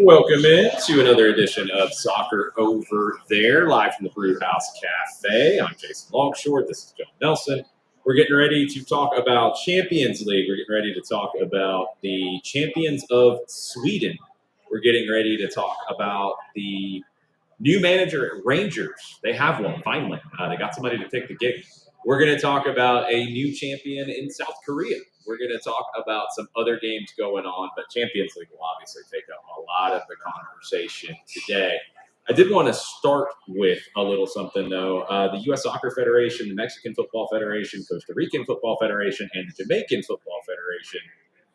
Welcome in to another edition of Soccer Over There, live from the Brew House Cafe. I'm Jason Longshore. This is John Nelson. We're getting ready to talk about Champions League. We're getting ready to talk about the champions of Sweden. We're getting ready to talk about the new manager at Rangers. They have one, finally. They got somebody to take the gig. We're going to talk about a new champion in South Korea. We're going to talk about some other games going on, but Champions League will obviously take up a lot of the conversation today. I did want to start with a little something, though. The U.S. Soccer Federation, the Mexican Football Federation, Costa Rican Football Federation, and the Jamaican Football Federation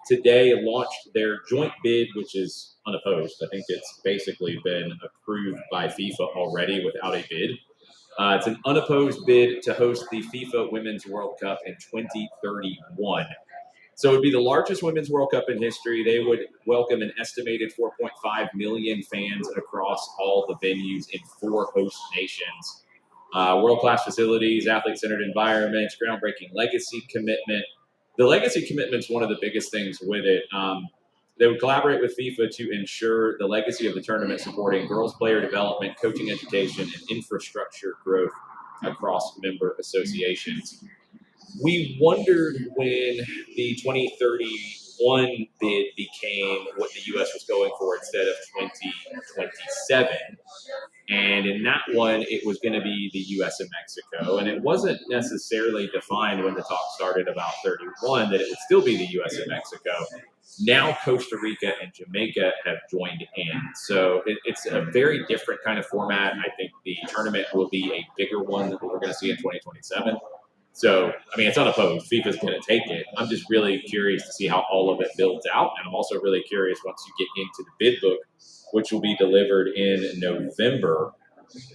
today launched their joint bid, which is unopposed. I think it's basically been approved by FIFA already without a bid. It's an unopposed bid to host the FIFA Women's World Cup in 2031. So it would be the largest Women's World Cup in history. They would welcome an estimated 4.5 million fans across all the venues in 4 host nations. World-class facilities, athlete-centered environments, groundbreaking legacy commitment. The legacy commitment is one of the biggest things with it. They would collaborate with FIFA to ensure the legacy of the tournament supporting girls player development, coaching education, and infrastructure growth across member associations. We wondered when the 2031 bid became what the U.S. was going for instead of 2027. And in that one, it was going to be the U.S. and Mexico. And it wasn't necessarily defined when the talk started about 31 that it would still be the U.S. and Mexico. Now Costa Rica and Jamaica have joined in. So it's a very different kind of format. I think the tournament will be a bigger one than what we're going to see in 2027. So, I mean, it's unopposed. FIFA's going to take it. I'm just really curious to see how all of it builds out. And I'm also really curious once you get into the bid book, which will be delivered in November,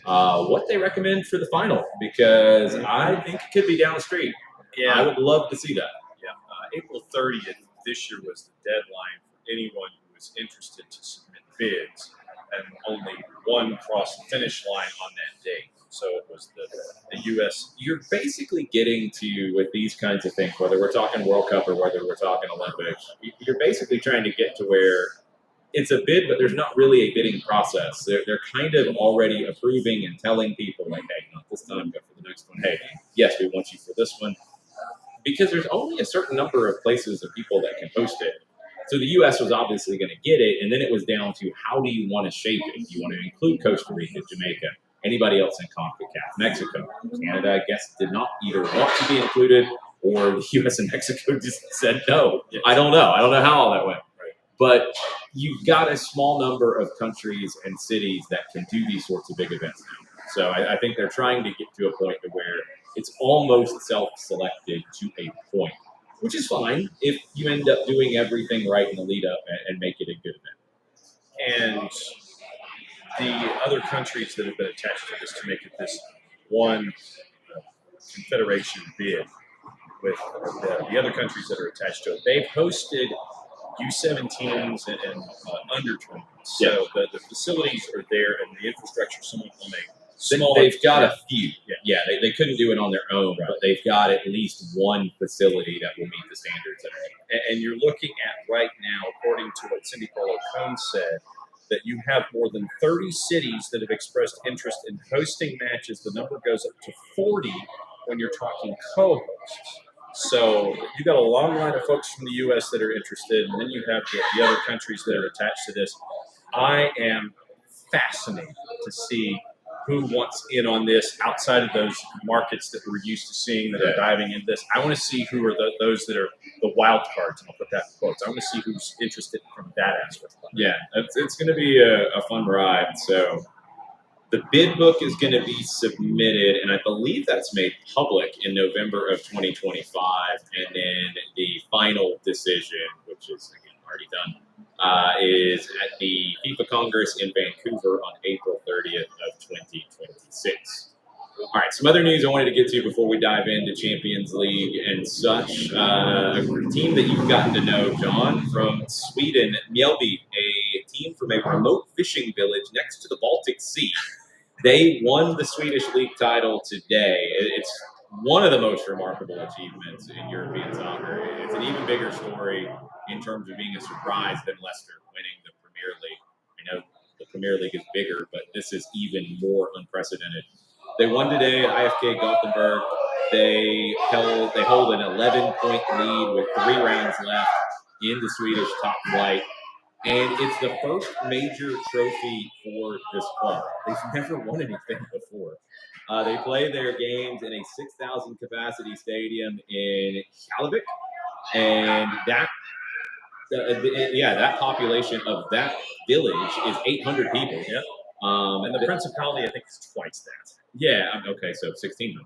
what they recommend for the final, because I think it could be down the street. Yeah, I would love to see that. Yeah, April 30th this year was the deadline for anyone who was interested to submit bids, and only one crossed the finish line on that day. So it was the U.S. You're basically getting to, with these kinds of things, whether we're talking World Cup or whether we're talking Olympics, you're basically trying to get to where it's a bid, but there's not really a bidding process. They're kind of already approving and telling people, like, hey, not this time, go for the next one. Hey, yes, we want you for this one. Because there's only a certain number of places of people that can host it. So the U.S. was obviously going to get it, and then it was down to how do you want to shape it? Do you want to include Costa Rica, Jamaica, anybody else in CONCACAF, Mexico? Canada, I guess, did not either want to be included, or the U.S. and Mexico just said no. Yes. I don't know. I don't know how all that went. Right. But you've got a small number of countries and cities that can do these sorts of big events now. So I think they're trying to get to a point where it's almost self-selected to a point, which is fine if you end up doing everything right in the lead up and make it a good event. And the other countries that have been attached to this to make it this one confederation bid with the other countries that are attached to it, they've hosted U17s and under tournaments. So the facilities are there and the infrastructure someone will make. They've got a few. Yeah, they couldn't do it on their own, right. But they've got at least one facility that will meet the standards. And you're looking at right now, according to what Cindy Carlo Cohn said, that you have more than 30 cities that have expressed interest in hosting matches. The number goes up to 40 when you're talking co-hosts. So you got a long line of folks from the U.S. that are interested, and then you have the other countries that are attached to this. I am fascinated to see who wants in on this outside of those markets that we're used to seeing that are diving into this. I want to see who are those that are the wild cards, and I'll put that in quotes. I want to see who's interested from that aspect. Yeah, it's going to be a fun ride. So the bid book is going to be submitted, and I believe that's made public in November of 2025, and then the final decision, which is, again, already done, is at the FIFA Congress in Vancouver on April 30th of 2026. All right, some other news I wanted to get to before we dive into Champions League and such. A team that you've gotten to know, John, from Sweden, Mjällby, a team from a remote fishing village next to the Baltic Sea. They won the Swedish league title today. It's one of the most remarkable achievements in European soccer. It's an even bigger story in terms of being a surprise than Leicester winning the Premier League. I know the Premier League is bigger, but this is even more unprecedented. They won today at IFK Gothenburg. They hold an 11-point lead with 3 rounds left in the Swedish top flight. And it's the first major trophy for this club. They've never won anything before. They play their games in a 6,000 capacity stadium in Kjellvik, and that population of that village is 800 people. Yep. And the Principality, I think, is twice that. Yeah. Okay. So 1,600.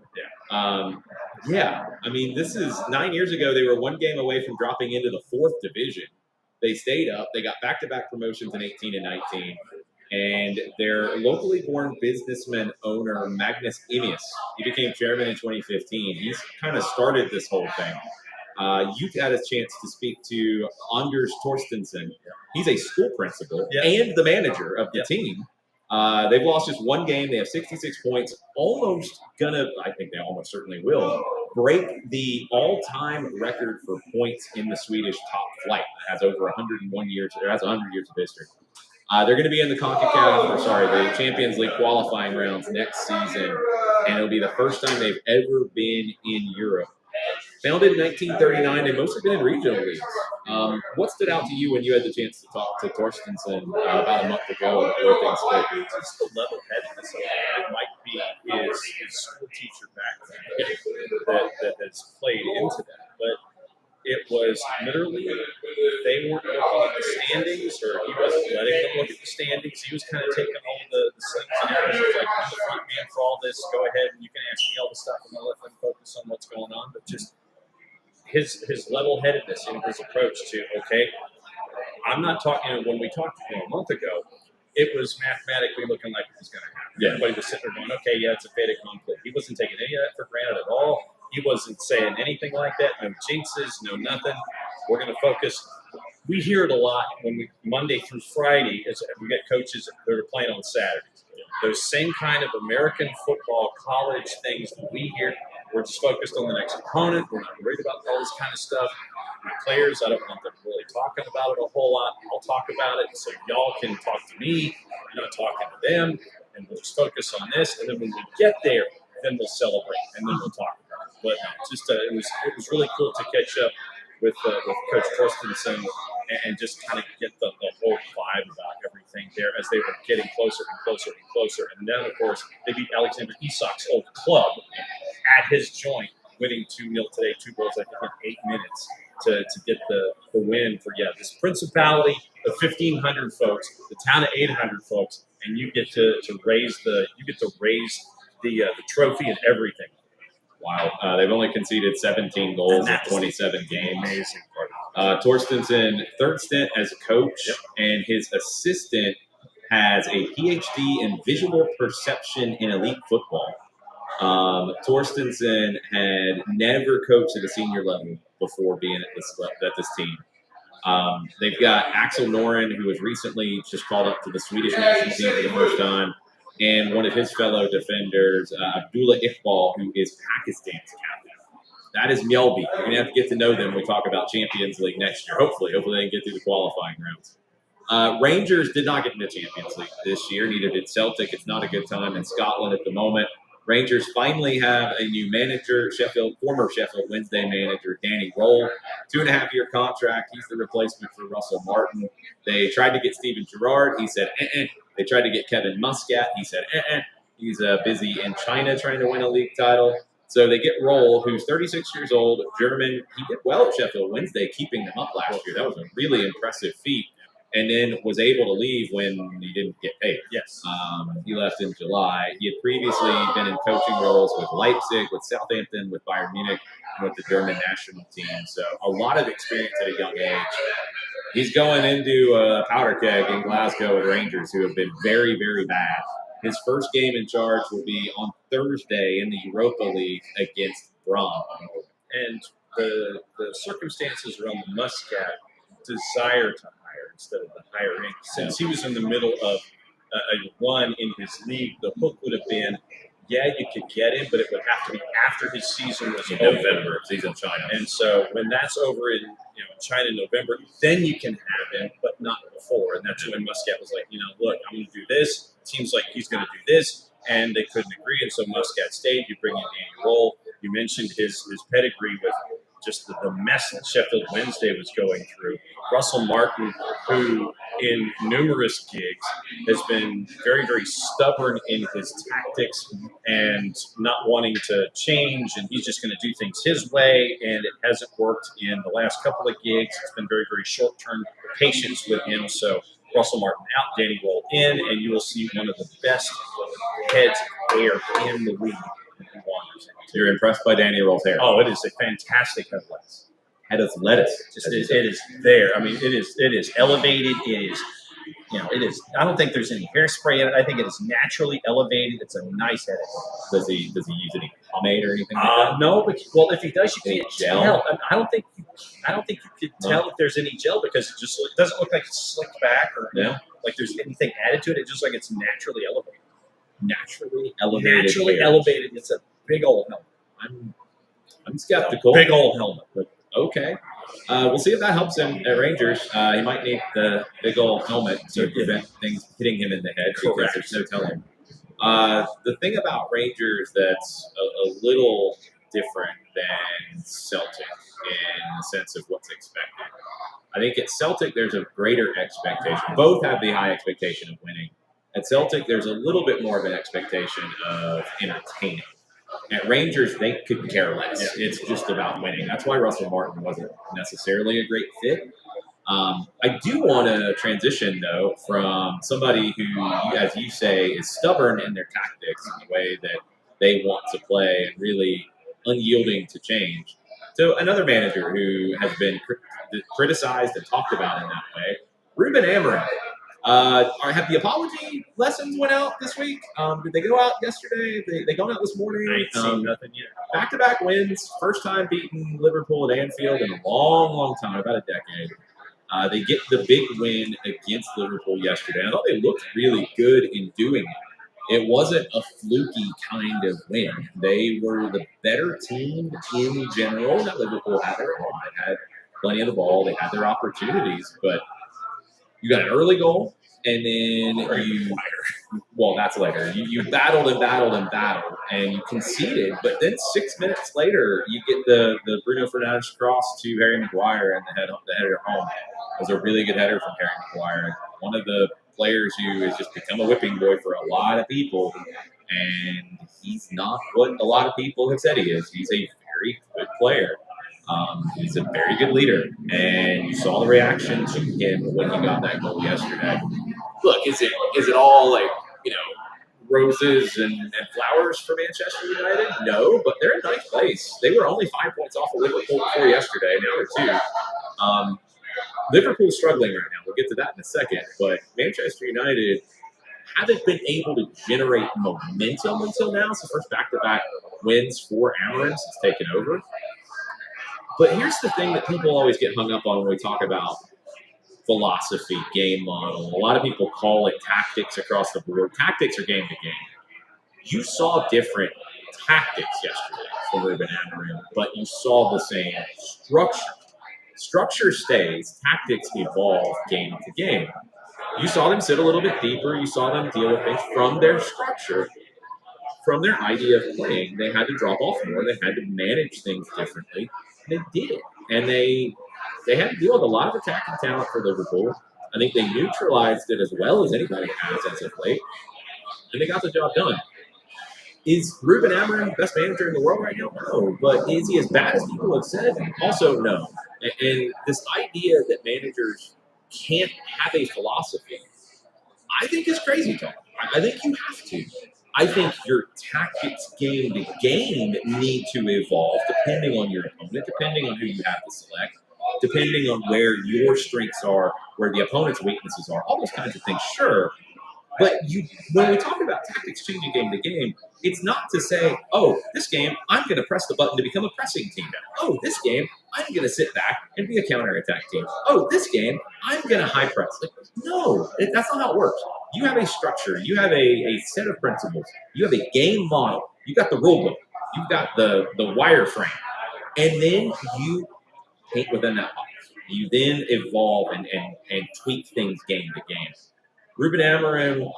Yeah. I mean, this is 9 years ago. They were 1 game away from dropping into the 4th division. They stayed up. They got back-to-back promotions in 18 and 19. And their locally born businessman owner, Magnus Emius, he became chairman in 2015. He's kind of started this whole thing. You had a chance to speak to Anders Torstensson. He's a school principal and the manager of the team. They've lost just 1 game. They have 66 points. I think they almost certainly will, break the all-time record for points in the Swedish top flight. It has over 101 years. It has 100 years of history. They're going to be in the Champions League qualifying rounds next season, and it'll be the first time they've ever been in Europe. Founded in 1939, they've mostly been in regional leagues. What stood out to you when you had the chance to talk to Torstensson about a month ago where things stood? Just the level-headedness of it. It might be his school teacher background that has played into that. But it was literally, they weren't looking at the standings, or he wasn't letting them look at the standings. He was kind of taking all the slings and arrows. It's like, I'm the front man for all this. Go ahead and you can ask me all the stuff, and I'll let them focus on what's going on. But just his level-headedness in his approach to, okay, I'm not talking, when we talked a month ago, it was mathematically looking like it was going to happen. Yeah. Everybody was sitting there going, okay, yeah, it's a fait accompli. He wasn't taking any of that for granted at all. He wasn't saying anything like that. No jinxes, no nothing. We're going to focus. We hear it a lot when Monday through Friday, as we get coaches that are playing on Saturdays. Those same kind of American football, college things that we hear. We're just focused on the next opponent. We're not worried about all this kind of stuff. My players, I don't want them really talking about it a whole lot. I'll talk about it so y'all can talk to me. I'm not talking to them. And we'll just focus on this. And then when we get there, then we'll celebrate. And then we'll talk about it. But just it was really cool to catch up with Coach Torstensson and just kind of get the whole vibe about everything there as they were getting closer and closer and closer. And then, of course, they beat Alexander Isak's old club at his joint, winning 2-0 today, 2 goals, I think, in 8 minutes to get the win for, this Principality of 1,500 folks, the town of 800 folks, and you get to raise the trophy and everything. Wow. They've only conceded 17 goals in 27 games. Amazing. Torstensson, 3rd stint as a coach, and his assistant has a PhD in visual perception in elite football. Torstensson had never coached at a senior level before being at this team. They've got Axel Noren, who was recently just called up to the Swedish national team for the first time, and one of his fellow defenders, Abdullah Iqbal, who is Pakistan's captain. That is Mjölby. You're going to have to get to know them when we talk about Champions League next year. Hopefully they can get through the qualifying rounds. Rangers did not get into Champions League this year. Neither did Celtic. It's not a good time in Scotland at the moment. Rangers finally have a new manager, former Sheffield Wednesday manager, Danny Roll. 2.5-year contract. He's the replacement for Russell Martin. They tried to get Steven Gerrard. He said, They tried to get Kevin Muscat. He said, He's busy in China trying to win a league title. So they get Roll, who's 36 years old, German. He did well at Sheffield Wednesday, keeping them up last year. That was a really impressive feat. And then was able to leave when he didn't get paid. Yes. He left in July. He had previously been in coaching roles with Leipzig, with Southampton, with Bayern Munich, and with the German national team. So a lot of experience at a young age. He's going into a powder keg in Glasgow with Rangers, who have been very, very bad. His first game in charge will be on Thursday in the Europa League against Brann. And the circumstances around the Muscat desire to hire instead of the hiring. Since he was in the middle of a run in his league, the hook would have been yeah, you could get him, but it would have to be after his season was In over. November, he's in China. And so when that's over in China in November, then you can have him, but not before. And that's when Muscat was like, look, I'm going to do this. It seems like he's going to do this, and they couldn't agree. And so Muscat stayed. You bring in Danny Roll. You mentioned his pedigree with just the mess that Sheffield Wednesday was going through. Russell Martin, who in numerous gigs has been very, very stubborn in his tactics and not wanting to change, and he's just going to do things his way, and it hasn't worked in the last couple of gigs. It's been very, very short-term patience with him. So Russell Martin out, Danny Roll in, and you will see one of the best heads of hair in the league. You're impressed by Danny Roll's hair? Oh, it is a fantastic head of lettuce. Head of lettuce. It is there. I mean, it is elevated. It is, it is. I don't think there's any hairspray in it. I think it is naturally elevated. It's a nice head. Does he use any pomade or anything like that? No, but if he does, you can't gel? tell. I don't think you can tell if there's any gel because it doesn't look like it's slicked back or like there's anything added to it. It's just like it's naturally elevated. Naturally elevated. Naturally elevated. It's a big old helmet. I'm skeptical. Big old helmet. But okay. We'll see if that helps him at Rangers. He might need the big old helmet to prevent things hitting him in the head because there's no telling. The thing about Rangers that's a little different than Celtic in the sense of what's expected. I think at Celtic there's a greater expectation. Both have the high expectation of winning. At Celtic, there's a little bit more of an expectation of entertaining. At Rangers, they could care less. It's just about winning. That's why Russell Martin wasn't necessarily a great fit. I do want to transition, though, from somebody who, as you say, is stubborn in their tactics in the way that they want to play and really unyielding to change, to another manager who has been criticized and talked about in that way, Ruben Amorim. Have the apology lessons went out this week? Did they go out yesterday? They gone out this morning? I ain't seen nothing yet. Back-to-back wins. First time beating Liverpool at Anfield in a long, long time, about a decade. They get the big win against Liverpool yesterday. I thought they looked really good in doing it. It wasn't a fluky kind of win. They were the better team in general. That Liverpool had their own. They had plenty of the ball. They had their opportunities, but you got an early goal, and then that's later. You battled and battled and battled, and you conceded. But then 6 minutes later, you get the Bruno Fernandes cross to Harry Maguire and the header home. It was a really good header from Harry Maguire. One of the players who has just become a whipping boy for a lot of people, and he's not what a lot of people have said he is. He's a very good player. He's a very good leader, and you saw the reaction to him when he got that goal yesterday. Look, is it all like roses and flowers for Manchester United? No, but they're in ninth place. They were only 5 points off of Liverpool before yesterday. Now they're 2. Liverpool's struggling right now. We'll get to that in a second, but Manchester United haven't been able to generate momentum until now. It's the first back-to-back wins for Amorim since taking over. But here's the thing that people always get hung up on when we talk about philosophy, game model. A lot of people call it tactics across the board. Tactics are game to game. You saw different tactics yesterday from Ruben Amorim, but you saw the same structure. Structure stays, tactics evolve game to game. You saw them sit a little bit deeper. You saw them deal with things from their structure. From their idea of playing, they had to drop off more. They had to manage things differently. They did it. And they had to deal with a lot of attacking talent for Liverpool. I think they neutralized it as well as anybody has as of late. And they got the job done. Is Ruben Amorim the best manager in the world right now? No. But is he as bad as people have said? Also, no. And this idea that managers can't have a philosophy, I think is crazy talk. I think you have to. I think your tactics game to game need to evolve depending on your opponent, depending on who you have to select, depending on where your strengths are, where the opponent's weaknesses are, all those kinds of things, sure. But when we talk about tactics changing game to game, it's not to say, oh, this game, I'm going to press the button to become a pressing team. Oh, this game, I'm going to sit back and be a counterattack team. Oh, this game, I'm going to high press. No, that's not how it works. You have a structure. You have a set of principles. You have a game model. You got the rule book. You've got the wireframe. And then you paint within that box. You then evolve and tweak things game to game. Ruben Amorim,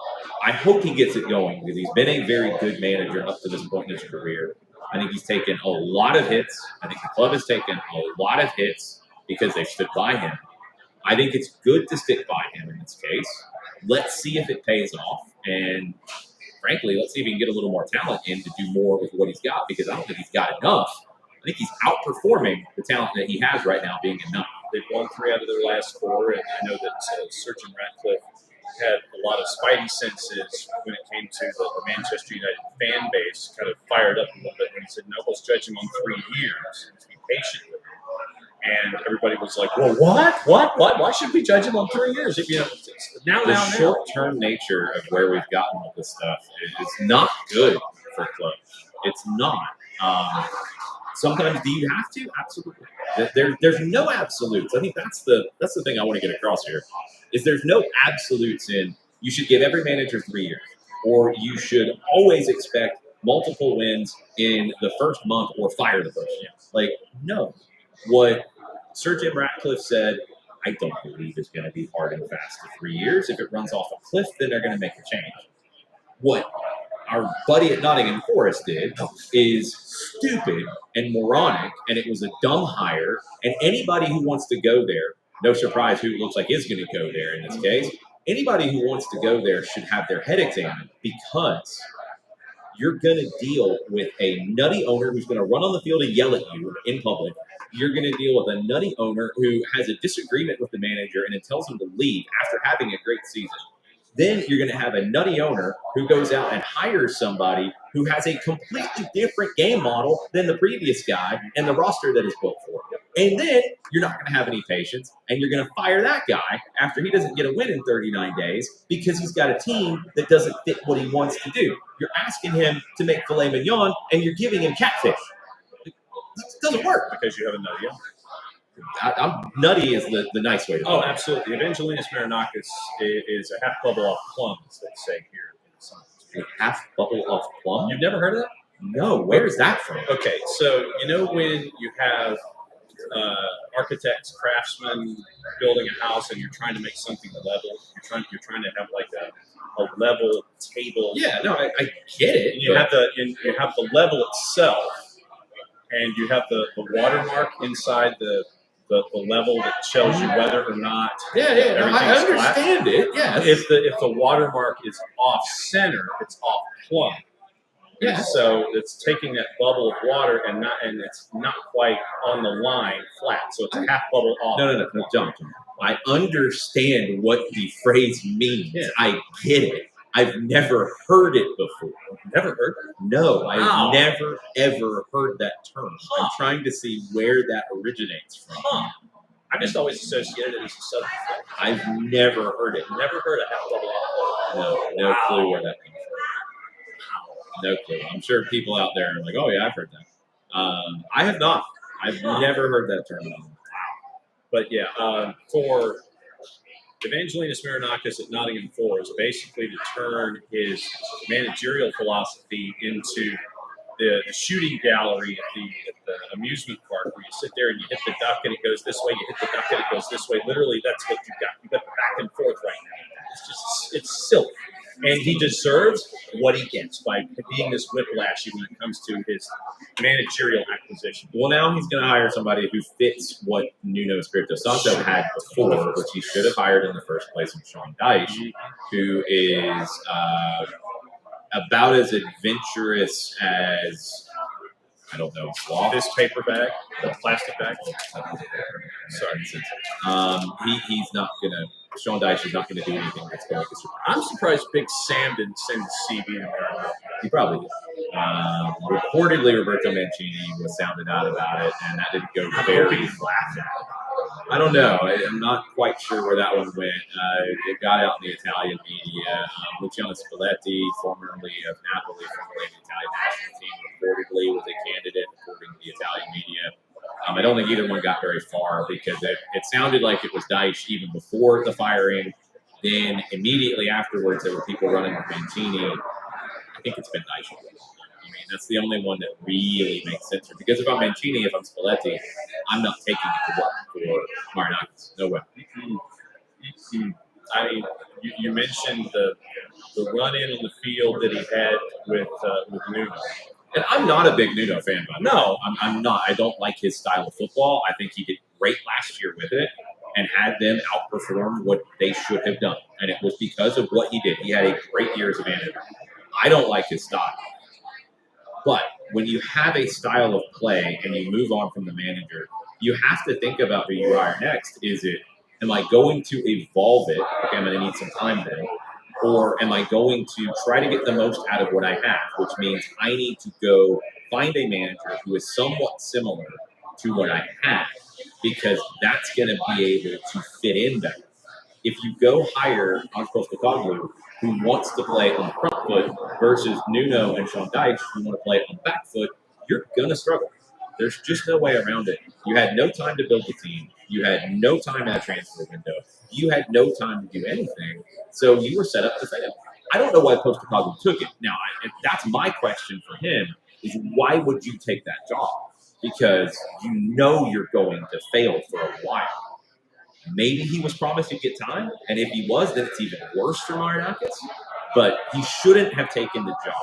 I hope he gets it going because he's been a very good manager up to this point in his career. I think he's taken a lot of hits. I think the club has taken a lot of hits because they've stood by him. I think it's good to stick by him in this case. Let's see if it pays off. And frankly, let's see if he can get a little more talent in to do more with what he's got because I don't think he's got enough. I think he's outperforming the talent that he has right now being enough. They've won 3 out of their last 4, and I know that Sir Jim Ratcliffe had a lot of spidey senses when it came to the Manchester United fan base, kind of fired up a little bit when he said, no, let's judge him on 3 years. Let's be patient with him. And everybody was like, well, what? Why should we judge him on 3 years? The short-term nature of where we've gotten with this stuff is not good for clubs. It's not. Sometimes do you have to? Absolutely. There's no absolutes. I think that's the thing I want to get across here. Is there's no absolutes in you should give every manager 3 years, or you should always expect multiple wins in the first month or fire the person. Like, no. What Sir Jim Ratcliffe said, I don't believe is going to be hard and fast for 3 years. If it runs off a cliff, then they're going to make a change. What our buddy at Nottingham Forest did is stupid and moronic, and it was a dumb hire. And anybody who wants to go there, no surprise who it looks like is going to go there in this case, anybody who wants to go there should have their head examined because you're going to deal with a nutty owner who's going to run on the field and yell at you in public. You're going to deal with a nutty owner who has a disagreement with the manager and then tells him to leave after having a great season. Then you're going to have a nutty owner who goes out and hires somebody who has a completely different game model than the previous guy and the roster that is built for him. And then you're not going to have any patience, and you're going to fire that guy after he doesn't get a win in 39 days because he's got a team that doesn't fit what he wants to do. You're asking him to make filet mignon, and you're giving him catfish. It doesn't work. Because you have a nutty owner. I'm nutty is the nice way to put it. Oh, absolutely. Evangelinus Marinakis is a half bubble off plum, as they say here in the science. A half bubble off plum? You've never heard of that? No. Where's that from? Okay, so you know when you have architects, craftsmen building a house, and you're trying to make something level. You're trying to have like a level table. Yeah, no, I get it. And you have the level itself, and you have the watermark inside the level that tells you whether or not I understand it. Yeah, if the watermark is off center, it's off plumb. Yeah. So it's taking that bubble of water and it's not quite on the line flat. So it's a half bubble off. No, John. I understand what the phrase means. Yeah. I get it. I've never heard it before. Never heard it? No, I've never, ever heard that term. Huh. I'm trying to see where that originates from. Huh. I just always associated it as a southern thing. I've never heard it. Never heard a half bubble off. No clue where that comes from. No clue. I'm sure people out there are like, oh, yeah, I've heard that. I have not. I've never heard that term. Wow. But, yeah, for Evangelinus Marinakis at Nottingham Forest, basically to turn his managerial philosophy into the shooting gallery at the amusement park where you sit there and you hit the duck and it goes this way, you hit the duck and it goes this way. Literally, that's what you've got. You've got the back and forth right now. It's silly. And he deserves what he gets by being this whiplashy when it comes to his managerial acquisition. Well, now he's going to hire somebody who fits what Nuno Espirito Santo had before, which he should have hired in the first place, in Sean Dyche, who is about as adventurous as, I don't know, sloth. This paper bag, the plastic bag. Sorry. He's not going to. Sean Dyche is not going to do anything that's going to surprise. I'm surprised Big Sam didn't send the CV in there. He probably did. Reportedly, Roberto Mancini was sounded out about it, and that didn't go very flat. I don't know. I'm not quite sure where that one went. It got out in the Italian media. Luciano Spalletti, formerly of Napoli, formerly of the Italian national team, reportedly was a candidate according to the Italian media. I don't think either one got very far because it sounded like it was Dyche even before the firing. Then immediately afterwards, there were people running with Mancini. I think it's been Dyche. I mean, that's the only one that really makes sense. Because if I'm Mancini, if I'm Spalletti, I'm not taking it to work for Marinakis. No way. I mean, you mentioned the run-in on the field that he had with Nuno. And I'm not a big Nuno fan, by the way. No. I'm not. I don't like his style of football. I think he did great last year with it and had them outperform what they should have done. And it was because of what he did. He had a great year as a manager. I don't like his style. But when you have a style of play and you move on from the manager, you have to think about who you hire next. Am I going to evolve it? Okay, I'm going to need some time then. Or am I going to try to get the most out of what I have, which means I need to go find a manager who is somewhat similar to what I have, because that's going to be able to fit in better. If you go hire Ange Postecoglou, who wants to play on the front foot, versus Nuno and Sean Dyche, who want to play on the back foot, you're going to struggle. There's just no way around it. You had no time to build the team. You had no time in a transfer window. You had no time to do anything. So you were set up to fail. I don't know why Postecoglou took it. Now, if that's my question for him, is why would you take that job? Because you know you're going to fail for a while. Maybe he was promised he'd get time, and if he was, then it's even worse for Marinakis. But he shouldn't have taken the job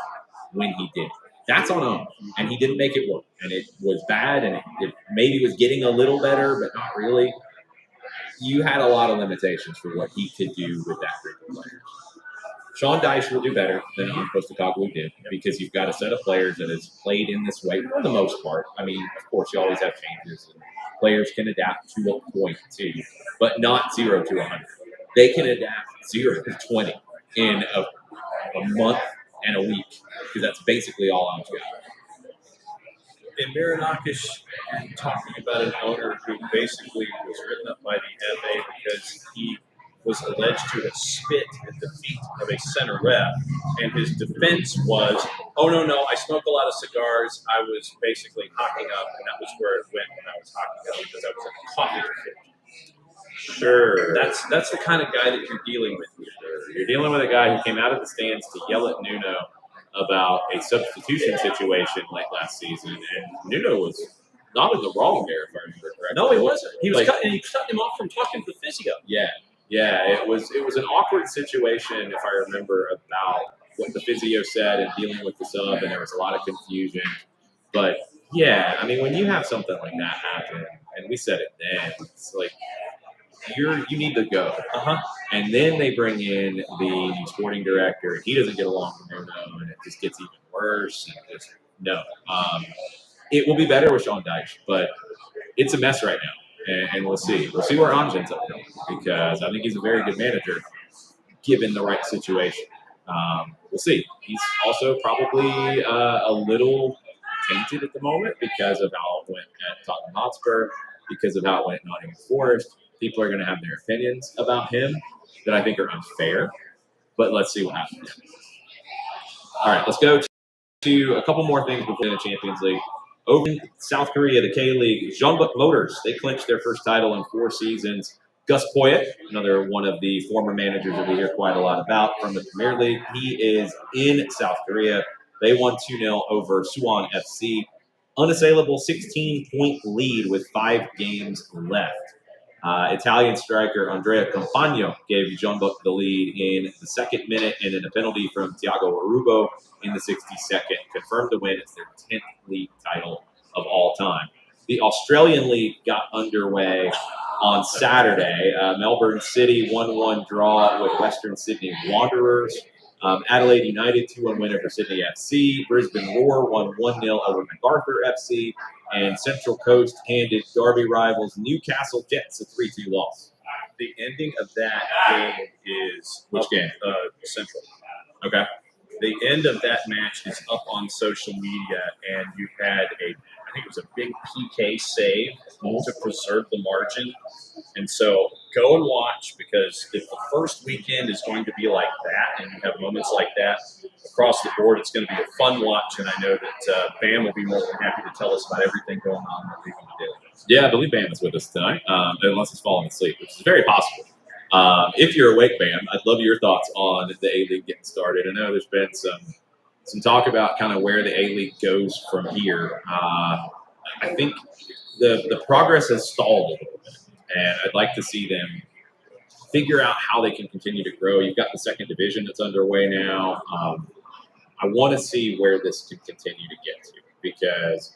when he did. That's on him, and he didn't make it work, and it was bad, and it maybe was getting a little better, but not really. You had a lot of limitations for what he could do with that group of players. Sean Dyche will do better than Ange Postecoglou did, because you've got a set of players that has played in this way for the most part. I mean, of course, you always have changes, and players can adapt to a point too, but not 0 to 100. They can adapt 0 to 20 in a month and a week, because that's basically all I've got. In Marinakis, you're talking about an owner who basically was written up by the FA because he was alleged to have spit at the feet of a center ref, and his defense was, "Oh no, I smoke a lot of cigars. I was basically hocking up, and that was where it went when I was hocking up, because I was at a coffee fit." Sure. That's the kind of guy that you're dealing with here. You're dealing with a guy who came out of the stands to yell at Nuno about a substitution situation late last season, and Nuno was not in the wrong there, if I remember correctly. No, he wasn't. He was Like- cutting him off from talking to the physio. Yeah, it was an awkward situation, if I remember, about what the physio said and dealing with the sub, and there was a lot of confusion. But yeah, I mean, when you have something like that happen, and we said it then, it's like you need to go. And then they bring in the sporting director, and he doesn't get along with Nuno, and it just gets even worse. And just no, it will be better with Sean Dyche, but it's a mess right now, and we'll see. We'll see where Ange ends up going, because I think he's a very good manager, given the right situation. We'll see. He's also probably a little tainted at the moment because of how it went at Tottenham Hotspur, because of how it went at Nottingham Forest. People are going to have their opinions about him that I think are unfair, but let's see what happens. All right, let's go to a couple more things before the Champions League. Over in South Korea, the K-League, Jeonbuk Motors, they clinched their first title in 4 seasons. Gus Poyet, another one of the former managers that we hear quite a lot about from the Premier League, he is in South Korea. They won 2-0 over Suwon FC. Unassailable 16-point lead with 5 games left. Italian striker Andrea Campagno gave Jeonbuk the lead in the 2nd minute, and then a penalty from Thiago Arubo in the 62nd confirmed the win. It's their 10th league title of all time. The Australian League got underway on Saturday. Melbourne City 1-1 draw with Western Sydney Wanderers. Adelaide United 2-1 win over Sydney FC. Brisbane Roar won 1-0 over MacArthur FC. And Central Coast handed Derby rivals Newcastle Jets a 3-2 loss. The ending of that game is Which game? Central. Okay. The end of that match is up on social media, and you had I think it was a big PK save to preserve the margin. And so go and watch, because if the first weekend is going to be like that, and you have moments like that across the board, it's going to be a fun watch. And I know that Bam will be more than happy to tell us about everything going on that we're going to do. Yeah, I believe Bam is with us tonight, unless he's falling asleep, which is very possible. If you're awake, Bam, I'd love your thoughts on the A-League getting started. I know there's been some talk about kind of where the A-League goes from here. I think the progress has stalled a little bit, and I'd like to see them figure out how they can continue to grow. You've got the second division that's underway now. I want to see where this can continue to get to, because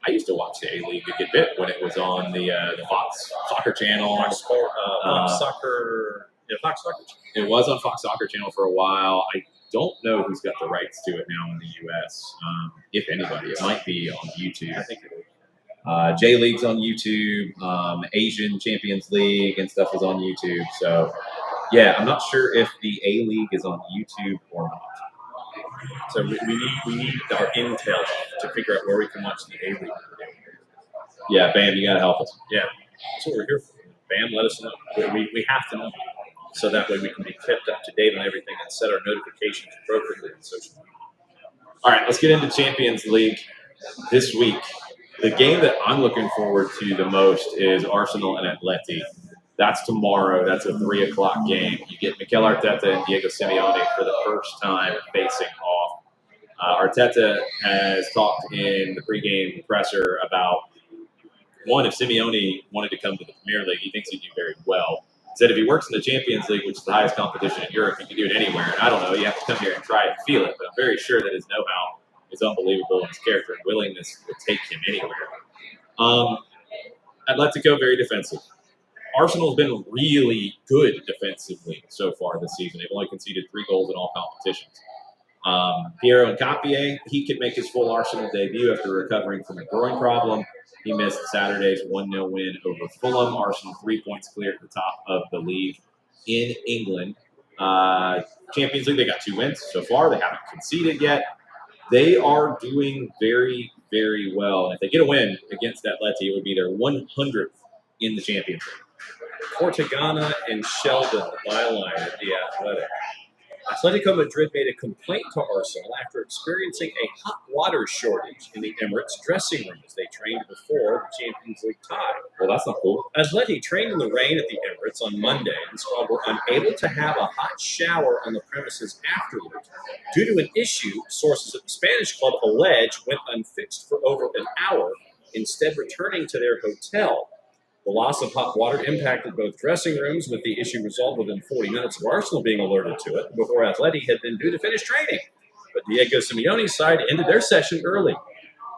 I used to watch the A-League a good bit when it was on the Fox Soccer Channel. Fox Sport, Fox Soccer. Yeah, Fox Soccer. It was on Fox Soccer Channel for a while. I don't know who's got the rights to it now in the U.S. If anybody, it might be on YouTube. I think it is. J League's on YouTube. Asian Champions League and stuff is on YouTube. So, yeah, I'm not sure if the A League is on YouTube or not. So we need our intel to figure out where we can watch the A League. Yeah, Bam, you gotta help us. Yeah, that's what we're here for. Bam, let us know. We have to know, so that way we can be kept up to date on everything and set our notifications appropriately on social media. All right, let's get into Champions League this week. The game that I'm looking forward to the most is Arsenal and Atleti. That's tomorrow. That's a 3 o'clock game. You get Mikel Arteta and Diego Simeone for the first time facing off. Arteta has talked in the pregame presser about, one, if Simeone wanted to come to the Premier League, he thinks he'd do very well. Said if he works in the Champions League, which is the highest competition in Europe, he can do it anywhere. And I don't know, you have to come here and try it and feel it. But I'm very sure that his know-how is unbelievable, and his character and willingness to take him anywhere. Atletico, very defensive. Arsenal's been really good defensively so far this season. They've only conceded 3 goals in all competitions. Piero Nkapie, he could make his full Arsenal debut after recovering from a groin problem. He missed Saturday's 1-0 win over Fulham. Arsenal 3 points clear at the top of the league in England. Champions League, they got 2 wins so far. They haven't conceded yet. They are doing very, very well. If they get a win against Atleti, it would be their 100th in the Champions League. Portagana and Sheldon, the byline at the Athletic. Atletico Madrid made a complaint to Arsenal after experiencing a hot water shortage in the Emirates dressing room as they trained before the Champions League tie. Well, that's not cool. Atleti trained in the rain at the Emirates on Monday and so were unable to have a hot shower on the premises afterwards. Due to an issue, sources at the Spanish club allege went unfixed for over an hour, instead returning to their hotel. The loss of hot water impacted both dressing rooms, with the issue resolved within 40 minutes of Arsenal being alerted to it, before Atleti had been due to finish training. But Diego Simeone's side ended their session early.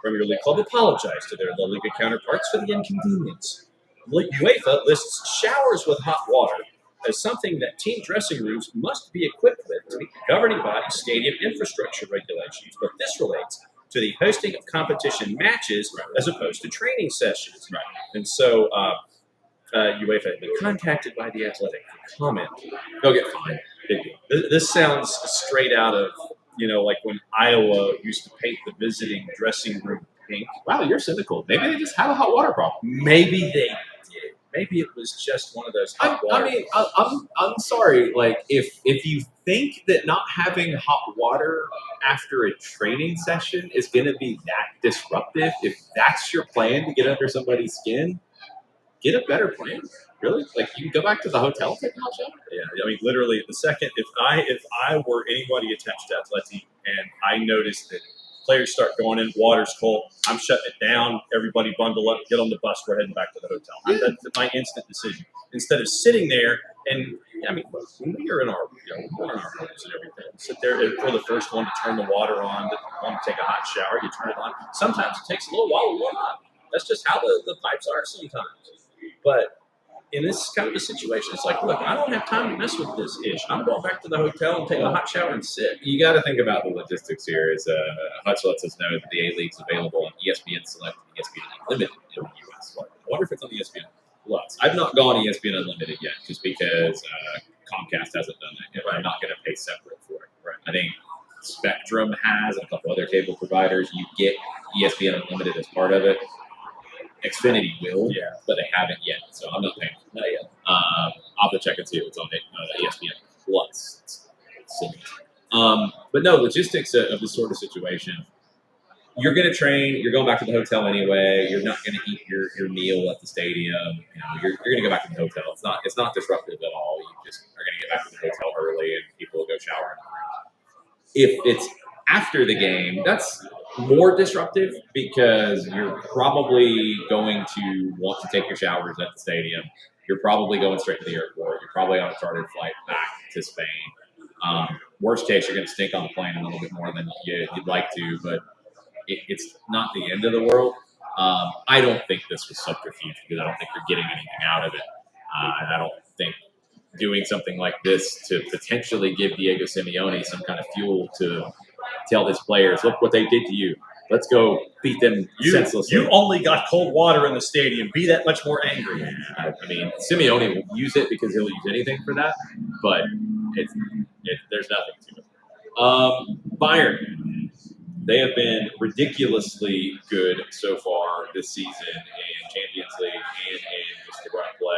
Premier League club apologized to their La Liga counterparts for the inconvenience. UEFA lists showers with hot water as something that team dressing rooms must be equipped with to meet the governing body's stadium infrastructure regulations, but this relates to the hosting of competition matches as opposed to training sessions. Right. And so UEFA had been contacted by the Athletic for comment. They'll get fined. This sounds straight out of, like when Iowa used to paint the visiting dressing room pink. Wow, you're cynical. Maybe they just have a hot water problem. Maybe they did. Maybe it was just one of those hot water. I'm sorry. Like, if you think that not having hot water after a training session is going to be that disruptive, if that's your plan to get under somebody's skin, get a better plan. Really? Like, you can go back to the hotel and take a hot shower? Yeah, I mean, literally, the second if I were anybody attached to Atleti and I noticed that players start going in, water's cold, I'm shutting it down. Everybody bundle up, get on the bus. We're heading back to the hotel. That's my instant decision. Instead of sitting there and, when we are in our, we're in our homes and everything, sit there for the first one to turn the water on, to want to take a hot shower, you turn it on. Sometimes it takes a little while to warm up. That's just how the pipes are sometimes. But in this kind of a situation, it's like, look, I don't have time to mess with this ish. I'm going back to the hotel and take a hot shower and sit. You got to think about the logistics here. As Hutch lets us know that the A-League's available on ESPN Select and ESPN Unlimited in the U.S. I wonder if it's on ESPN Plus. I've not gone ESPN Unlimited yet, just because Comcast hasn't done that yet. I'm not going to pay separate for it. Right. I think Spectrum has, and a couple other cable providers. You get ESPN Unlimited as part of it. Xfinity will, but they haven't yet, so I'm not paying for that yet. I'll have to check and see if it's on ESPN Plus. It's silly. But no, logistics of this sort of situation. you're going to train. You're going back to the hotel anyway. You're not going to eat your meal at the stadium. You're going to go back to the hotel. It's not disruptive at all. You just are going to get back to the hotel early, and people will go shower. If it's after the game, that's more disruptive because you're probably going to want to take your showers at the stadium. You're probably going straight to the airport. You're probably on a chartered flight back to Spain. Worst case, you're going to stink on the plane a little bit more than you'd like to, but it's not the end of the world. I don't think this was subterfuge because I don't think you're getting anything out of it. I don't think doing something like this to potentially give Diego Simeone some kind of fuel to tell his players, look what they did to you. Let's go beat them senselessly. You only got cold water in the stadium. Be that much more angry. I mean, Simeone will use it because he'll use anything for that, but there's nothing to it. Bayern, they have been ridiculously good so far this season in Champions League and in just the run play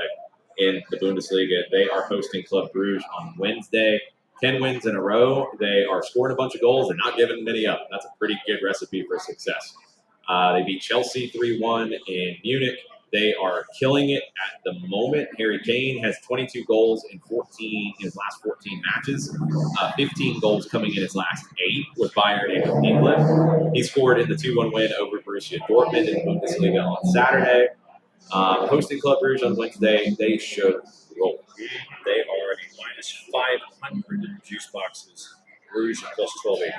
in the Bundesliga. They are hosting Club Brugge on Wednesday. 10 wins in a row. They are scoring a bunch of goals and not giving many up. That's a pretty good recipe for success. They beat Chelsea 3-1 in Munich. They are killing it at the moment. Harry Kane has 22 goals in his last 14 matches. 15 goals coming in his last 8 with Bayern and with England. He scored in the 2-1 win over Borussia Dortmund in the Bundesliga on Saturday. Hosting Club Brugge on Wednesday, they should roll. They are a minus 500 in juice boxes. Bruges plus 1280.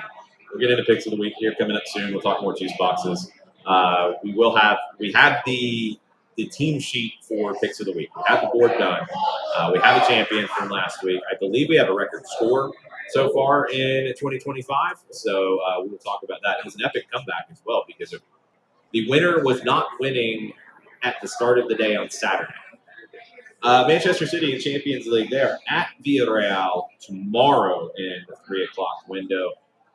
We'll get into picks of the week here coming up soon. We'll talk more juice boxes. We have the team sheet for picks of the week. We have the board done. We have a champion from last week. I believe we have a record score so far in 2025. So we will talk about that. It was an epic comeback as well because the winner was not winning at the start of the day on Saturday. Manchester City in Champions League, they are at Villarreal tomorrow in the 3 o'clock window.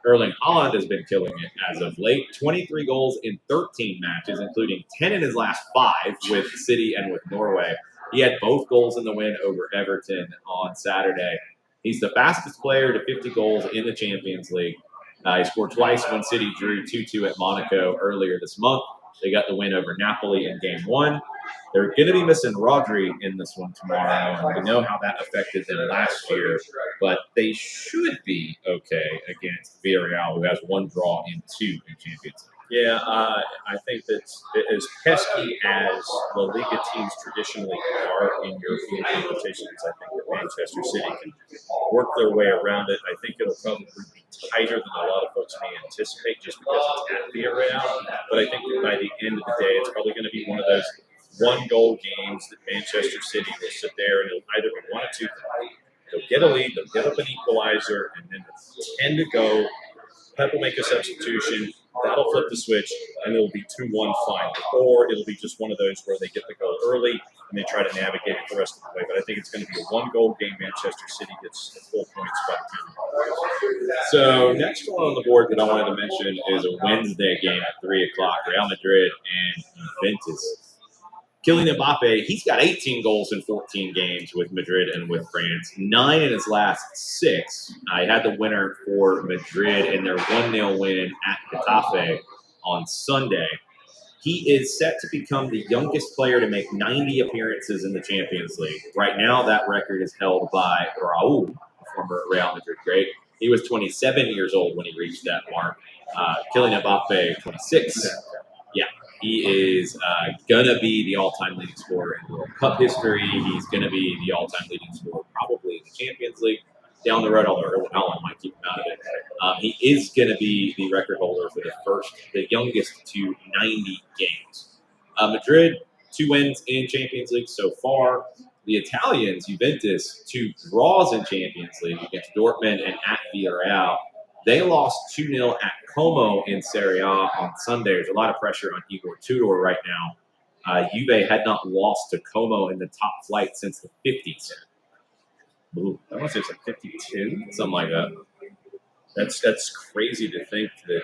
Erling Haaland has been killing it as of late. 23 goals in 13 matches, including 10 in his last 5 with City and with Norway. He had both goals in the win over Everton on Saturday. He's the fastest player to 50 goals in the Champions League. He scored twice when City drew 2-2 at Monaco earlier this month. They got the win over Napoli in Game 1. They're going to be missing Rodri in this one tomorrow, and we know how that affected them last year, but they should be okay against Villarreal, who has 1 draw in 2 in Champions League. Yeah, I think that as pesky as La Liga teams traditionally are in European competitions, I think that Manchester City can work their way around it. I think it'll probably be tighter than a lot of folks may anticipate just because it's at Villarreal, but I think that by the end of the day, it's probably going to be one of those one-goal games that Manchester City will sit there and it'll either be 1 or 2 things. They'll get a lead, they'll get up an equalizer, and then 10 to go. Pep will make a substitution. That'll flip the switch, and it'll be 2-1 final. Or it'll be just one of those where they get the goal early, and they try to navigate it the rest of the way. But I think it's going to be a 1-goal game. Manchester City gets full points by the time. So next one on the board that I wanted to mention is a Wednesday game at 3 o'clock, Real Madrid and Juventus. Kylian Mbappe, he's got 18 goals in 14 games with Madrid and with France, 9 in his last 6. He had the winner for Madrid in their 1-0 win at Getafe on Sunday. He is set to become the youngest player to make 90 appearances in the Champions League. Right now, that record is held by Raul, a former Real Madrid great. He was 27 years old when he reached that mark. Kylian Mbappe, 26. Yeah. He is going to be the all-time leading scorer in World Cup history. He's going to be the all-time leading scorer probably in the Champions League down the road, although Erling Haaland might keep him out of it. He is going to be the record holder for the youngest to 90 games. Madrid, 2 wins in Champions League so far. The Italians, Juventus, 2 draws in Champions League against Dortmund and at Villarreal. They lost 2-0 at Como in Serie A on Sunday. There's a lot of pressure on Igor Tudor right now. Juve had not lost to Como in the top flight since the 50s. Ooh, I want to say it's like 52. Something like that. That's crazy to think that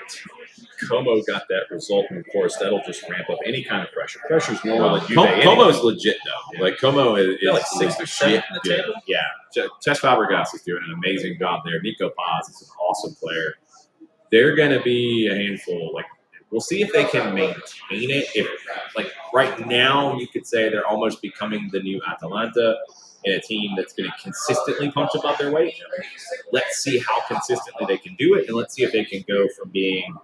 Como got that result, and of course that'll just ramp up any kind of pressure. Pressure's normal at Juve. Como's legit though. Like Como is like 6th or 7th in the table. Yeah, Cesc Fabregas is doing an amazing job there. Nico Paz is an awesome player. They're going to be a handful. Like We'll see if they can maintain it. If like right now, you could say they're almost becoming the new Atalanta, and a team that's going to consistently punch above their weight. Let's see how consistently they can do it, and let's see if they can go from being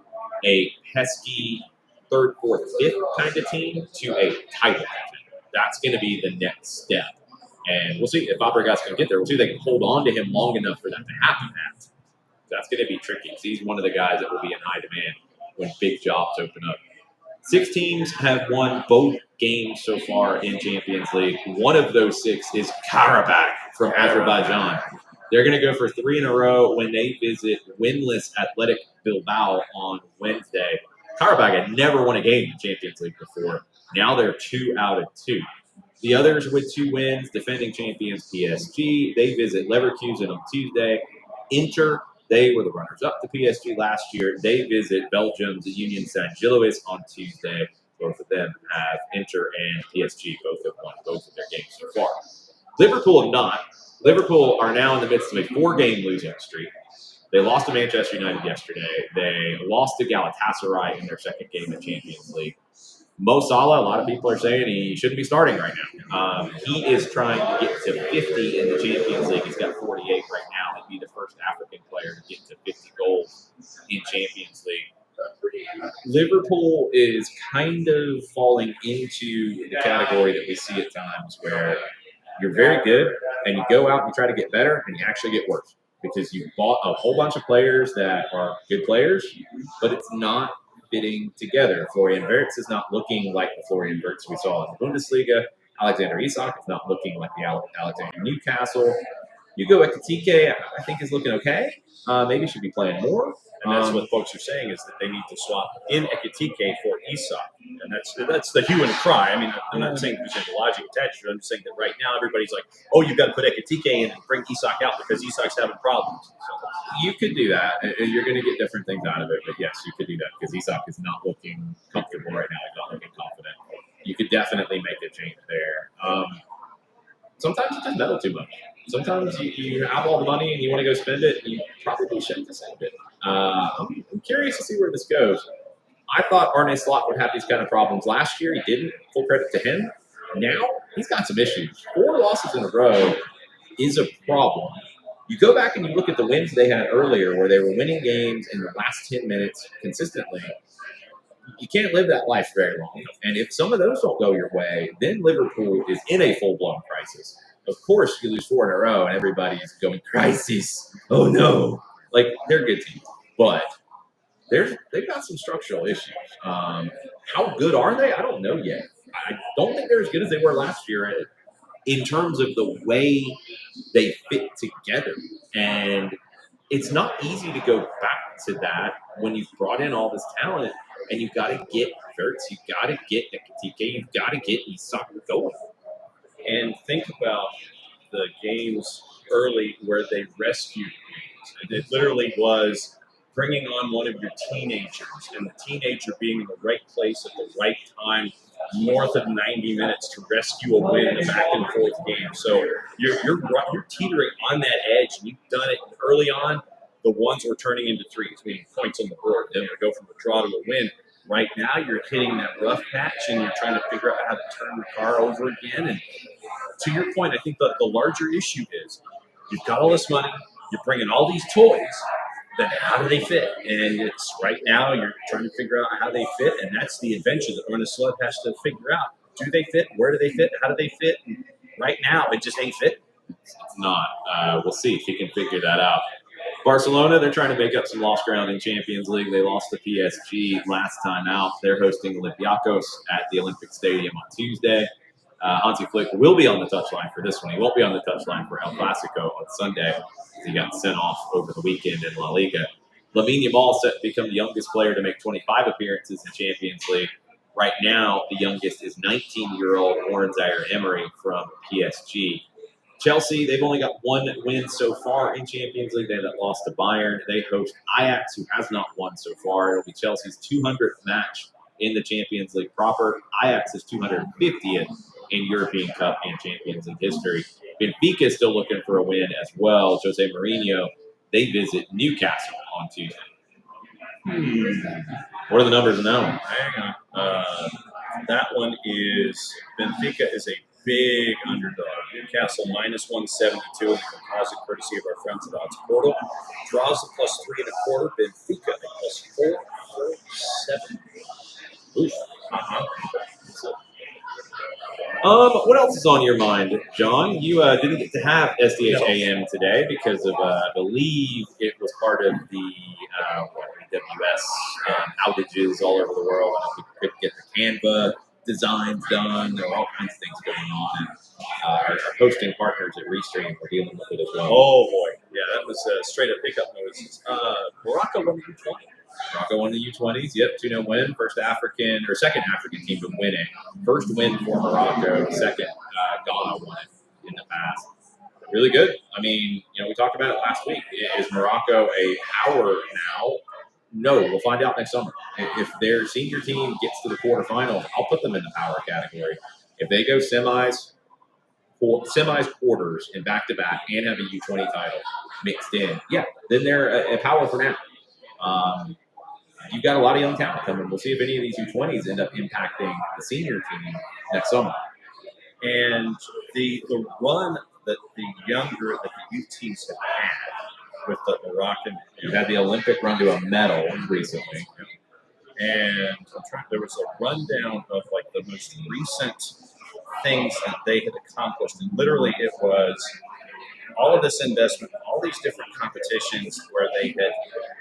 a pesky third, fourth, fifth kind of team to a title contender. That's going to be the next step. And we'll see if Fabregas can get there. We'll see if they can hold on to him long enough for that to happen. That's going to be tricky. He's one of the guys that will be in high demand when big jobs open up. 6 teams have won both games so far in Champions League. One of those 6 is Karabakh from Azerbaijan. They're going to go for 3 in a row when they visit winless Athletic Bilbao on Wednesday. Karabakh had never won a game in the Champions League before. Now they're 2 out of 2. The others with 2 wins, defending champions PSG. They visit Leverkusen on Tuesday. Inter, they were the runners-up to PSG last year. They visit Belgium's Union Saint-Gilloise on Tuesday. Both of them have Inter and PSG. Both have won both of their games so far. Liverpool have not. Liverpool are now in the midst of a 4-game losing streak. They lost to Manchester United yesterday. They lost to Galatasaray in their second game of Champions League. Mo Salah, a lot of people are saying he shouldn't be starting right now. He is trying to get to 50 in the Champions League. He's got 48 right now. He'd be the first African player to get to 50 goals in Champions League. Liverpool is kind of falling into the category that we see at times where you're very good and you go out and you try to get better and you actually get worse because you bought a whole bunch of players that are good players, but it's not fitting together. Florian Wirtz is not looking like the Florian Wirtz we saw in the Bundesliga. Alexander Isak is not looking like the Alexander Newcastle. Hugo Ekitike, I think, is looking okay. Maybe should be playing more. And that's what folks are saying is that they need to swap in Ekitike for Isak. And that's the hue and cry. I mean, I'm not saying there's any logic attached to it. I'm just saying that right now everybody's like, oh, you've got to put Ekitike in and bring Isak out because Isak's having problems. So you could do that. And you're going to get different things out of it. But yes, you could do that because Isak is not looking comfortable right now. He's not looking confident. You could definitely make a change there. Sometimes you just meddle too much. Sometimes you have all the money and you want to go spend it, and you probably shouldn't have spent it. I'm curious to see where this goes. I thought Arne Slot would have these kind of problems last year. He didn't. Full credit to him. Now, he's got some issues. 4 losses in a row is a problem. You go back and you look at the wins they had earlier where they were winning games in the last 10 minutes consistently. You can't live that life very long. And if some of those don't go your way, then Liverpool is in a full-blown crisis. Of course, you lose 4 in a row and everybody's going, crisis. Oh, no. Like, they're a good team. But they've got some structural issues. How good are they? I don't know yet. I don't think they're as good as they were last year in terms of the way they fit together. And it's not easy to go back to that when you've brought in all this talent and you've got to get Wirtz, you've got to get Ekitike, you've got to get Isak going. And think about the games early where they rescued games. It literally was bringing on one of your teenagers and the teenager being in the right place at the right time, north of 90 minutes to rescue a win in a back and forth game. So you're teetering on that edge, and you've done it early on. The ones were turning into threes, meaning points on the board. Then to go from a draw to a win. Right now, you're hitting that rough patch, and you're trying to figure out how to turn the car over again. And to your point, I think the larger issue is you've got all this money, you're bringing all these toys, then how do they fit? And it's right now you're trying to figure out how they fit, and that's the adventure that Arne Slot has to figure out. Do they fit? Where do they fit? How do they fit? And right now, it just ain't fit. It's not. We'll see if he can figure that out. Barcelona, they're trying to make up some lost ground in Champions League. They lost to PSG last time out. They're hosting Olympiacos at the Olympic Stadium on Tuesday. Hansi Flick will be on the touchline for this one. He won't be on the touchline for El Clasico on Sunday. He got sent off over the weekend in La Liga. Lamine Yamal set to become the youngest player to make 25 appearances in Champions League. Right now, the youngest is 19-year-old Warren Zaire-Emery from PSG. Chelsea, they've only got 1 win so far in Champions League. They had that loss to Bayern. They host Ajax, who has not won so far. It'll be Chelsea's 200th match in the Champions League proper. Ajax is 250th in European Cup and Champions League history. Benfica is still looking for a win as well. Jose Mourinho, they visit Newcastle on Tuesday. What are the numbers in that one? Hang on. That one is Benfica is a big underdog. Newcastle minus 172 in the composite, courtesy of our friends at Odds Portal. Draws the plus 3.25. Benfica at plus 447. Oof. Uh-huh. What else is on your mind, John? You didn't get to have SDHAM today because of, I believe it was part of the AWS outages all over the world. I don't think we couldn't get the Canva designs done. There were all kinds of things going on. And our hosting partners at Restream were dealing with it as well. Oh, boy. Yeah, that was straight up pickup notices. Morocco won the U20. Morocco won the U20s. Yep, 2-0 win. Second African team to win it. First win for Morocco. Second, Ghana won it in the past. Really good. I mean, we talked about it last week. Is Morocco a power now? No, we'll find out next summer. If their senior team gets to the quarterfinals, I'll put them in the power category. If they go semis, quarters, and back-to-back, and have a U20 title mixed in, yeah, then they're a power for now. You've got a lot of young talent coming. We'll see if any of these U20s end up impacting the senior team next summer. And the run that the youth teams have had with the Moroccan, You had the Olympic run to a medal recently. and there was a rundown of like the most recent things that they had accomplished, and literally it was all of this investment, all these different competitions where they had.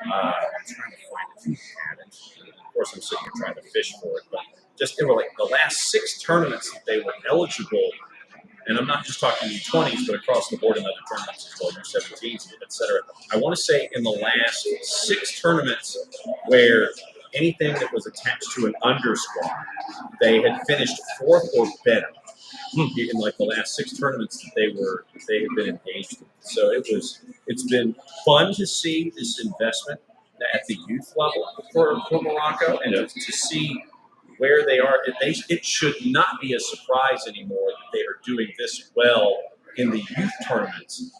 I'm trying to find it. Of course, I'm sitting here trying to fish for it, but they were like the last 6 tournaments that they were eligible. And I'm not just talking U20s, but across the board in other tournaments as well, U17s, et cetera. I want to say in the last 6 tournaments where anything that was attached to an underscore, they had finished 4th or better in like the last 6 tournaments that they had been engaged in. So it's been fun to see this investment at the youth level for Morocco, and to see where they are. It should not be a surprise anymore that they are doing this well in the youth tournaments.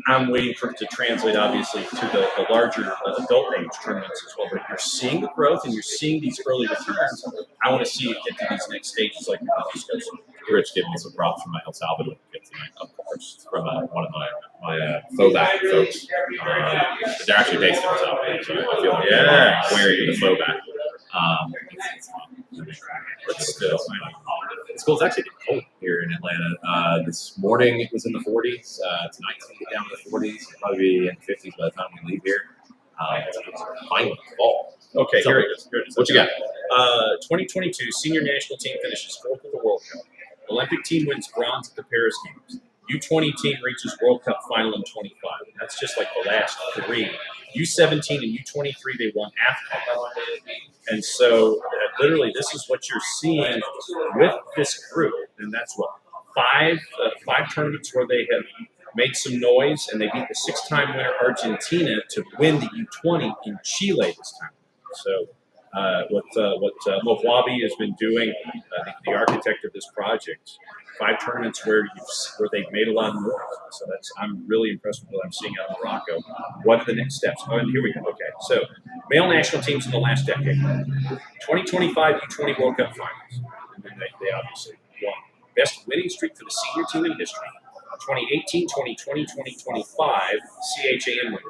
I'm waiting for it to translate, obviously, to the larger adult age tournaments as well. But you're seeing the growth and you're seeing these early returns. I want to see it get to these next stages like the East Coast. Rich giving me some props from my El Salvador kid tonight, of course, from one of my Foback folks. They're actually based in El Salvador, so I feel like they're wearing the Foback. But still, it's cool. It's actually getting cold here in Atlanta. This morning it was in the 40s. Tonight's going to get down to the 40s. It'll probably be in the 50s by the time we leave here. It's finally fall. Okay, here it is. What you got? 2022 senior national team finishes 4th at the World Cup. Olympic team wins bronze at the Paris Games. U20 team reaches World Cup final in 25. And that's just like the last 3. U17 and U23, they won AFCON. And so literally this is what you're seeing with this group. And that's what, 5 tournaments where they have made some noise, and they beat the 6-time winner Argentina to win the U20 in Chile this time. So what Mojwabi has been doing, the architect of this project, 5 tournaments where they've made a lot of noise. So I'm really impressed with what I'm seeing out of Morocco. What are the next steps? Oh, and here we go. Okay, so male national teams in the last decade. 2025 U20 World Cup finals. And then they obviously won. Best winning streak for the senior team in history. 2018, 2020, 2025 CHAM winners.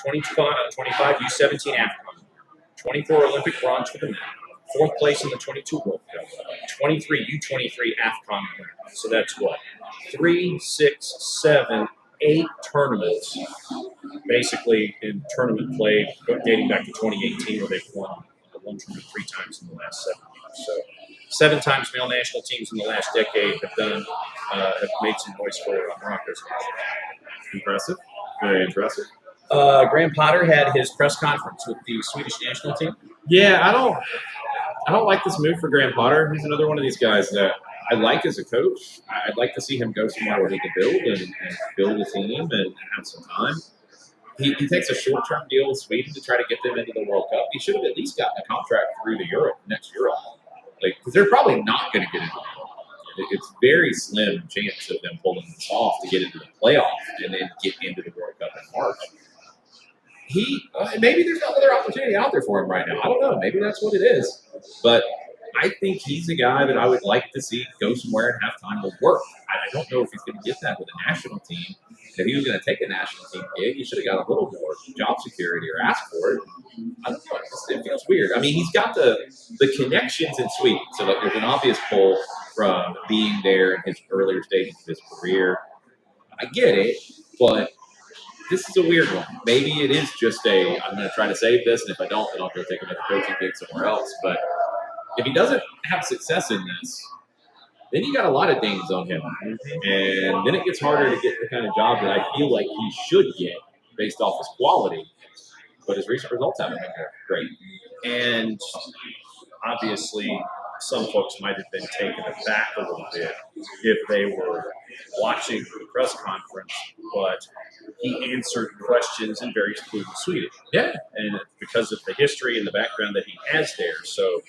2025 U17 AFCON. 24 Olympic bronze for the men. 4th place in the 22 World Cup. 23 U23 AFCON winners. So that's what? 3, 6, 7, 8 tournaments, basically in tournament play dating back to 2018, where they've won one tournament 3 times in the last 7 years. So 7 times male national teams in the last decade have made some noise for Morocco's. Impressive. Very impressive. Graham Potter had his press conference with the Swedish national team. Yeah, I don't like this move for Graham Potter. He's another one of these guys that I like as a coach. I'd like to see him go somewhere where he can build and build a team and have some time. He takes a short-term deal with Sweden to try to get them into the World Cup. He should have at least gotten a contract through the next Euro. Because they're probably not going to get into the World Cup. It's very slim chance of them pulling this off to get into the playoff and then get into the World Cup in March. maybe there's no other opportunity out there for him right now. I don't know. Maybe that's what it is. But I think he's a guy that I would like to see go somewhere and have time to work. I don't know if he's going to get that with a national team. If he was going to take a national team gig, he should have got a little more job security or asked for it. I don't know. It feels weird. I mean, he's got the connections in Sweden. So like, there's an obvious pull from being there in his earlier stages of his career. I get it, but this is a weird one. Maybe it is just I'm going to try to save this, and if I don't, then I'll go take another coaching gig somewhere else. But if he doesn't have success in this, then you got a lot of things on him. And then it gets harder to get the kind of job that I feel like he should get based off his quality. But his recent results haven't been great. And obviously, some folks might have been taken aback a little bit if they were watching the press conference, but he answered questions in very fluent Swedish. Yeah. And because of the history and the background that he has there. So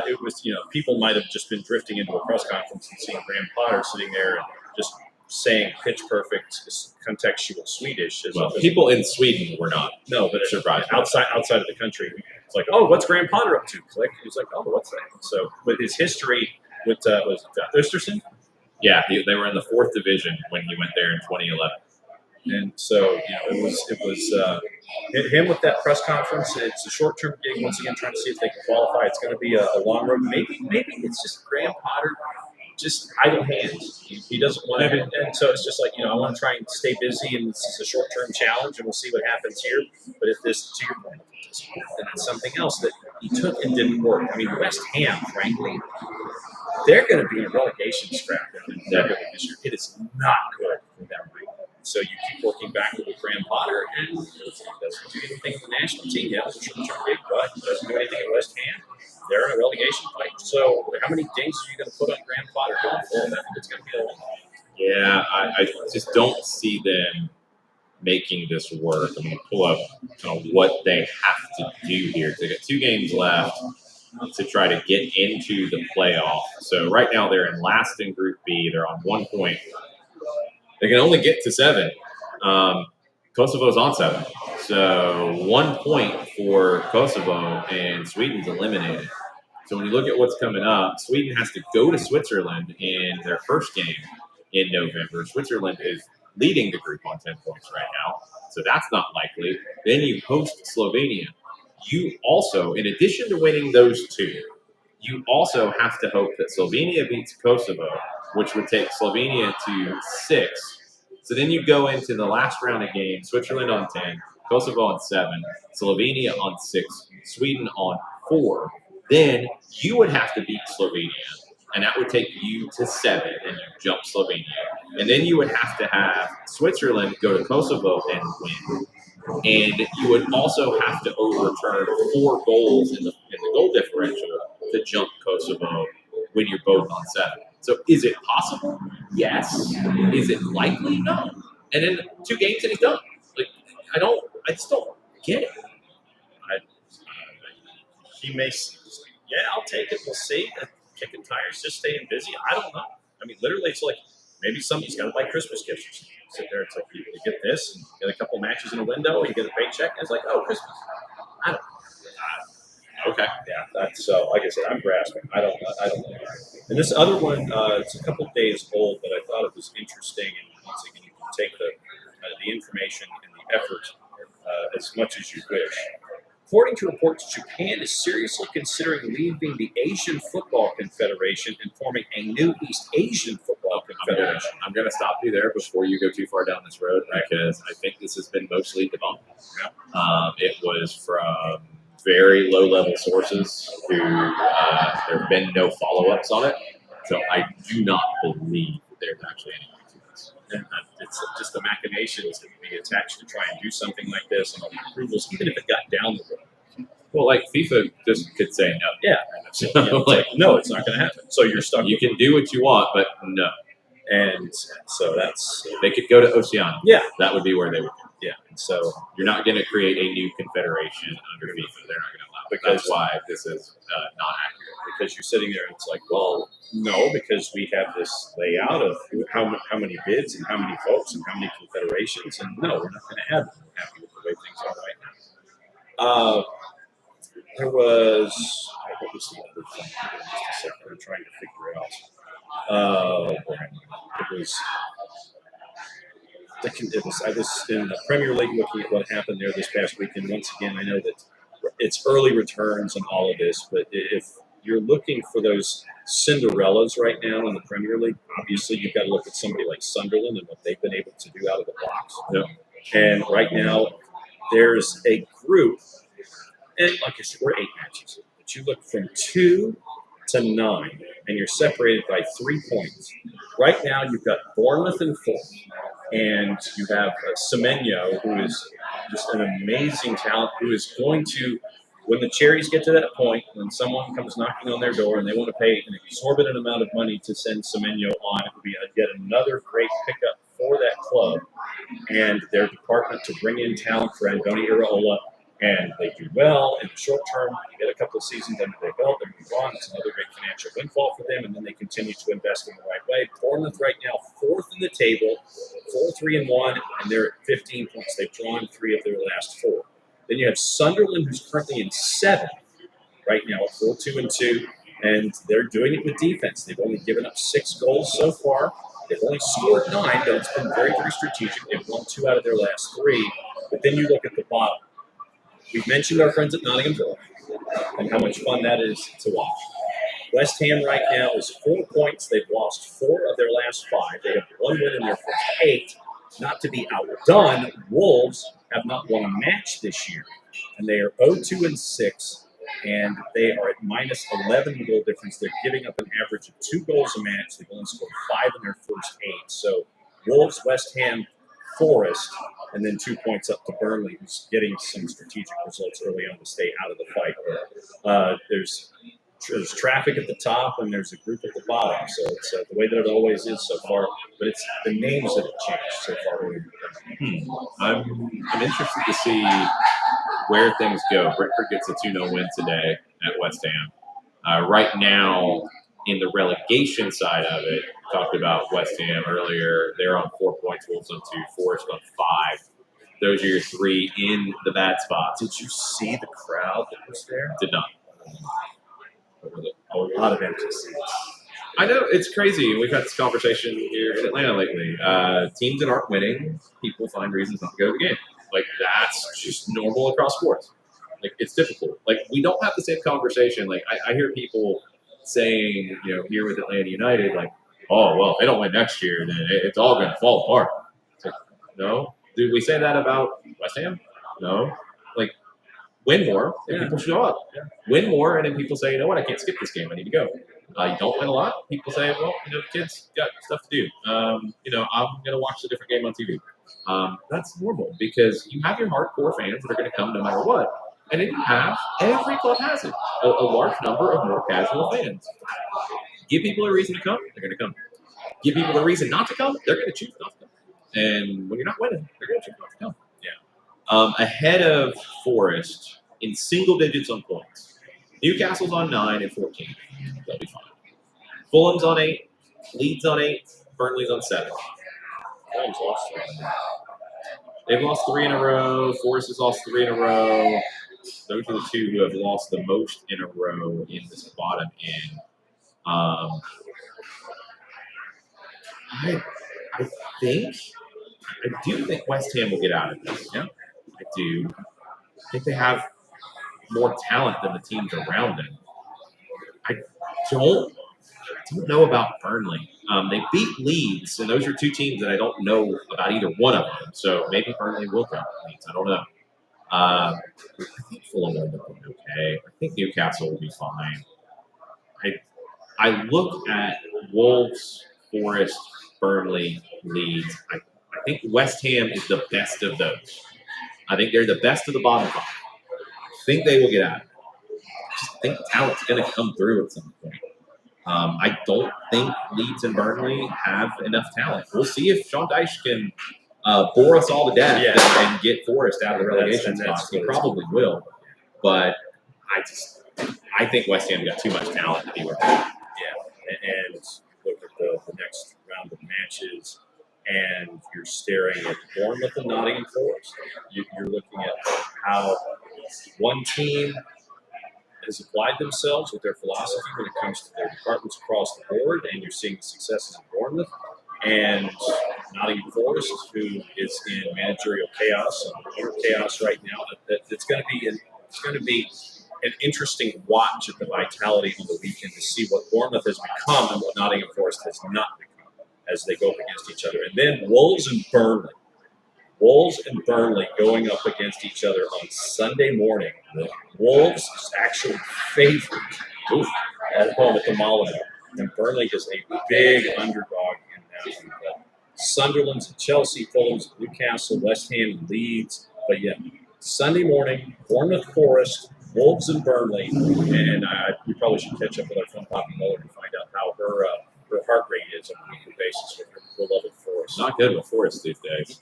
it was, people might have just been drifting into a press conference and seeing Graham Potter sitting there and just saying pitch perfect contextual Swedish. People in Sweden were not. No, but surprised outside of the country, it's like, oh, what's Graham Potter up to? Click. He's like, oh, what's that? So with his history with was it Östersund? Yeah, they were in the 4th division when he went there in 2011. And so, it was him with that press conference. It's a short-term gig. Once again, trying to see if they can qualify. It's going to be a long road. Maybe it's just Graham Potter, just idle hands. He doesn't want to. And so it's just like, I want to try and stay busy, and this is a short-term challenge, and we'll see what happens here. But if this, to your point, then it's something else that he took and didn't work. I mean, West Ham, frankly, they're going to be in a relegation scrap this year. It is not good for them right now. So you keep working backward with Graham Potter, and he doesn't do anything with the national team yet. It's a short-term gig, but he doesn't do anything at West Ham. They're in a relegation fight. So how many dings are you going to put on Graham Potter going forward? I think it's going to be a long. Yeah, I just don't see them making this work. I'm going to pull up what they have to do here. They got 2 games left to try to get into the playoff. So right now they're in last in Group B. They're on 1 point. They can only get to 7. Kosovo's on 7. So 1 point for Kosovo, and Sweden's eliminated. So when you look at what's coming up, Sweden has to go to Switzerland in their first game in November. Switzerland is leading the group on 10 points right now, so that's not likely. Then you host Slovenia. You also, in addition to winning those 2, you also have to hope that Slovenia beats Kosovo, which would take Slovenia to 6. So then you go into the last round of games, Switzerland on 10, Kosovo on 7, Slovenia on 6, Sweden on 4. Then you would have to beat Slovenia, and that would take you to 7, and you jump Slovenia. And then you would have to have Switzerland go to Kosovo and win. And you would also have to overturn 4 goals in the goal differential to jump Kosovo when you're both on 7. So is it possible? Yes. Is it likely? No. And then 2 games and he's done. I just don't get it. He may, I'll take it. We'll see. Kicking tires, just staying busy. I don't know. I mean, literally, it's like maybe somebody's got to buy Christmas gifts or something. Sit there, it's like you get this, and get a couple matches in a window, and you get a paycheck, and it's like, oh, Christmas. I don't know. Okay. Yeah, that's so. Like I said, I'm grasping. I don't know. And this other one, it's a couple of days old, but I thought it was interesting. And once again, you can take the information and the effort as much as you wish. According to reports, Japan is seriously considering leaving the Asian Football Confederation and forming a new East Asian Football Confederation. I'm going to stop you there before you go too far down this road, because I think this has been mostly debunked. Yeah. It was from very low-level sources who there have been no follow-ups on it. So I do not believe that there's actually anything to this. And it's just the machinations that would be attached to try and do something like this and all the approvals, even if it got down the road. Well, like FIFA just could say no. Yeah. So, no, it's not going to happen. So you're stuck. You can do what you want, but no. And so that's... They could go to Oceania. Yeah. That would be where they would go. Yeah. And so you're not going to create a new confederation under FIFA. They're not going to allow it. That's why this is not accurate. Because you're sitting there and it's like, well, no, because we have this layout of how many bids and how many folks and how many confederations. And no, we're not going to have them. We're happy with the way things are right now. There was, what was the other thing? Hold on just a second. I'm trying to figure out. I was in the Premier League looking at what happened there this past weekend. Once again, I know that it's early returns and all of this, but if you're looking for those Cinderellas right now in the Premier League, obviously you've got to look at somebody like Sunderland and what they've been able to do out of the blocks. Yeah. And right now, there's a group, and like I said, we're 8 matches, but you look from 2 to 9, and you're separated by 3 points. Right now, you've got Bournemouth in 4th, and you have Semenyo, who is just an amazing talent, who is going to, when the Cherries get to that point, when someone comes knocking on their door and they want to pay an exorbitant amount of money to send Semenyo on, it will be yet another great pickup for that club and their department to bring in talent for Andoni Iraola. And they do well in the short term, get a couple of seasons under their belt, and move on. It's another great financial windfall for them, and then they continue to invest in the right way. Bournemouth right now, 4th in the table, 4-3-1, and they're at 15 points. They've drawn 3 of their last 4. Then you have Sunderland, who's currently in 7th right now at 4-2-2, and they're doing it with defense. They've only given up 6 goals so far. They've only scored 9, but it's been very, very strategic. They've won 2 out of their last 3. But then you look at the bottom. We've mentioned our friends at Nottingham Forest and how much fun that is to watch. West Ham right now is 4 points. They've lost 4 of their last 5. They have 1 win in their first 8. Not to be outdone, Wolves have not won a match this year, and they are 0-2-6, and they are at minus 11 goal difference. They're giving up an average of 2 goals a match. They've only scored 5 in their first 8. So Wolves, West Ham, Forest, and then 2 points up to Burnley, who's getting some strategic results early on to stay out of the fight. There's traffic at the top, and there's a group at the bottom. So it's the way that it always is so far. But it's the names that have changed so far. I'm interested to see where things go. Brentford gets a 2-0 win today at West Ham. Right now, in the relegation side of it, talked about West Ham earlier. They're on 4 points, Wolves on 2, Forest on 5. Those are your 3 in the bad spots. Did you see the crowd that was there? Did not. A lot of empty seats. I know, it's crazy. We've had this conversation here in Atlanta lately. Teams that aren't winning, people find reasons not to go to the game. Like, that's just normal across sports. Like, it's difficult. Like, we don't have the same conversation. Like, I hear people saying, here with Atlanta United, like, oh, well, if they don't win next year, then it's all going to fall apart. It's like, no. Do we say that about West Ham? No. Like, win more, and people show up. Yeah. Win more, and then people say, you know what, I can't skip this game. I need to go. You don't win a lot. People say, well, the kids got stuff to do. I'm going to watch a different game on TV. That's normal because you have your hardcore fans that are going to come no matter what. And then you have, every club has it, a large number of more casual fans. Give people a reason to come, they're going to come. Give people a reason not to come, they're going to choose not to come. And when you're not winning, they're going to choose not to come. Yeah. Ahead of Forest in single digits on points. Newcastle's on 9 and 14. They'll be fine. Fulham's on 8. Leeds on 8. Burnley's on 7. Fulham's lost 3. They've lost 3 in a row. Forest has lost 3 in a row. Those are the 2 who have lost the most in a row in this bottom end. I do think West Ham will get out of this. Yeah, I do. I think they have more talent than the teams around them. I don't know about Burnley. They beat Leeds, and those are 2 teams that I don't know about either one of them. So maybe Burnley will beat Leeds. I don't know. I think Fulham will be okay. I think Newcastle will be fine. I look at Wolves, Forest, Burnley, Leeds. I think West Ham is the best of those. I think they're the best of the bottom 5. I think they will get out. I just think talent's going to come through at some point. I don't think Leeds and Burnley have enough talent. We'll see if Sean Dyche can bore us all to death and get Forest out of the relegation spot. He probably will. But I think West Ham got too much talent to be where they're at. Yeah, and look at the next round of matches, and you're staring at Bournemouth and Nottingham Forest. You're looking at how one team has applied themselves with their philosophy when it comes to their departments across the board, and you're seeing the successes in Bournemouth and Nottingham Forest, who is in managerial chaos and utter chaos right now. It's going to be an interesting watch at the Vitality on the weekend to see what Bournemouth has become and what Nottingham Forest has not become as they go up against each other. And then Wolves and Burnley. Wolves and Burnley going up against each other on Sunday morning. Wolves is actually favored at home at the Molineux, and Burnley is a big underdog in that one. But Sunderland's and Chelsea, Fulham's, Newcastle, West Ham, and Leeds. But yeah, Sunday morning, Bournemouth Forest, Wolves and Burnley, and we probably should catch up with our friend Poppy Miller and find out how her heart rate is on a weekly basis with her beloved Forest. Not good with Forest these days.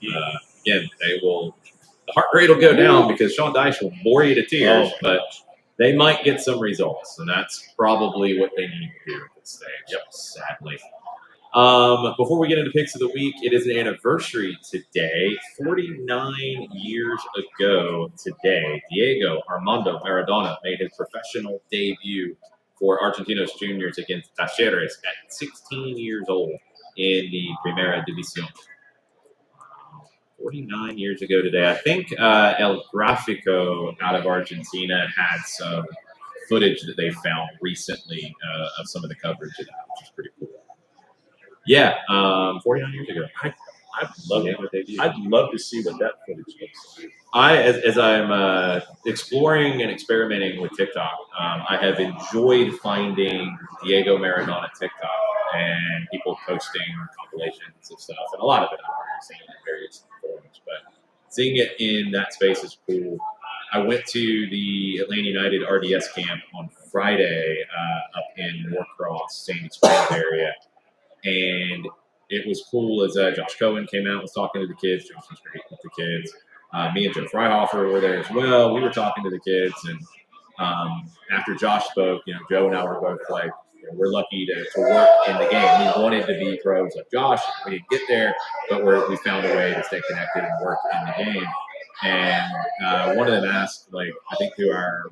Again, the heart rate will go down because Sean Dyche will bore you to tears, but they might get some results, and that's probably what they need to do at this stage. Yep, sadly. Before we get into picks of the week, it is an anniversary today. 49 years ago today, Diego Armando Maradona made his professional debut for Argentinos Juniors against Talleres at 16 years old in the Primera División. 49 years ago today. I think El Gráfico out of Argentina had some footage that they found recently of some of the coverage of that, which is pretty cool. Yeah, 49 years ago. I'd love to see what that footage looks like. As I'm exploring and experimenting with TikTok, I have enjoyed finding Diego Maradona TikTok and people posting compilations of stuff, and a lot of it I've already seen in various forums, but seeing it in that space is cool. I went to the Atlanta United RDS camp on Friday up in Norcross, Sandy Springs area, and it was cool as Josh Cohen came out and was talking to the kids, doing some great with the kids. Me and Joe Freihofer were there as well. We were talking to the kids, and after Josh spoke, Joe and I were both like, we're lucky to work in the game. We wanted to be pros like Josh. We didn't get there, but we found a way to stay connected and work in the game. And one of them asked, I think who our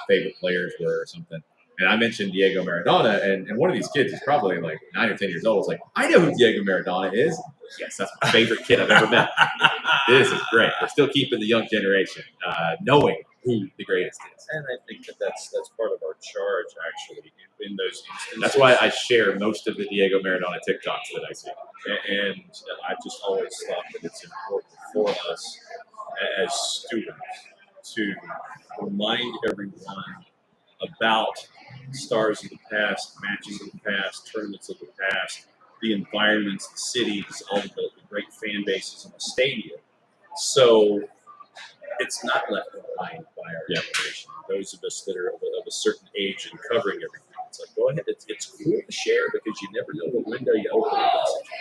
favorite players were or something. And I mentioned Diego Maradona, and one of these kids is probably 9 or 10 years old. It's like, I know who Diego Maradona is. Yes, that's my favorite kid I've ever met. This is great. We're still keeping the young generation knowing who the greatest is. And I think that's part of our charge, actually, in those instances. That's why I share most of the Diego Maradona TikToks that I see. And I just always thought that it's important for us as students to remind everyone about stars of the past, matches of the past, tournaments of the past, the environments, the cities, all of the great fan bases in the stadium. So it's not left behind by our generation. Those of us that are of a certain age and covering everything, it's like, go ahead. It's cool to share because you never know what window you open up in a situation.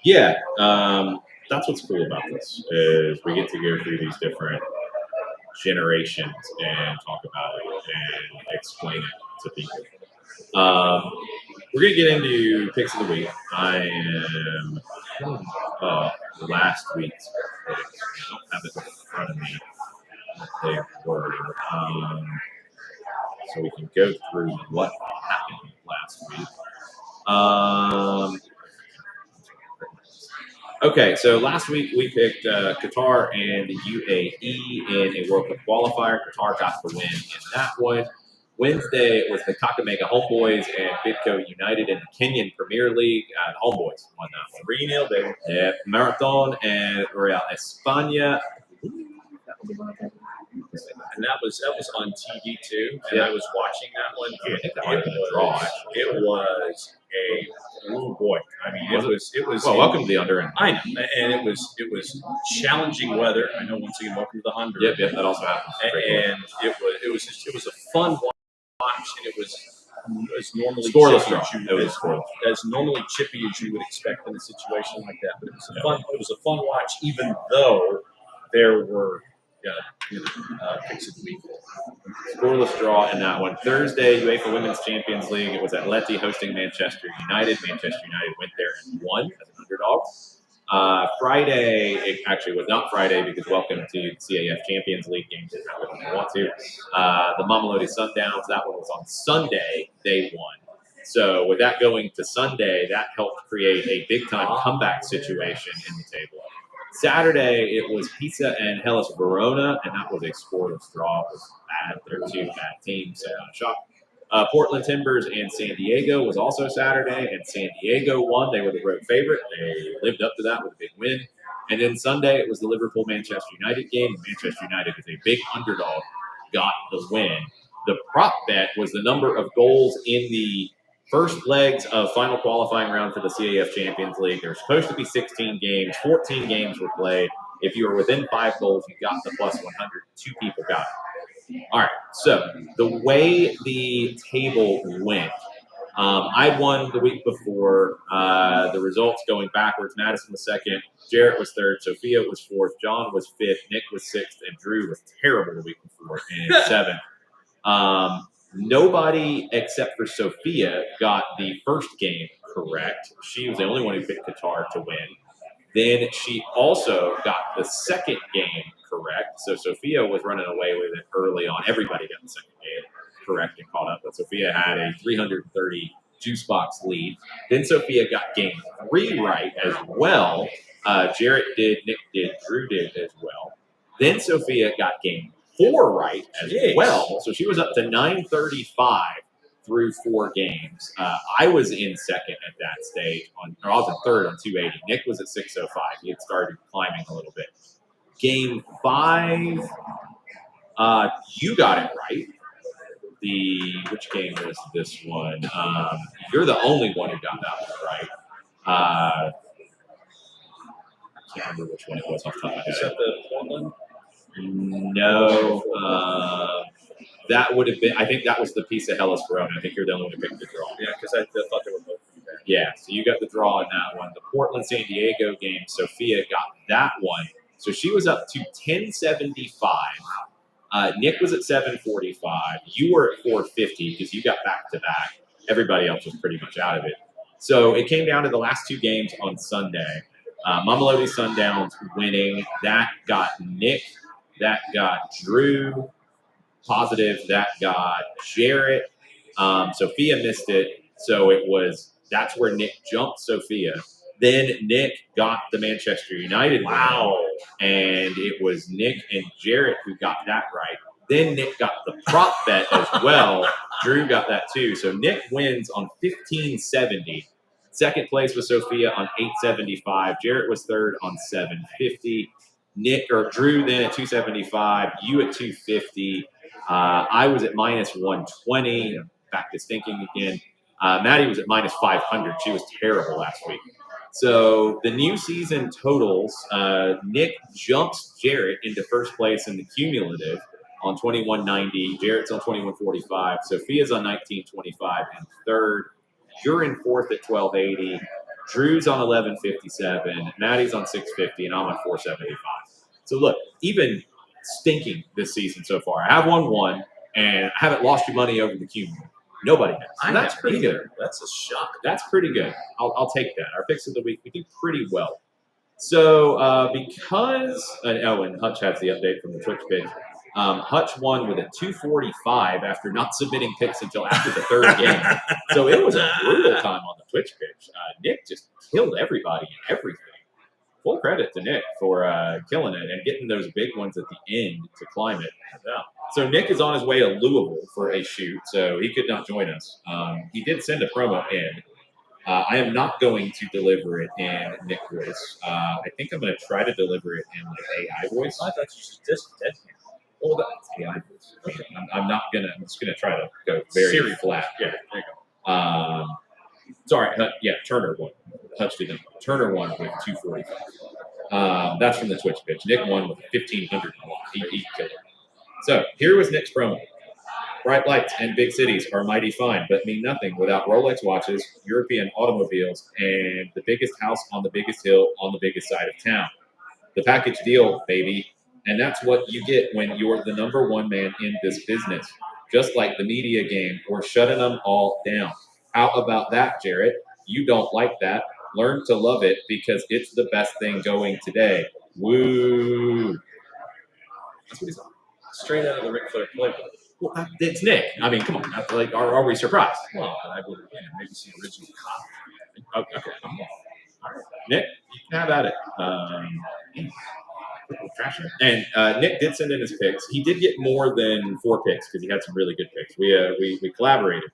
Yeah, that's what's cool about this is we get to go through these different generations and talk about it and explain it to people. We're going to get into picks of the week. I am last week's picks. I don't have it in front of me what they were. So we can go through what happened last week. Okay, so last week we picked Qatar and the UAE in a World Cup qualifier. Qatar got the win in that one. Wednesday was the Kakamega Homeboys and Bidco United in the Kenyan Premier League. The Homeboys won that one. 3-0, baby. Yeah, Marathon and Real España. And that was on TV too, and I was watching that one. I think that might have been a draw. It was boy. I mean, it was. Well, welcome to the Honduran. I know, and it was challenging weather. I know. Once again, welcome to the Honduran. Yep, that also happened. And it was a fun watch, and it was as normally scoreless chippy draw. As normally chippy as you would expect in a situation like that. But it was a fun watch, even though there were. Picks of the week. Scoreless draw in that one. Thursday, UEFA Women's Champions League. It was Atleti hosting Manchester United. Manchester United went there and won as an underdog. Friday, it actually was not Friday because welcome to the CAF Champions League games if you want to. The Mamelodi Sundowns, that one was on Sunday, day one. So with that going to Sunday, that helped create a big-time comeback situation in the table. Saturday, it was Pisa and Hellas Verona, and that was a scoreless draw. It was bad. They're two bad teams, so not a shock. Portland Timbers and San Diego was also Saturday, and San Diego won. They were the road favorite. They lived up to that with a big win. And then Sunday, it was the Liverpool-Manchester United game. Manchester United is a big underdog, got the win. The prop bet was the number of goals in the first legs of final qualifying round for the CAF Champions League. There were supposed to be 16 games. 14 games were played. If you were within 5 goals, you got the plus 100. 2 people got it. All right, so the way the table went, I won the week before. The results going backwards, Madison was second, Jarrett was third, Sophia was fourth, John was fifth, Nick was sixth, and Drew was terrible the week before and seventh. Nobody except for Sophia got the first game correct. She was the only one who picked Qatar to win. Then she also got the second game correct. So Sophia was running away with it early on. Everybody got the second game correct and caught up. But Sophia had a 330 juice box lead. Then Sophia got game 3 right as well. Jarrett did, Nick did, Drew did as well. Then Sophia got game 4 right as well. So she was up to 935 through 4 games. I was in second at that stage, or I was in third on 280. Nick was at 605. He had started climbing a little bit. Game 5, you got it right. Which game was this one? You're the only one who got that one right. I can't remember which one it was off the top of my head. Is that the Portland? No. That would have been, I think that was the piece of Hellas Verona. I think you're the only one who picked the draw. Yeah, because I thought they were both there. Yeah, so you got the draw in that one. The Portland-San Diego game, Sophia got that one. So she was up to 1075. Nick was at 745. You were at 450 because you got back-to-back. Everybody else was pretty much out of it. So it came down to the last 2 games on Sunday. Mamelodi Sundowns winning. That got Nick. That got Drew. Positive. That got Jarrett. Sophia missed it. So that's where Nick jumped Sophia. Then Nick got the Manchester United. Wow. And it was Nick and Jarrett who got that right. Then Nick got the prop bet as well. Drew got that too. So Nick wins on 1570. Second place was Sophia on 875. Jarrett was third on 750. Drew then at 275. You at 250. I was at minus 120. Back to stinking again. Maddie was at minus 500. She was terrible last week. So the new season totals, Nick jumps Jarrett into first place in the cumulative on 2190. Jarrett's on 2145. Sophia's on 1925 and third. You're in fourth at 1280. Drew's on 1157. Maddie's on 650, and I'm on 475. So look, even stinking this season so far, I have won, and I haven't lost you money over the cumulative. Nobody has. And that's pretty good. That's a shock. That's pretty good. I'll take that. Our picks of the week, we do pretty well. So because and Hutch has the update from the Twitch pitch. Hutch won with a 245 after not submitting picks until after the third game. So it was a brutal time on the Twitch pitch. Nick just killed everybody and everything. Full credit to Nick for killing it and getting those big ones at the end to climb it. Yeah. So Nick is on his way to Louisville for a shoot, so he could not join us. He did send a promo in. I am not going to deliver it in Nick voice. I think I'm going to try to deliver it in like AI voice. I thought you just did. Well, that's AI voice. Okay. I'm not gonna. I'm just gonna try to go very Siri flat. Yeah, there you go. Sorry. Yeah, Turner won. Hutch didn't. Turner won with 245. That's from the Twitch pitch. Nick won with 1500. He killed it. So here was Nick's promo. Bright lights and big cities are mighty fine, but mean nothing without Rolex watches, European automobiles, and the biggest house on the biggest hill on the biggest side of town. The package deal, baby. And that's what you get when you're the number one man in this business. Just like the media game, we're shutting them all down. How about that, Jarrett? You don't like that. Learn to love it because it's the best thing going today. Woo! That's what he's on. Straight out of the Ric Flair playbook. Well, it's Nick. I mean, come on. Like, are we surprised? Well, I would maybe see original copy. Okay. All right. Nick, you can have at it. And Nick did send in his picks. He did get more than 4 picks because he had some really good picks. We collaborated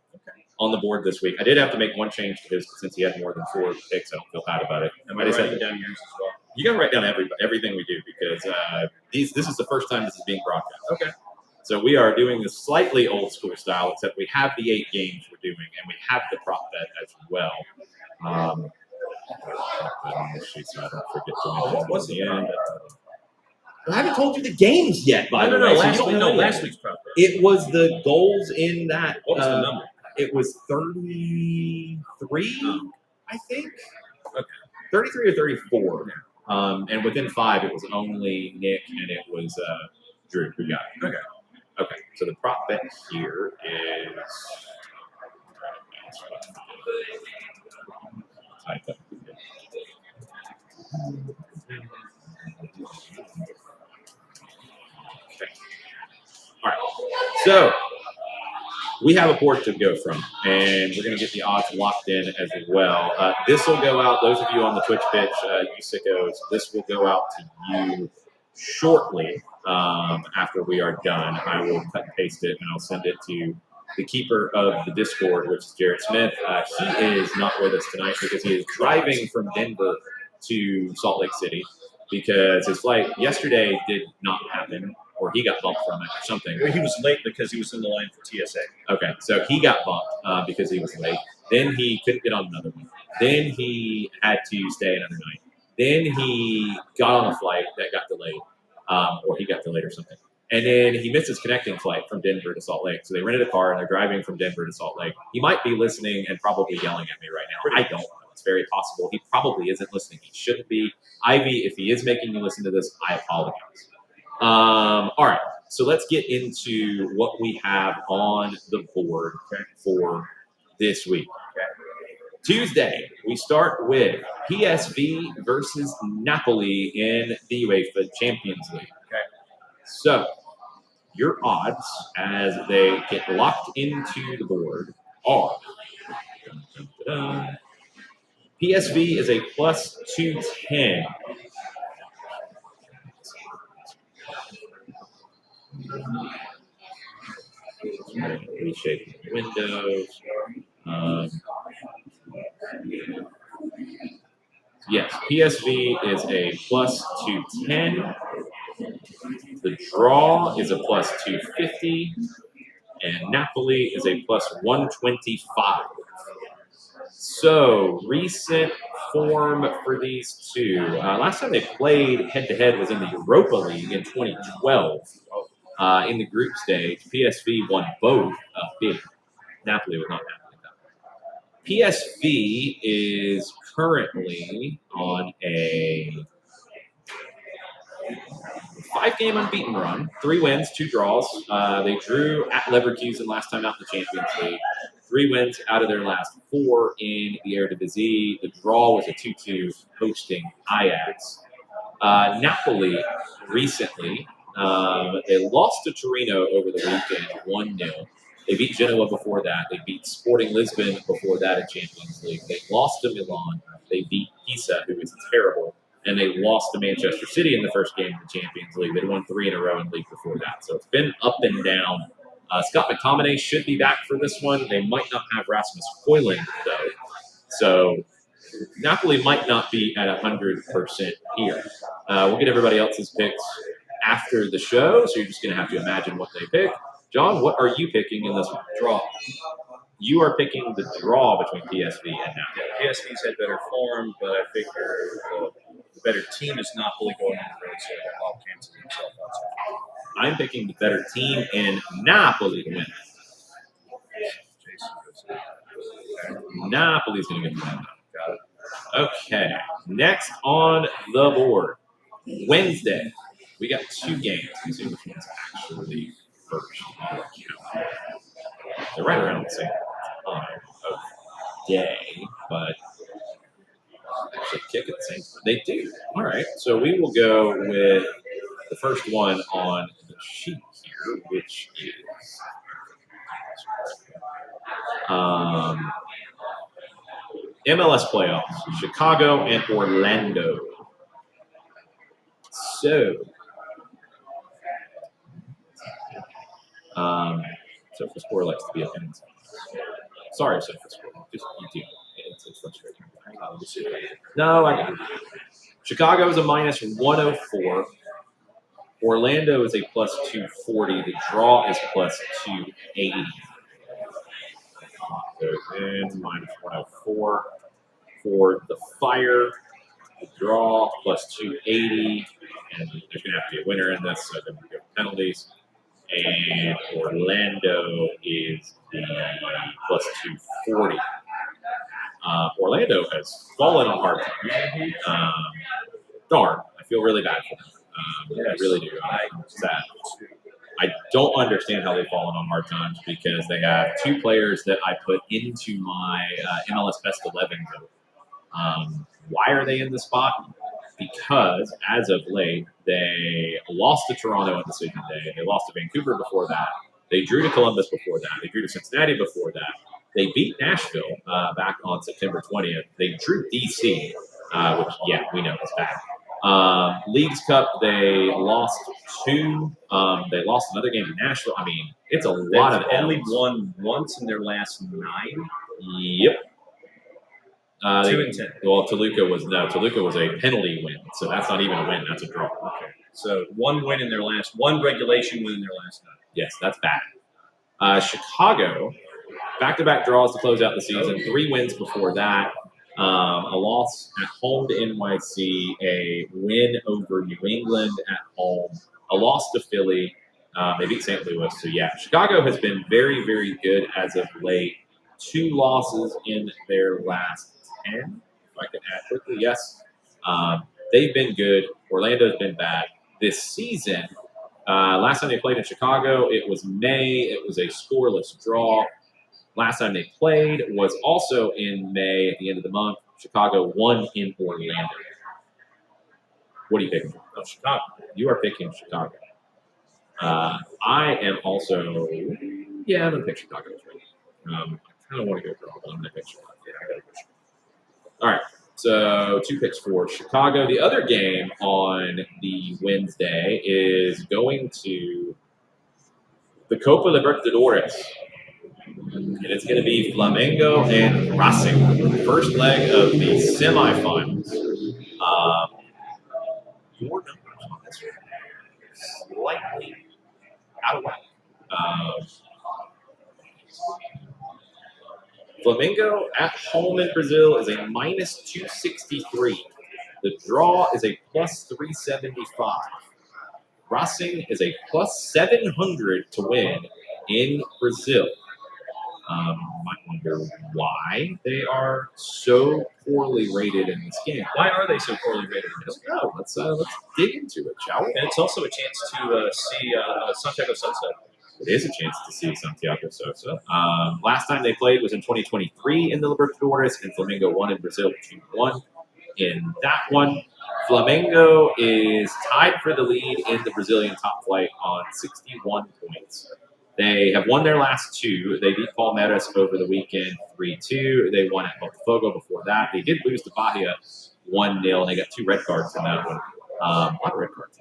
on the board this week. I did have to make one change to his since he had more than 4 picks. I don't feel bad about it. Am I writing down yours as well? You got to write down everything we do because this is the first time this is being broadcast. Okay. So we are doing this slightly old school style, except we have the 8 games we're doing, and we have the prop bet as well. So I don't forget to mention What was the it? end. I haven't told you the games yet, by the way. Last week's prop bet. It was the goals in that. What was the number? It was 33, I think. Okay. 33 or 34. And within 5, it was only Nick and it was Drew who got it. Okay. So the prop bet here is. Type up. Okay. All right. So we have a board to go from, and we're going to get the odds locked in as well. This will go out, those of you on the Twitch pitch, you sickos, this will go out to you shortly after we are done. I will cut and paste it, and I'll send it to the keeper of the Discord, which is Jared Smith. He is not with us tonight because he is driving from Denver to Salt Lake City because his flight yesterday did not happen, or he got bumped from it or something. He was late because he was in the line for TSA. Okay, so he got bumped because he was late. Then he couldn't get on another one. Then he had to stay another night. Then he got on a flight that got delayed, or he got delayed or something. And then he missed his connecting flight from Denver to Salt Lake. So they rented a car and they're driving from Denver to Salt Lake. He might be listening and probably yelling at me right now. I don't know. It's very possible. He probably isn't listening. He shouldn't be. Ivy, if he is making you listen to this, I apologize. All right. So let's get into what we have on the board for this week. Tuesday, we start with PSV versus Napoli in the UEFA Champions League. So your odds as they get locked into the board are PSV is a plus 210. Reshape the windows. Yes, PSV is a plus 210. The draw is a plus 250. And Napoli is a plus 125. So, recent form for these two. Last time they played head-to-head was in the Europa League in 2012. In the group stage, PSV won both big. Napoli was not happy with that. PSV is currently on a 5-game unbeaten run, 3 wins, 2 draws. They drew at Leverkusen last time out in the Champions League. 3 wins out of their last 4 in the Eredivisie. The draw was a 2-2 hosting Ajax. Napoli recently, they lost to Torino over the weekend, 1-0. They beat Genoa before that. They beat Sporting Lisbon before that in Champions League. They lost to Milan. They beat Pisa, who is terrible. And they lost to Manchester City in the first game of the Champions League. They'd won 3 in a row in league before that. So it's been up and down. Scott McTominay should be back for this one. They might not have Rasmus Højlund, though. So Napoli might not be at 100% here. We'll get everybody else's picks after the show, so you're just going to have to imagine what they pick. John, what are you picking in this one? Draw. You are picking the draw between PSV and Napoli. Yeah, PSV's had better form, but I figure the better team is Napoli going on the road, so I'll cancel himself out. I'm picking the better team in Napoli to win. Napoli's going to get the win. Got it. Okay, next on the board, Wednesday, we got 2 games. Let me see which one's actually first. They're right around the same time of day, but actually kick at the same time. They do. All right. So we will go with the first one on the sheet here, which is MLS playoffs, Chicago and Orlando. So, SofaScore likes to be opinions. Sorry, SofaScore. Just you do. It's frustrating. No, I got it. Chicago is a minus 104. Orlando is a plus 240. The draw is plus 280. So then minus 104 for the Fire. The draw plus 280. And there's going to have to be a winner in this, so then we go penalties. And Orlando is the plus 240. Orlando has fallen on hard times. Darn, I feel really bad for them. Yes, I really do. I'm sad. I don't understand how they've fallen on hard times because they have two players that I put into my MLS Best 11 vote. Why are they in the spot? Because as of late, they lost to Toronto on decision day. They lost to Vancouver before that. They drew to Columbus before that. They drew to Cincinnati before that. They beat Nashville back on September 20th. They drew DC, which, yeah, we know is bad. Leagues Cup, they lost two. They lost another game to Nashville. I mean, it's a lot of only L's. won once in their last 9. Yep. 2-10. Well, Toluca was a penalty win, so that's not even a win. That's a draw. Okay. So one regulation win in their last 9. Yes, that's bad. Chicago, back-to-back draws to close out the season. 3 wins before that. A loss at home to NYC, a win over New England at home, a loss to Philly. They beat St. Louis. So, yeah, Chicago has been very, very good as of late. 2 losses in their last 10, if I can add quickly. Yes. They've been good. Orlando's been bad. This season, last time they played in Chicago, it was May. It was a scoreless draw. Last time they played was also in May at the end of the month. Chicago won in Orlando. What are you picking? Oh, Chicago. You are picking Chicago. I am also, I'm going to pick Chicago as well. I don't want to go draw, but I'm going to pick Chicago. Yeah, I got to pick Chicago. All right. So 2 picks for Chicago. The other game on the Wednesday is going to the Copa Libertadores. And it's going to be Flamengo and Racing. First leg of the semifinals. Your numbers on this one slightly out of whack. Flamengo at home in Brazil is a minus 263. The draw is a plus 375. Racing is a plus 700 to win in Brazil. Might wonder why they are so poorly rated in this game. Why are they so poorly rated in this game? Let's dig into it, shall we? And it's also a chance to see Santiago Sosa. It is a chance to see Santiago Sosa. Last time they played was in 2023 in the Libertadores, and Flamengo won in Brazil 2-1 in that one. Flamengo is tied for the lead in the Brazilian top flight on 61 points. They have won their last 2. They beat Palmeiras over the weekend 3-2. They won at Botafogo before that. They did lose to Bahia 1-0, and they got 2 red cards in that one. A lot of red cards.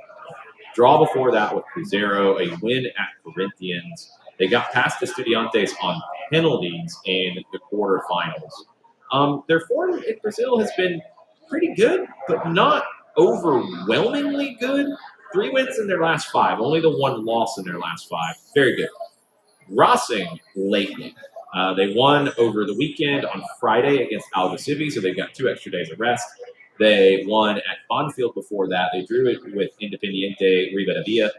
Draw before that with Cruzeiro, a win at Corinthians. They got past Estudiantes on penalties in the quarterfinals. Their form in Brazil has been pretty good, but not overwhelmingly good. 3 wins in their last 5, only the 1 loss in their last 5. Very good. Racing lately. They won over the weekend on Friday against Aldosivi, so they've got 2 extra days of rest. They won at Bonfield before that. They drew it with Independiente Rivadavia.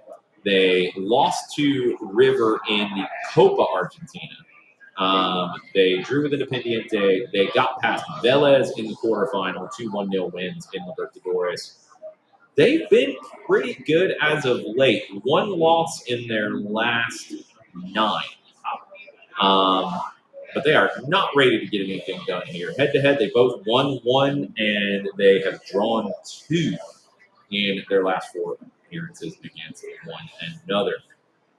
They lost to River in the Copa Argentina. They drew with Independiente. They got past Vélez in the quarterfinal, 2 1-0 wins in Libertadores. They've been pretty good as of late. 1 loss in their last 9. but they are not ready to get anything done here. Head-to-head, they both won 1, and they have drawn 2 in their last 4 appearances against one another.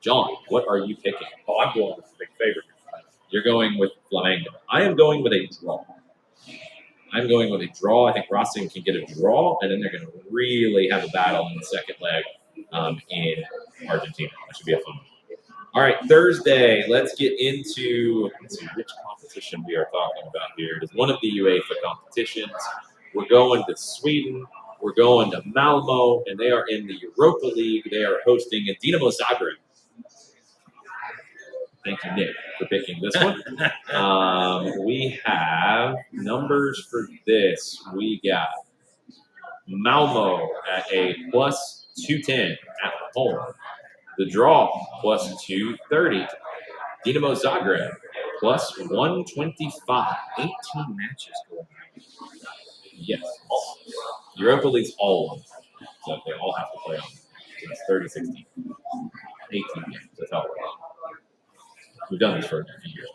John, what are you picking? Oh, I'm going with the big favorite. You're going with Flamengo. I am going with a draw. I'm going with a draw. I think Racing can get a draw, and then they're going to really have a battle in the second leg in Argentina. That should be a fun one. All right, Thursday. Let's get into which competition we are talking about here. It is one of the UEFA competitions. We're going to Sweden. We're going to Malmo, and they are in the Europa League. They are hosting Dinamo Zagreb. Thank you, Nick, for picking this one. We have numbers for this. We got Malmo at a plus 210 at home. The draw plus 230. Dinamo Zagreb plus 125. 18 matches going on. Yes. Europa League's all of them. So they all have to play on. So it's 30, 16. 18 games. That's how it works. We've done this for a few years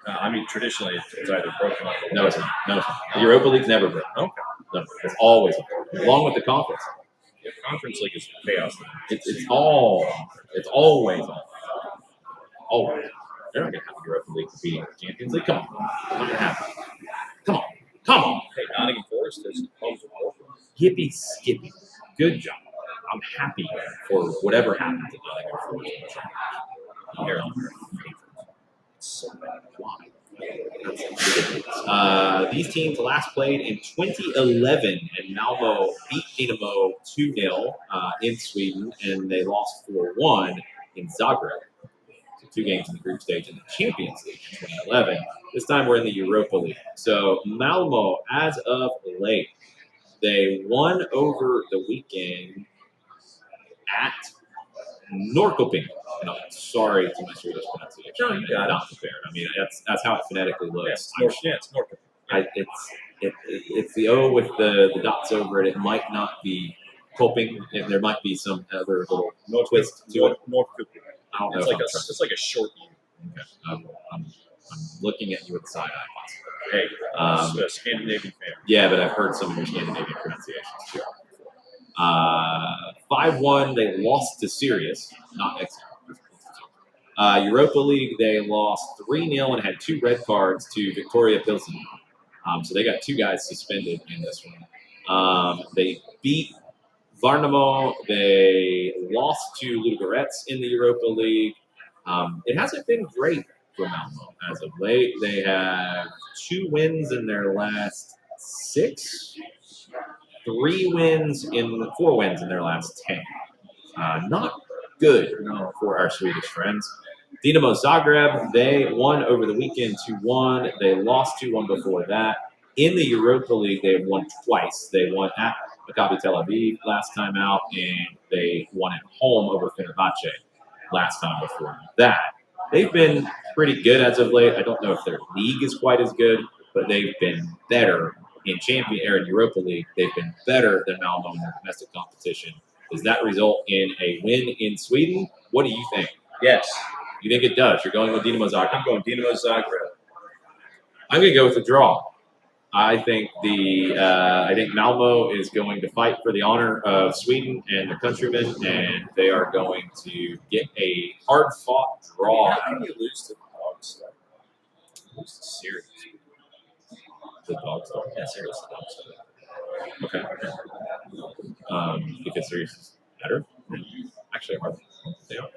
now. I mean, traditionally, it's either broken up or No, it's not. No, it's not. The Europa League's never broken. Okay. No, it's always on. Along with the conference. The Conference League is chaos. It's always on. Always. They're not going to have the Europa League competing with the Champions League. Come on. It's not going to happen. Come on. Come on. Hey, Nottingham Forest is opposed to Portland. Hippy skippy. Good job. I'm happy for whatever happens at Nottingham Forest. Here on Earth. So bad. Why? These teams last played in 2011, and Malmo beat Dinamo 2-0 in Sweden, and they lost 4-1 in Zagreb. So 2 games in the group stage in the Champions League in 2011. This time we're in the Europa League. So Malmo, as of late, they won over the weekend at Norrköping. And I'm sorry to my Swedish pronunciation. No, you got it. Not prepared. I mean, that's how it phonetically looks. It's Norrköping. It's the O with the dots over it. It might not be coping. There might be some other little twist to it. Norrköping. I don't know. It's like a short U. Okay. I'm looking at you with a side eye, possibly. Hey, it's a Scandinavian fan. Yeah, but I've heard some of your Scandinavian pronunciations too. 5-1, they lost to Sirius, not Exeter. Europa League, they lost 3-0 and had 2 red cards to Victoria Pilsen. So they got 2 guys suspended in this one. They beat Varnamo. They lost to Ludogorets in the Europa League. It hasn't been great for Malmo as of late. They have 2 wins in their last 6. 4 wins in their last 10. Not good for our Swedish friends. Dinamo Zagreb, they won over the weekend 2-1. They lost 2-1 before that. In the Europa League, they have won twice. They won at Maccabi Tel Aviv last time out, and they won at home over Fenerbahce last time before that. They've been pretty good as of late. I don't know if their league is quite as good, but they've been better in Europa League. They've been better than Malmo in their domestic competition. Does that result in a win in Sweden? What do you think? Yes. You think it does? You're going with Dinamo Zagreb. I'm going Dinamo Zagreb. I'm going to go with the draw. I think Malmo is going to fight for the honor of Sweden and their countrymen, and they are going to get a hard-fought draw. How can you lose to the Dogs? Lose to Sirius. The Dogs, though. Yeah, Sirius. Okay. Because Sirius is better. Actually, they are.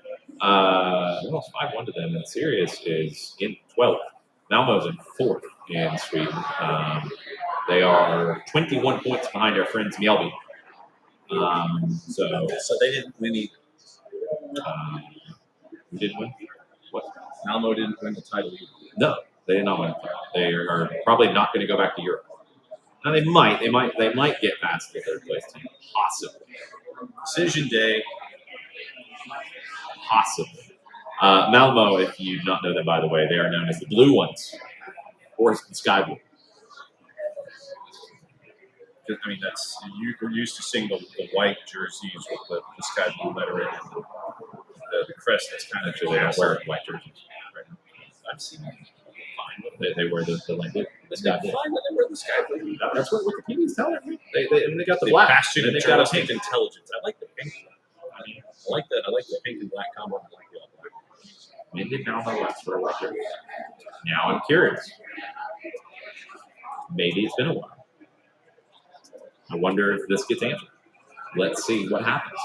We lost 5-1 to them, and Sirius is in 12th. Malmo's in 4th in Sweden. They are 21 points behind our friends Mjällby. So they didn't win either. Who didn't win? What? Malmo didn't win the title either. No, they did not win. They are probably not going to go back to Europe. Now they might get past the 3rd place team, possibly. Decision day. Possibly. Malmo, if you do not know that, by the way, they are known as the Blue Ones, or the Sky Blue. I mean, we're used to seeing the white jerseys with the sky blue lettering and the crest that's kind of Actually, they don't wear white jerseys. I've seen They wear the like the sky blue. Fine that they wear the sky blue. That's what Wikipedia's telling me. They got the The black. bastion And of they got a journalistic pink. intelligence. I like the pink one. I mean, I like that. I like the pink and black combo. I like the all black. When did Now My West for a record? Now I'm curious. Maybe it's been a while. I wonder if this gets answered. Let's see what happens.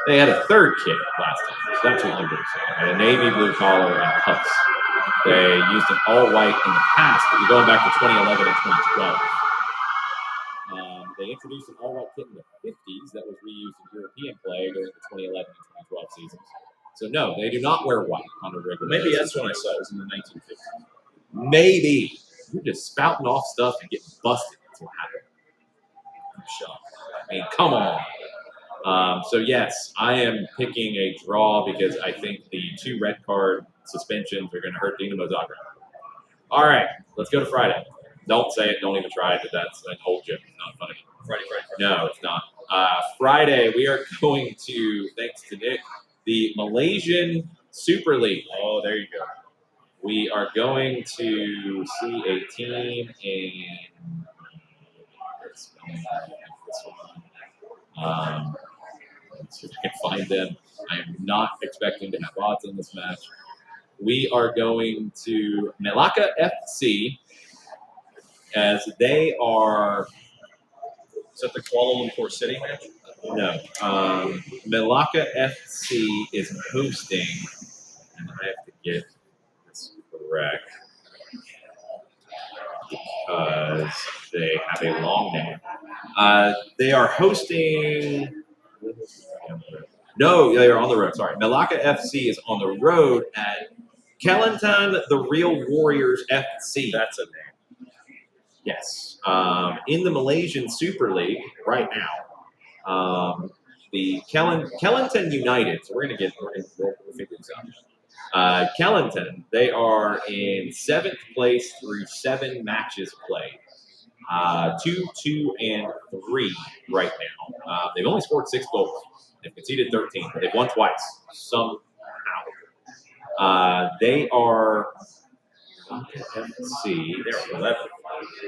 They had a third kit last time, so that's what you would say. Had a navy blue collar and cuffs. They used an all white in the past, but you're going back to 2011 and 2012. They introduced an all white kit in the 50s that was reused in European play during the 2011 and 2012 seasons. So no, they do not wear white on a regular Maybe basis. that's when I saw it was in the 1950s. Maybe. You're just spouting off stuff and getting busted. That's what happened. I'm shocked. I mean, come on. So yes, I am picking a draw because I think the 2 red card suspensions are going to hurt Dinamo Zagreb. All right, let's go to Friday. Don't say it. Don't even try it. That's an old joke. It's not funny. Friday. No, it's not. Friday, we are going to, thanks to Nick, the Malaysian Super League. Oh, there you go. We are going to see a team in this one. Let's see if I can find them. I am not expecting to have odds in this match. We are going to Melaka FC as they are. Is that the Kuala Lumpur City match? No. Melaka FC is hosting, and I have to get this correct because they have a long name. They are hosting. No, they are on the road. Sorry. Melaka FC is on the road at Kelantan, the Real Warriors FC. That's a name. Yes. In the Malaysian Super League right now, the Kelantan United, so we'll figure this out. Kelantan, they are in 7th place through 7 matches played. 2, 2, and 3 right now. They've only scored 6 goals. They've conceded 13. They've won twice somehow. They are. Let's see. They're 11.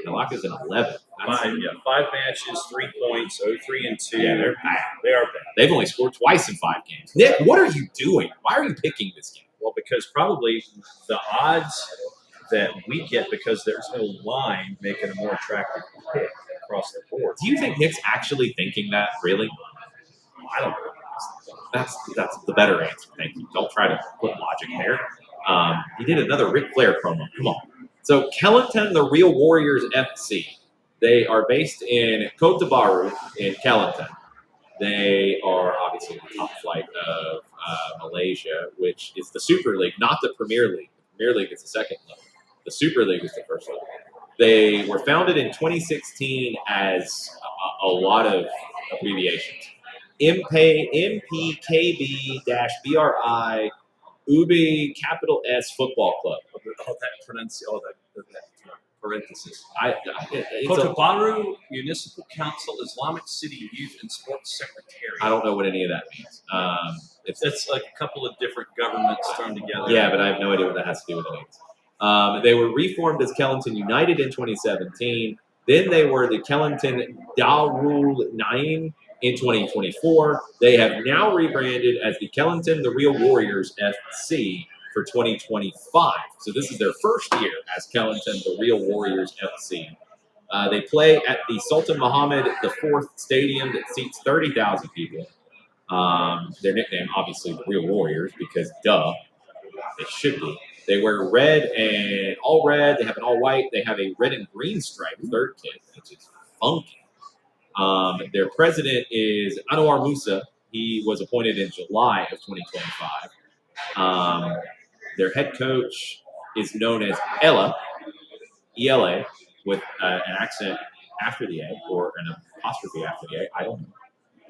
Malacca's an 11. 5 matches, 3 points, 3 and 2. Yeah, they're bad. They are bad. They've only scored twice in 5 games. Nick, what are you doing? Why are you picking this game? Well, because probably the odds that we get because there's no line make it a more attractive pick across the board. Do you think Nick's actually thinking that? Really? I don't know. That's the better answer. Thank you. Don't try to put logic there. He did another Ric Flair promo. Come on. So Kelantan, the Real Warriors FC. They are based in Kota Baru in Kelantan. They are obviously the top flight of Malaysia, which is the Super League, not the Premier League. The Premier League is the second level. The Super League is the first level. They were founded in 2016 as a lot of abbreviations. MPKB-BRI Ubi capital S Football Club. That parenthesis. It's Kota Baru Municipal Council Islamic City Youth and Sports Secretariat. I don't know what any of that means. It's like a couple of different governments thrown together. Yeah, but I have no idea what that has to do with the names. They were reformed as Kelantan United in 2017. Then they were the Kelantan Darul Naim in 2024. They have now rebranded as the Kelantan The Real Warriors FC for 2025. So this is their first year as Kelantan The Real Warriors FC. They play at the Sultan Muhammad IV Stadium that seats 30,000 people. Their nickname, obviously, The Real Warriors, because duh, they should be. They wear red and all red. They have an all white. They have a red and green stripe third kit, which is funky. Their president is Anwar Musa. He was appointed in July of 2025. Their head coach is known as Ella, E-L-A, with an accent after the A or an apostrophe after the A. I don't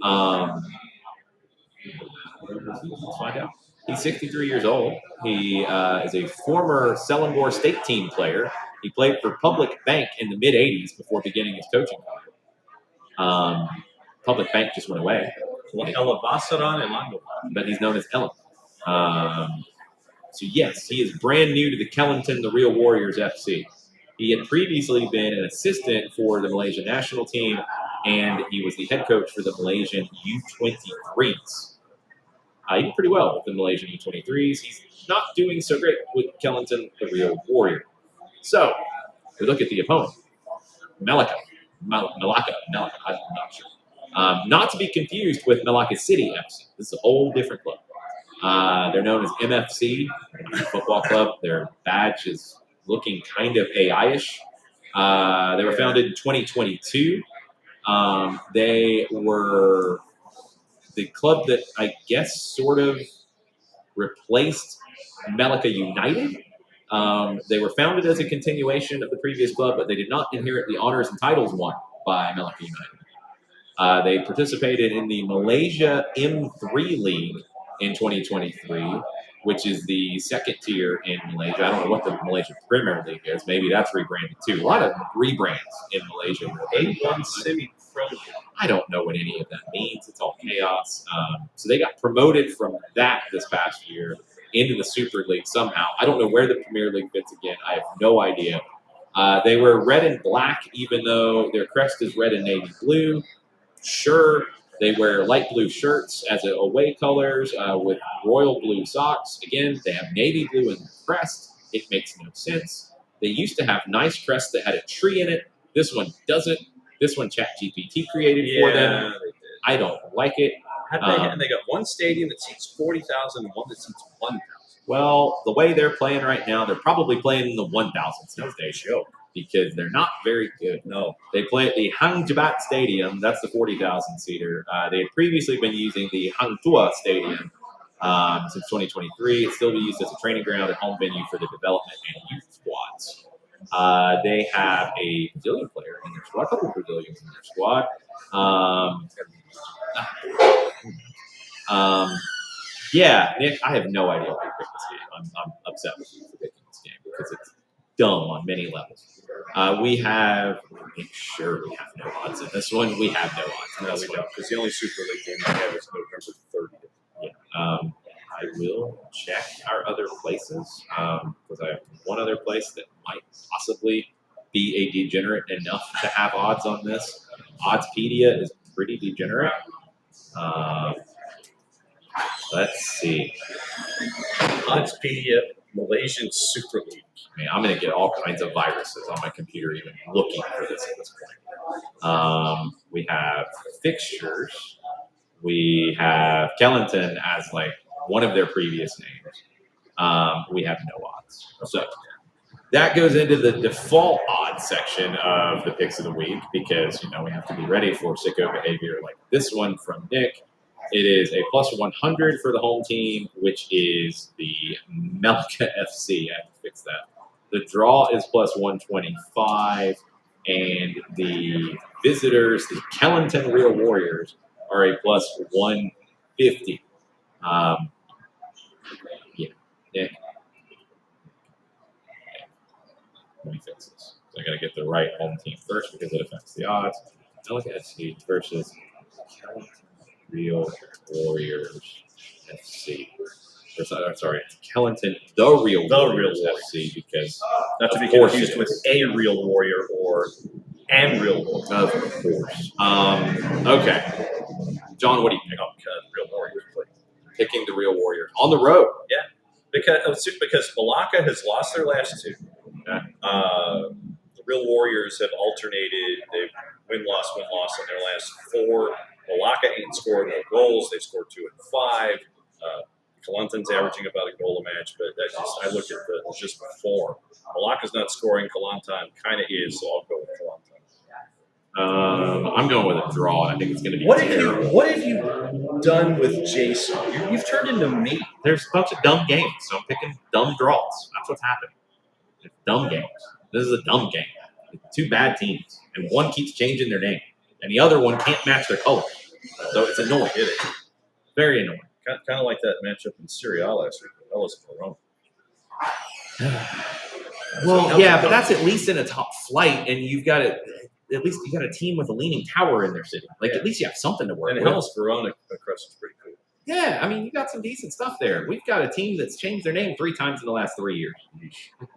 know. Let's find out. He's 63 years old. He is a former Selangor state team player. He played for Public Bank in the mid-'80s before beginning his coaching career. Public Bank just went away. Ella Basaran and Lango. But he's known as Ellen. So yes, he is brand new to the Kellington, the Real Warriors FC. He had previously been an assistant for the Malaysian national team, and he was the head coach for the Malaysian U23s. He did pretty well with the Malaysian U23s. He's not doing so great with Kellington, the Real Warrior. So we look at the opponent, Malacca, I'm not sure. Not to be confused with Malacca City FC. This is a whole different club. They're known as MFC Football Club. Their badge is looking kind of AI-ish. They were founded in 2022. They were the club that I guess sort of replaced Malacca United. They were founded as a continuation of the previous club, but they did not inherit the honors and titles won by Malacca United. They participated in the Malaysia M3 League in 2023, which is the second tier in Malaysia. I don't know what the Malaysia Premier League is. Maybe that's rebranded too. A lot of rebrands in Malaysia. A1 semi-pro. I don't know what any of that means. It's all chaos. So they got promoted from that this past year into the Super League somehow. I don't know where the Premier League fits again. I have no idea. They were red and black, even though their crest is red and navy blue. Sure, they wear light blue shirts as away colors with royal blue socks. Again, they have navy blue in the crest. It makes no sense. They used to have nice crests that had a tree in it. This one doesn't. This one ChatGPT created for them. I don't like it. And they got one stadium that seats 40,000 and one that seats 1,000. Well, the way they're playing right now, they're probably playing in the 1,000 seats they show because they're not very good. No. They play at the Hang Jebat Stadium. That's the 40,000 seater. They had previously been using the Hang Tuah Stadium since 2023. It's still used as a training ground and home venue for the development and youth squads. They have a Brazilian player in their squad, a couple of Brazilians in their squad. Yeah, Nick, I have no idea why you picked this game. I'm upset with you for picking this game because it's dumb on many levels. We have, make sure we have no odds in this one. We have no odds in this one. Because the only Super League game we have is November 30th. Yeah. I will check our other places because I have one other place that might possibly be a degenerate enough to have odds on this. Oddspedia is pretty degenerate. Let's see. Oddspedia, Malaysian Super League. I mean, I'm going to get all kinds of viruses on my computer even looking for this at this point. We have fixtures. We have Kellington as like one of their previous names. We have no odds. So that goes into the default odds section of the picks of the week because, you know, we have to be ready for sicko behavior like this one from Nick. It is a plus 100 for the home team, which is the Malacca FC. I have to fix that. The draw is plus 125, and the visitors, the Kellington Real Warriors, are a plus 150. Nick. Let me fix this. So I got to get the right home team first because it affects the odds. Malacca FC versus Kellington Real Warriors FC. Sorry, it's Kellington, the Real Warriors FC because not to be confused with a Real Warrior or an Real Warrior. Of course. Okay. John, what do you pick? Real Warriors play. Picking the Real Warriors on the road. Yeah, because Malacca has lost their last two. Okay. The Real Warriors have alternated. They've win-loss on their last four. Malacca ain't scored no goals. They've scored 2 and 5. Kellington's averaging about a goal a match, but I look at just form. Malacca's not scoring. Kellington kind of is, so I'll go with Kellington. I'm going with a draw, and I think it's going to be What have you done with Jason? You've turned into me. There's a bunch of dumb games, so I'm picking dumb draws. That's what's happening. It's dumb games. This is a dumb game. It's two bad teams, and one keeps changing their name, and the other one can't match their color. So it's annoying. It is. Very annoying. Kind of like that matchup in Serie A last week. That was Corona. Well, yeah, but that's at least in a top flight, and you've got at least you got a team with a leaning tower in their city. Like, at least you have something to work and with. Hellas Verona crest is pretty cool. Yeah, I mean, you got some decent stuff there. We've got a team that's changed their name 3 times in the last 3 years.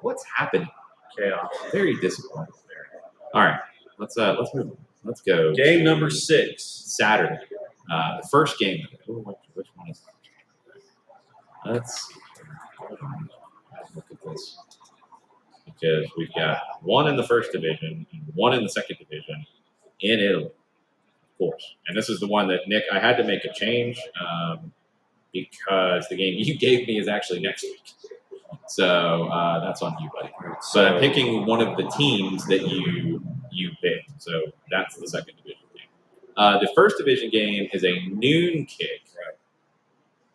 What's happening? Chaos. Very disappointing there. All right, let's move on. Let's go. Game number 6. Saturday. The first game. Ooh, which one is it? Let's see. Look at this. Because we've got one in the first division and one in the second division in Italy, of course. And this is the one that, Nick, I had to make a change because the game you gave me is actually next week. So that's on you, buddy. So I'm picking one of the teams that you picked. So that's the second division game. The first division game is a noon kick. Right.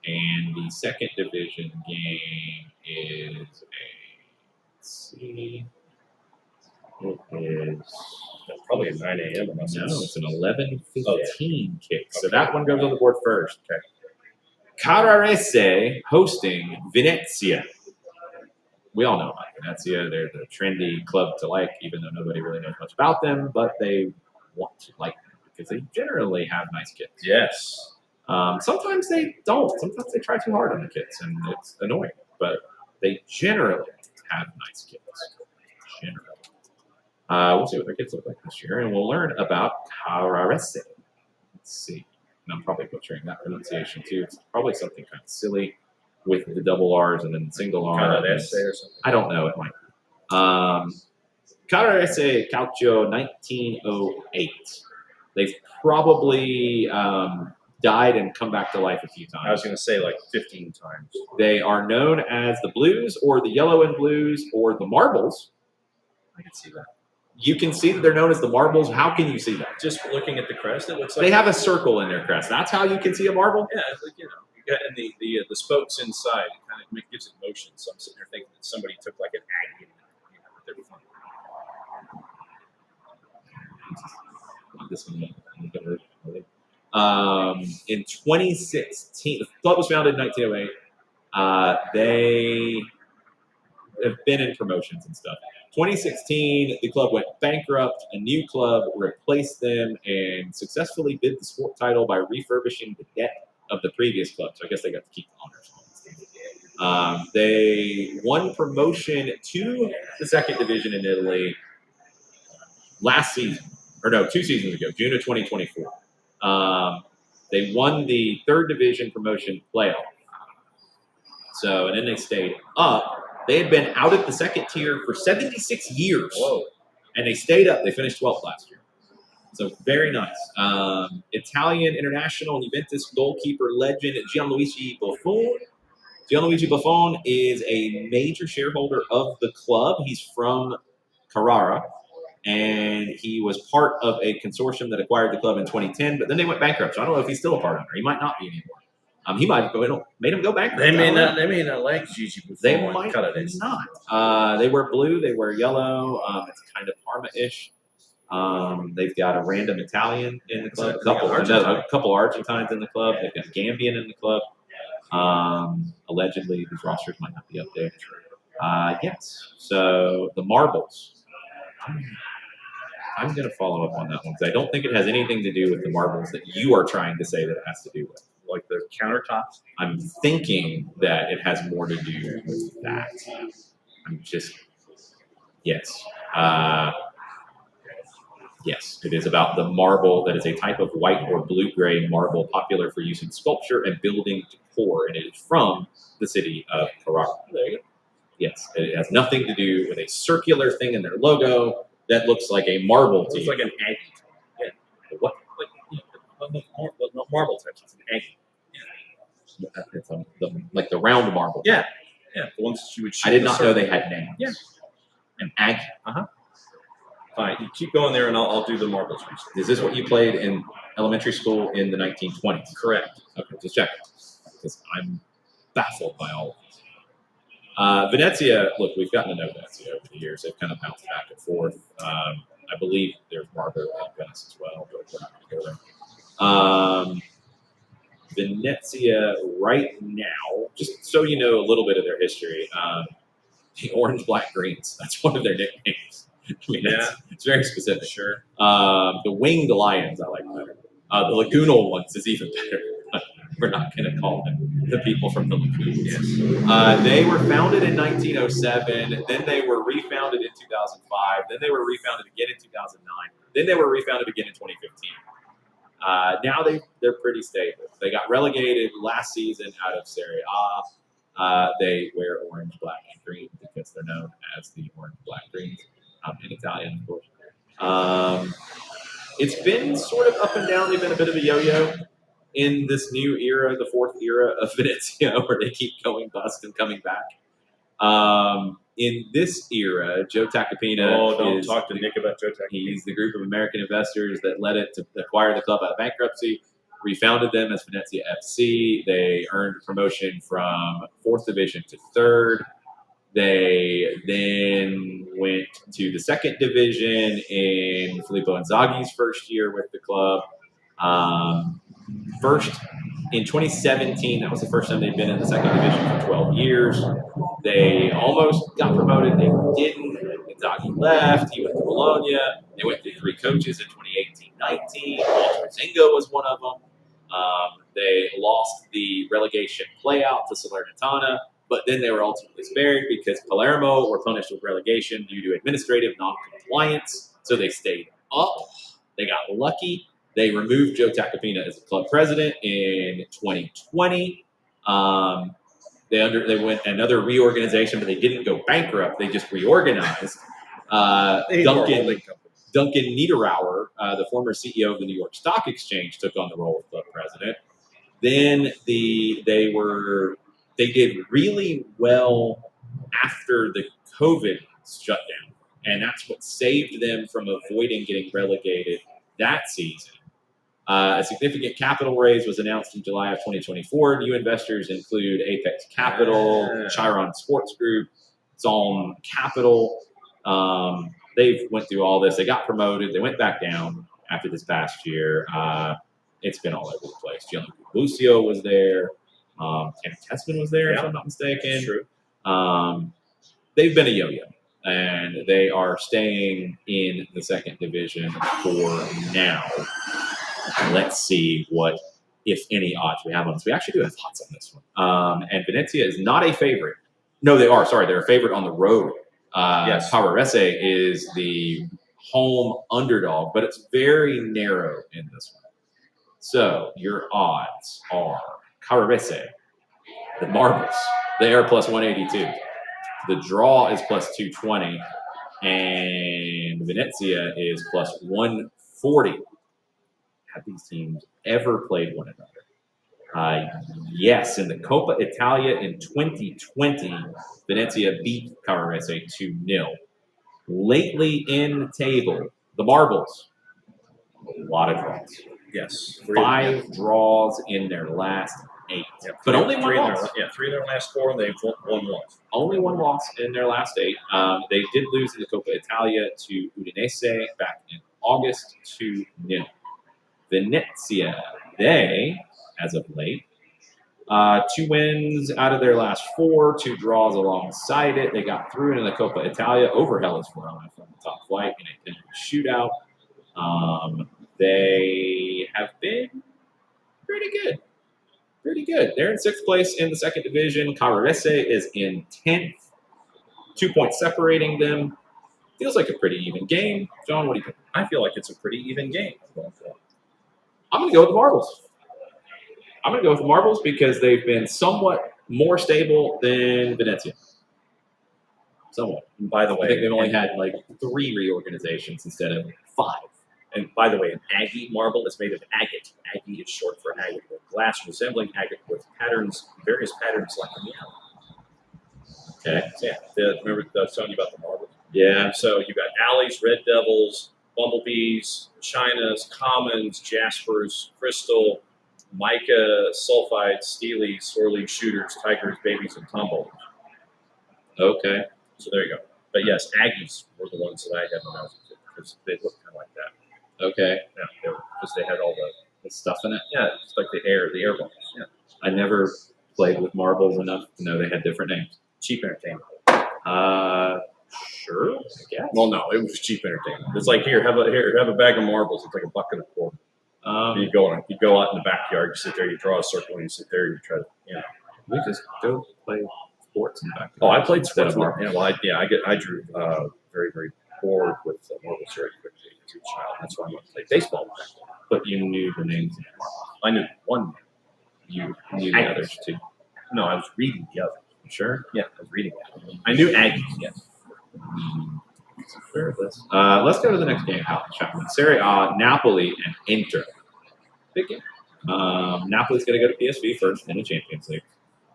And the second division game is let's see. It is probably at 9 a.m. No, it's an 11:15 kick. So that one goes on the board first. Okay. Carrarese hosting Venezia. We all know about Venezia. They're the trendy club to like, even though nobody really knows much about them, but they want to like them because they generally have nice kits. Yes. Sometimes they don't. Sometimes they try too hard on the kits, and it's annoying. But they generally have nice kits. Generally. We'll see what their kits look like this year, and we'll learn about Carrarese. Let's see. And I'm probably butchering that pronunciation too. It's probably something kind of silly with the double R's and then the single R. Carrarese or something. I don't know. It might be. Carrarese Calcio 1908. They've probably died and come back to life a few times. I was going to say like 15 times. They are known as the Blues or the Yellow and Blues or the Marbles. I can see that. You can see that they're known as the Marbles. How can you see that? Just looking at the crest, it looks like They have a circle in their crest. That's how you can see a marble? Yeah, it's like, you got and the spokes inside. It kind of gives it motion. So I'm sitting there thinking that somebody took like an aggie and with their fun. This one. In 2016, the club was founded in 1908. They have been in promotions and stuff. 2016, the club went bankrupt. A new club replaced them and successfully bid the sport title by refurbishing the deck of the previous club. So I guess they got to keep the honors. They won promotion to the second division in Italy last season, or no, 2 seasons ago, June of 2024. They won the third division promotion playoff. So, and then they stayed up. They had been out at the second tier for 76 years. Whoa. And they stayed up. They finished 12th last year. So very nice. Italian international Juventus goalkeeper legend Gianluigi Buffon. Gianluigi Buffon is a major shareholder of the club. He's from Carrara, and he was part of a consortium that acquired the club in 2010, but then they went bankrupt. So I don't know if he's still a part owner. He might not be anymore. He might have made him go bankrupt. They may not like Gigi Buffon. They might not. They wear blue. They wear yellow. It's kind of Parma-ish. They've got a random Italian in the club. A couple Argentines in the club. They've got Gambian in the club. Allegedly, these rosters might not be up there. Yes. So the marbles. I'm going to follow up on that one because I don't think it has anything to do with the marbles that you are trying to say that it has to do with. Like the countertops? I'm thinking that it has more to do with that. Yes. Yes, it is about the marble that is a type of white or blue-gray marble popular for use in sculpture and building decor, and it is from the city of Carrara. There you go. Yes, it has nothing to do with a circular thing in their logo that looks like a marble to you. It's like an aggie. Yeah. What? Like marble type. It's an aggie. It's like the round marble. Yeah. Yeah. The ones that you would shoot. I did not know they had names. Yeah. An aggie. Fine. You keep going there, and I'll do the marbles. Is this what you played in elementary school in the 1920s? Correct. Okay, just check. Because I'm baffled by all of this. Venezia, look, we've gotten to know Venezia over the years. They've kind of bounced back and forth. I believe there's Margot in Venice as well, but we're not going to go there. Venezia right now, just so you know a little bit of their history, the Orange, Black, Greens, that's one of their nicknames. I mean, it's very specific. Sure. The Winged Lions I like better. The Lagoonal ones is even better. We're not going to call them the people from the lagoons. They were founded in 1907. Then they were refounded in 2005. Then they were refounded again in 2009. Then they were refounded again in 2015. Now they're pretty stable. They got relegated last season out of Serie A. They wear orange, black, and green because they're known as the orange, black, greens in Italian, of course. It's been sort of up and down. They've been a bit of a yo-yo in this new era, the fourth era of Venezia, where they keep going bust and coming back. In this era, Joe Tacopina don't talk to Nick about Joe Tacopina. He's the group of American investors that led it to acquire the club out of bankruptcy, refounded them as Venezia FC. They earned promotion from 4th division to 3rd. They then went to the 2nd division in Filippo Inzaghi's first year with the club. First, in 2017, that was the first time they'd been in the 2nd division for 12 years. They almost got promoted. They didn't. Inzaghi left. He went to Bologna. They went through 3 coaches in 2018-19. Walter Zingo was one of them. They lost the relegation playout to Salernitana, but then they were ultimately spared because Palermo were punished with relegation due to administrative non-compliance. So they stayed up. They got lucky. They removed Joe Tacopina as the club president in 2020. They went another reorganization, but they didn't go bankrupt. They just reorganized. Duncan Niederauer, the former CEO of the New York Stock Exchange, took on the role of club president. Then they did really well after the COVID shutdown, and that's what saved them from avoiding getting relegated that season. A significant capital raise was announced in July of 2024. New investors include Apex Capital, Chiron Sports Group, Zalm Capital. They've went through all this. They got promoted. They went back down after this past year. It's been all over the place. Gianluca Lucio was there. Tanner Tessman was there, if I'm not mistaken. True. They've been a yo-yo, and they are staying in the 2nd division for now. Let's see what, if any, odds we have on this. We actually do have odds on this one. And Venezia is not a favorite. No, they are. Sorry, they're a favorite on the road. Yes. Cavarese is the home underdog, but it's very narrow in this one. So your odds are Cavarese, the Marbles, they are plus 182. The draw is plus 220, and Venezia is plus 140. Have these teams ever played one another? Yes, in the Coppa Italia in 2020, Venezia beat Cavarese 2-0. Lately in the table, the Marbles, a lot of draws. Yes. 5 draws in their last 8. But only one loss. 3 in their last 4, and they've won loss. Only one loss in their last 8. They did lose in the Coppa Italia to Udinese back in August 2-0. Venezia, they, as of late, 2 wins out of their last 4, 2 draws alongside it. They got through in the Coppa Italia over Hellas Verona from the top flight in a penalty shootout. They have been pretty good. Pretty good. They're in 6th place in the 2nd division. Cavarese is in 10th. 2 points separating them. Feels like a pretty even game. John, what do you think? I feel like it's a pretty even game. I'm going to go with the Marbles. Because they've been somewhat more stable than Venezia. Somewhat. And by the way, I think they've only had like 3 reorganizations instead of 5. And by the way, an agate marble is made of agate. Agate is short for agate, with glass resembling agate with patterns, various patterns like a meow. Okay. So yeah, remember I was telling you about the marbles? Yeah. So you got alleys, red devils, bumblebees, chinas, commons, jaspers, crystal, mica, sulfides, steelies, swirly shooters, tigers, babies, and tumbles. Okay. So there you go. But yes, Aggies were the ones that I had when I was a kid because they looked kind of like that. Okay. Yeah, because they had all The stuff in it. yeah, it's like the air balls. Yeah, I never played with marbles enough to know they had different names. cheap entertainment. Sure, I guess. Well, no, it was cheap entertainment. It's like have a bag of marbles. It's like $1.25. You go out in the backyard, you sit there, you draw a circle, and you sit there, you try to, We just go play sports in the back. Oh, I played sports. Instead of I drew very, very bored with marbles very quickly as a child. That's why I wanted to play baseball. But you knew the names of the marbles. I knew one. You knew the others too. No, I was reading the other. Sure. Yeah, I was reading that. I knew Aggies. Yes. Sure. Let's go to the next game, shall we? Serie A, Napoli and Inter. Big game. Napoli's going to go to PSV first in the Champions League.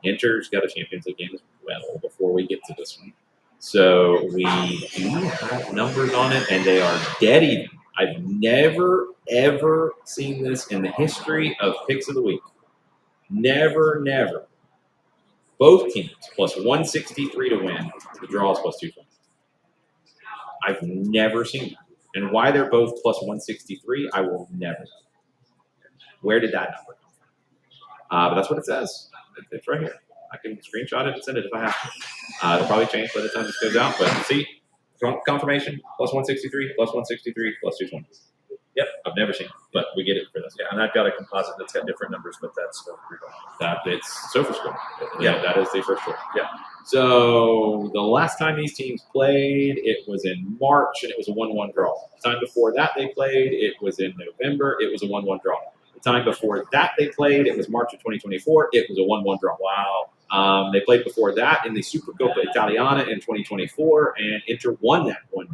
Inter's got a Champions League game as well before we get to this one. So we do have numbers on it, and they are dead even. I've never, ever seen this in the history of Picks of the Week. Never. Both teams plus 163 to win. The draw is plus 220. I've never seen that. And why they're both plus 163, I will never know. Where did that number come from? But that's what it says. It's right here. I can screenshot it and send it if I have to. It'll probably change by the time this goes out. But see, confirmation, plus 163, plus 163, plus 220. Yep, I've never seen it, but we get it for this. Yeah, and I've got a composite that's got different numbers, but that's it's SoFa score. Yeah, that is the first score. Yeah. So the last time these teams played, it was in March, and it was a 1-1 draw. The time before that they played, it was in November. It was a 1-1 draw. The time before that they played, it was March of 2024. It was a 1-1 draw. Wow. They played before that in the Supercoppa Italiana in 2024, and Inter won that 1-0.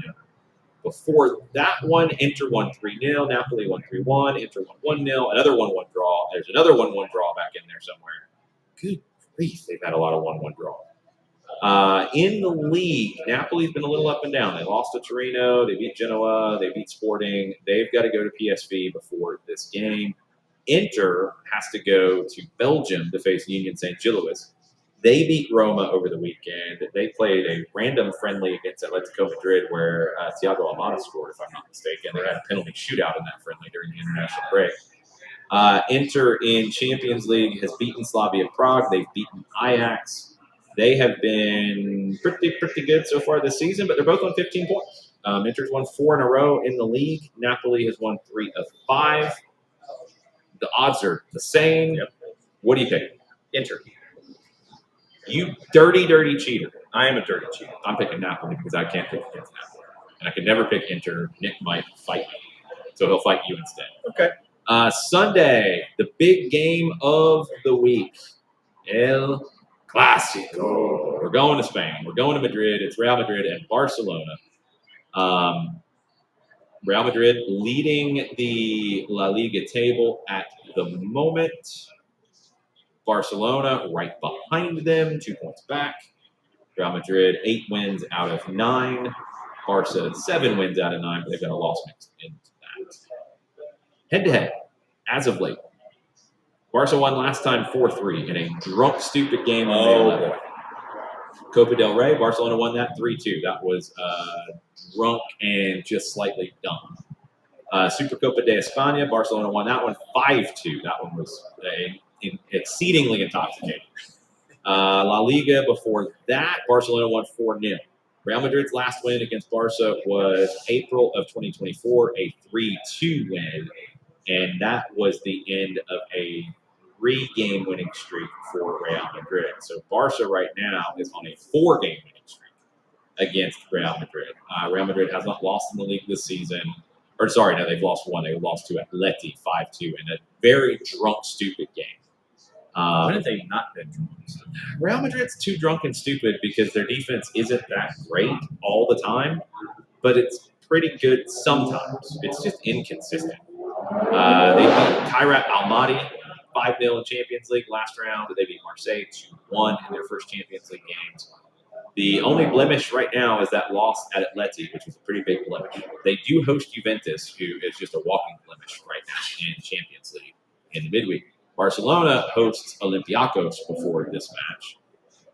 Before that one, Inter won 3-0, Napoli won 3-1, Inter won 1-0, another 1-1 draw. There's another 1-1 draw back in there somewhere. Good grief, they've had a lot of 1-1 draws. In the league, Napoli's been a little up and down. They lost to Torino, they beat Genoa, they beat Sporting. They've got to go to PSV before this game. Inter has to go to Belgium to face Union St. Gilloise. They beat Roma over the weekend. They played a random friendly against Atletico Madrid where Thiago Almada scored, if I'm not mistaken. They had a penalty shootout in that friendly during the international break. Inter in Champions League has beaten Slavia Prague. They've beaten Ajax. They have been pretty good so far this season, but they're both on 15 points. Inter's won 4 in a row in the league. Napoli has won 3 of 5. The odds are the same. Yep. What do you pick? Inter. You dirty cheater. I am a dirty cheater. I'm picking Napoli because I can't pick against Napoli. And I could never pick Inter. Nick might fight me. So he'll fight you instead. Okay. Sunday, the big game of the week. El Clásico. We're going to Spain. We're going to Madrid. It's Real Madrid and Barcelona. Real Madrid leading the La Liga table at the moment. Barcelona right behind them, 2 points back. Real Madrid, 8 wins out of 9. Barca, 7 wins out of 9, but they've got a loss mixed into that. Head-to-head, as of late. Barca won last time 4-3 in a drunk, stupid game on May 11th. Copa del Rey, Barcelona won that 3-2. That was drunk and just slightly dumb. Supercopa de España, Barcelona won that one 5-2. That one was exceedingly intoxicating. La Liga before that, Barcelona won 4-0. Real Madrid's last win against Barca was April of 2024, a 3-2 win, and that was the end of a 3-game winning streak for Real Madrid. So Barca right now is on a 4-game winning streak against Real Madrid. Real Madrid has not lost in the league this season. Or sorry, no, they've lost 1. They lost to Atleti 5-2 in a very drunk, stupid game. When have they not been drunk? Real Madrid's too drunk and stupid because their defense isn't that great all the time, but it's pretty good sometimes. It's just inconsistent. They beat Kairat Almaty 5-0 in Champions League last round. They beat Marseille 2-1 in their first Champions League games. The only blemish right now is that loss at Atleti, which is a pretty big blemish. They do host Juventus, who is just a walking blemish right now in Champions League in the midweek. Barcelona hosts Olympiacos before this match.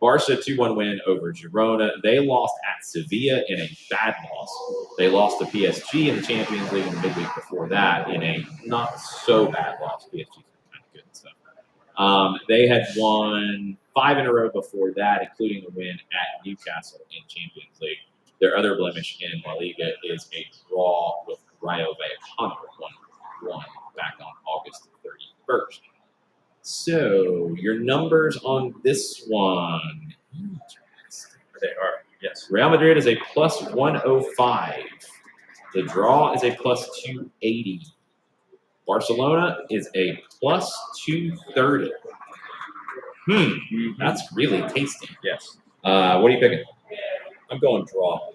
Barca 2-1 win over Girona. They lost at Sevilla in a bad loss. They lost to PSG in the Champions League in the midweek before that in a not so bad loss. PSG's kind of good and stuff. They had won 5 in a row before that, including a win at Newcastle in Champions League. Their other blemish in La Liga is a draw with Rayo Vallecano 1-1. back on August 31st. So your numbers on this one. They are, yes. Real Madrid is a plus 105. The draw is a plus 280. Barcelona is a plus 230. That's really tasty. Yes. What are you picking? I'm going draw.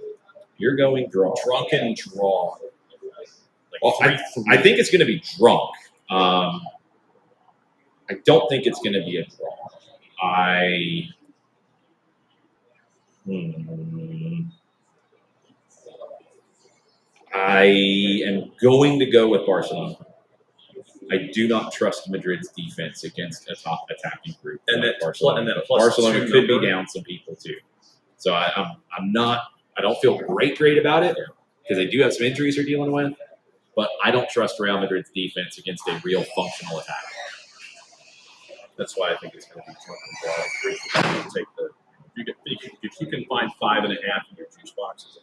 You're going draw. Drunken draw. Like Well, I think it's going to be drunk. I don't think it's going to be a draw. I am going to go with Barcelona. I do not trust Madrid's defense against a top attacking group. And like that Barcelona. plus Barcelona two could be number. down some people too. So I'm not. I don't feel great about it because they do have some injuries they're dealing with. But I don't trust Real Madrid's defense against a real functional attack. That's why I think it's going to be drunken draw. Take the if you can find 5.5 in your juice boxes.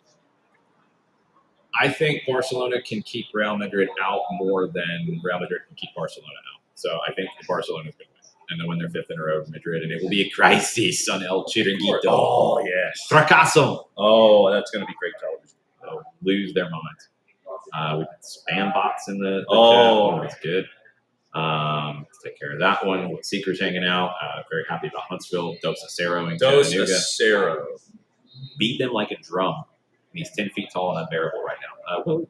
I think Barcelona can keep Real Madrid out more than Real Madrid can keep Barcelona out. So I think Barcelona is going to win. And they'll win their 5th in a row of Madrid, and it will be a crisis on El Chiringuito. Oh, yes. Fracaso. Oh, that's going to be great television. They'll lose their minds. We had spam bots in the Oh. chat. That's good. Let's take care of that one. With Seekers hanging out. Very happy about Huntsville. Dos Acero and Dos Chattanooga. Acero. Beat them like a drum. He's 10 feet tall and unbearable right now. Well,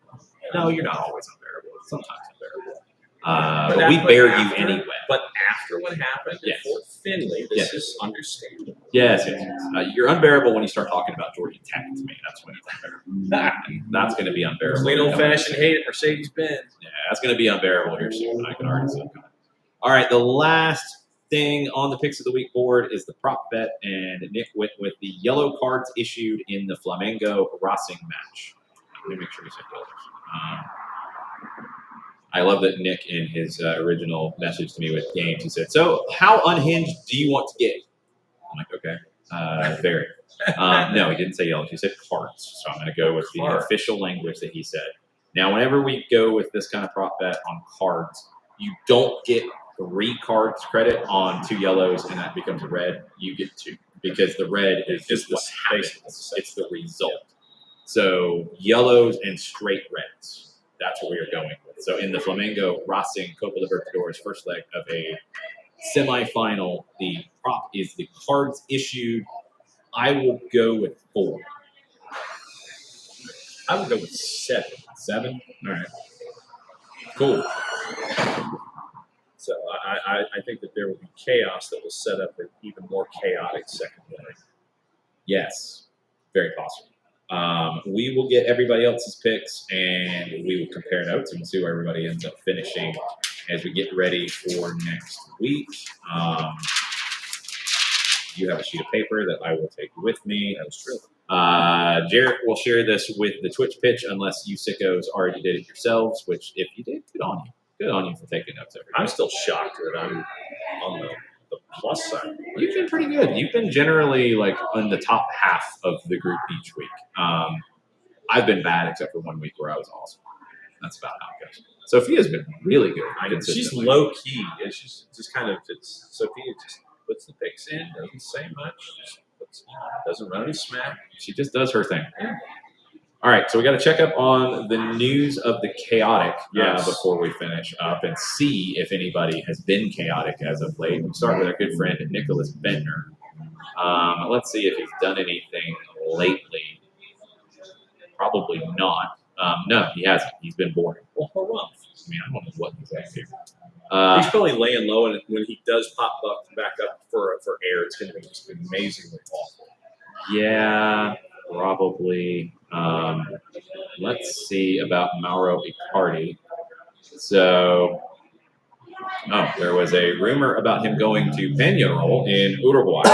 no, you're not always unbearable. Sometimes unbearable. But we bear you anyway. But after what happened at Fort Finley, this is understandable. Yes. You're unbearable when you start talking about Georgia Tech to me. That's when it's unbearable. That's going to be unbearable. Clean old-fashioned hate at Mercedes-Benz. Yeah, that's going to be unbearable here soon. I can already see it coming. All right, the last thing on the Picks of the Week board is the prop bet, and Nick went with the yellow cards issued in the Flamengo-Racing match. Let me make sure he said yellows. I love that Nick, in his original message to me with games, he said, "So, how unhinged do you want to get?" I'm like, okay, very. No, he didn't say yellows. He said cards. So I'm going to go with the official language that he said. Now, whenever we go with this kind of prop bet on cards, you don't get 3 cards credit on 2 yellows, and that becomes a red. You get 2 because the red is just what happens. It's the result. So yellows and straight reds. That's what we are going with. So in the Flamengo Racing Copa Libertadores first leg of a semifinal, the prop is the cards issued. I will go with 4. I would go with 7. 7? All right. Cool. So I think that there will be chaos that will set up an even more chaotic second leg. Yes, very possible. We will get everybody else's picks, and we will compare notes, and we'll see where everybody ends up finishing as we get ready for next week. You have a sheet of paper that I will take with me. That's true. Jarrett will share this with the Twitch pitch unless you sickos already did it yourselves, which if you did, good on you. Good on you for taking notes every day. I'm still shocked that I'm on the plus side. You've been pretty good. You've been generally like in the top half of the group each week. I've been bad except for 1 week where I was awesome. That's about how it goes. Sophia's been really good. She's low key. She's just kind of Sophia just puts the picks in, doesn't say much, just doesn't run any smack. She just does her thing. Yeah. All right, so we got to check up on the news of the chaotic before we finish up and see if anybody has been chaotic as of late. We'll start with our good friend Nicholas Bentner. Let's see if he's done anything lately. Probably not. No, he hasn't. He's been boring. Well, harumph. I mean, I don't know what he's up to. He's probably laying low, and when he does pop back up for air, it's going to be just amazingly awful. Yeah, probably. Let's see about Mauro Icardi. So, there was a rumor about him going to Peñarol in Uruguay.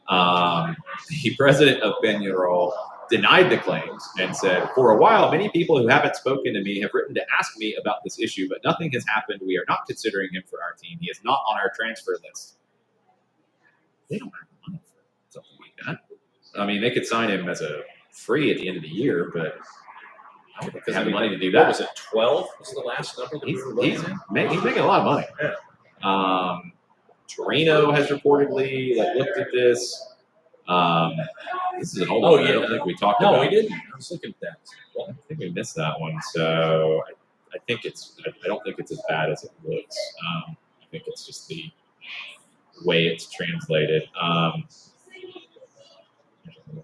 The president of Peñarol denied the claims and said, "For a while, many people who haven't spoken to me have written to ask me about this issue, but nothing has happened. We are not considering him for our team. He is not on our transfer list." They don't have money for something like that. I mean, they could sign him as a free at the end of the year, but Because have the money to do What that. was it? 12 was the last number that we were looking He's at? making a lot of money. Yeah. Torino has reportedly looked at this. This is an old one. I don't think we talked about. No, we didn't. I was looking at that. Well, I think we missed that one. So I think I don't think it's as bad as it looks. I think it's just the way it's translated.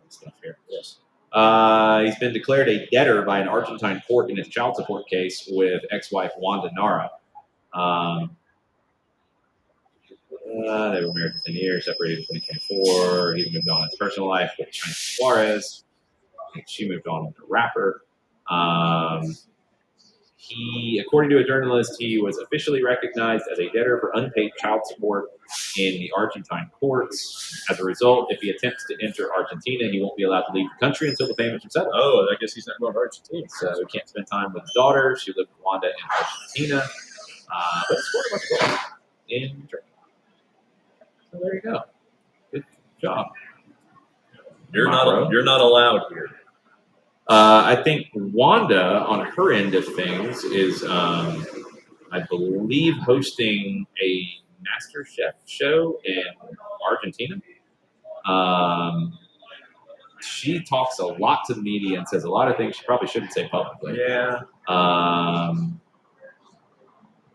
Stuff here. Yes. He's been declared a debtor by an Argentine court in his child support case with ex-wife Wanda Nara. They were married for 10 years, separated in 2024. He moved on in his personal life with China Suarez. She moved on with a rapper. According to a journalist, he was officially recognized as a debtor for unpaid child support in the Argentine courts. As a result, if he attempts to enter Argentina, he won't be allowed to leave the country until the payments are settled. Oh, I guess he's not going to Argentina. So he can't spend time with his daughter. She lived with Wanda in Argentina. But scored a bunch of goals in Turkey. So there you go. Good job. You're not allowed here. I think Wanda, on her end of things, is, I believe, hosting a MasterChef show in Argentina. She talks a lot to the media and says a lot of things she probably shouldn't say publicly. Yeah.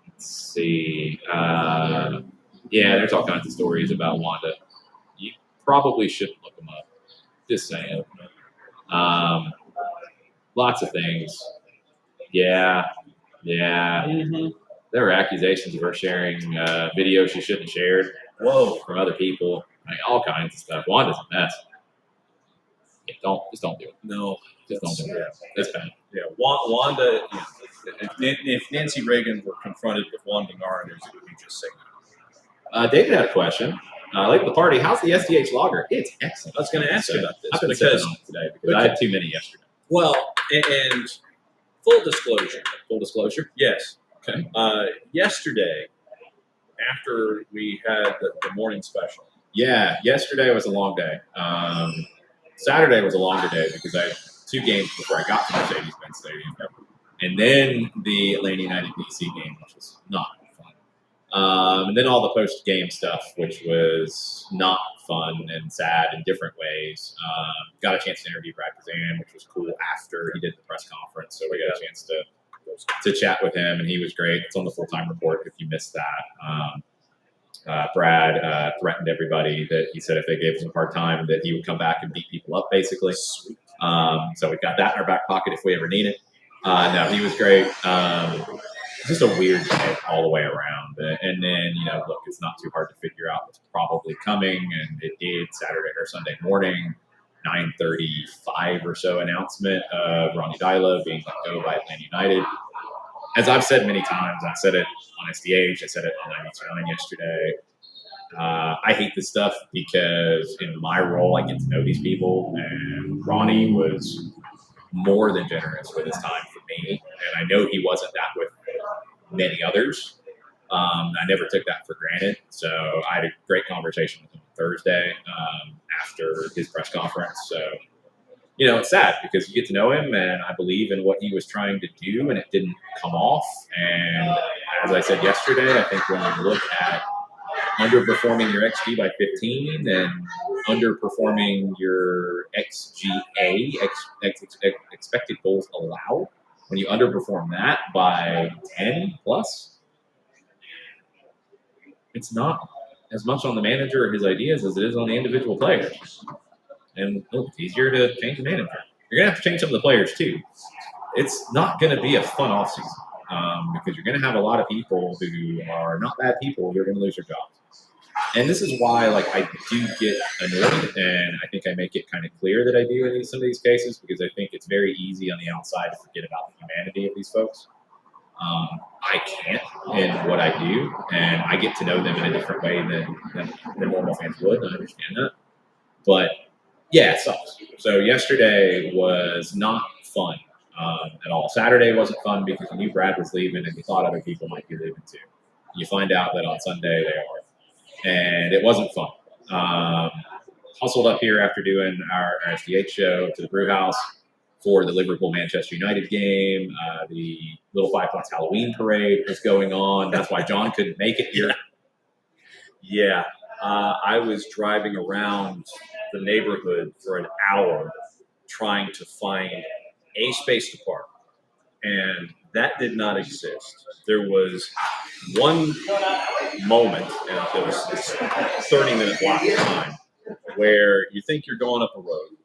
Let's see. Yeah, there's all kinds of stories about Wanda. You probably shouldn't look them up. Just saying. Lots of things. Yeah. Mm-hmm. There were accusations of her sharing videos she shouldn't have shared. Whoa. From other people. All kinds of stuff. Wanda's a mess. Yeah, don't do it. No. Just don't do it. It's bad. Yeah. Wanda, if Nancy Reagan were confronted with Wanda Nara, it would be just saying. David had a question. Late at the party, how's the SDH lager? It's excellent. I was going to ask you about this. I've been sipping on it today because I had too many yesterday. Well, and full disclosure. Full disclosure? Yes. Okay. Yesterday, after we had the morning special. Yeah, yesterday was a long day. Saturday was a longer day because I had 2 games before I got to Mercedes-Benz Stadium. And then the Atlanta United DC game, which was not fun. And then all the post-game stuff, which was not fun and sad in different ways. Got a chance to interview Brad Kazan, which was cool after he did the press conference. So we got a chance to chat with him, and he was great. It's on the full-time report if you missed that. Brad threatened everybody that he said if they gave him a hard time that he would come back and beat people up, basically. So we've got that in our back pocket if we ever need it. No, he was great. Just a weird day all the way around. And then, look, it's not too hard to figure out what's probably coming. And it did Saturday or Sunday morning, 9:35 or so announcement of Ronnie Dyla being let go by Atlanta United. As I've said many times, I said it on SDH, I said it on 92.9 yesterday. I hate this stuff because in my role, I get to know these people. And Ronnie was more than generous with his time for me. And I know he wasn't that with many others. I never took that for granted. So I had a great conversation with him on Thursday after his press conference. So, it's sad because you get to know him and I believe in what he was trying to do and it didn't come off. And as I said yesterday, I think when you look at underperforming your XG by 15 and underperforming your XGA, expected goals allowed, when you underperform that by 10 plus, it's not as much on the manager or his ideas as it is on the individual players. And look, it's easier to change the manager. You're going to have to change some of the players too. It's not going to be a fun offseason because you're going to have a lot of people who are not bad people who are going to lose their jobs. And this is why, I do get annoyed, and I think I make it kind of clear that I do in some of these cases because I think it's very easy on the outside to forget about the humanity of these folks. I can't in what I do, and I get to know them in a different way than normal fans would, and I understand that. But, yeah, it sucks. So yesterday was not fun at all. Saturday wasn't fun because you knew Brad was leaving and you thought other people might be leaving too. You find out that on Sunday they are. And it wasn't fun. Hustled up here after doing our SDH show to the brew house. for the Liverpool-Manchester United game. The Little Five Points Halloween parade was going on. That's why John couldn't make it here. Yeah. I was driving around the neighborhood for an hour trying to find a space to park, and that did not exist. There was one moment, and it was this 30-minute block of time, where you think you're going up a road,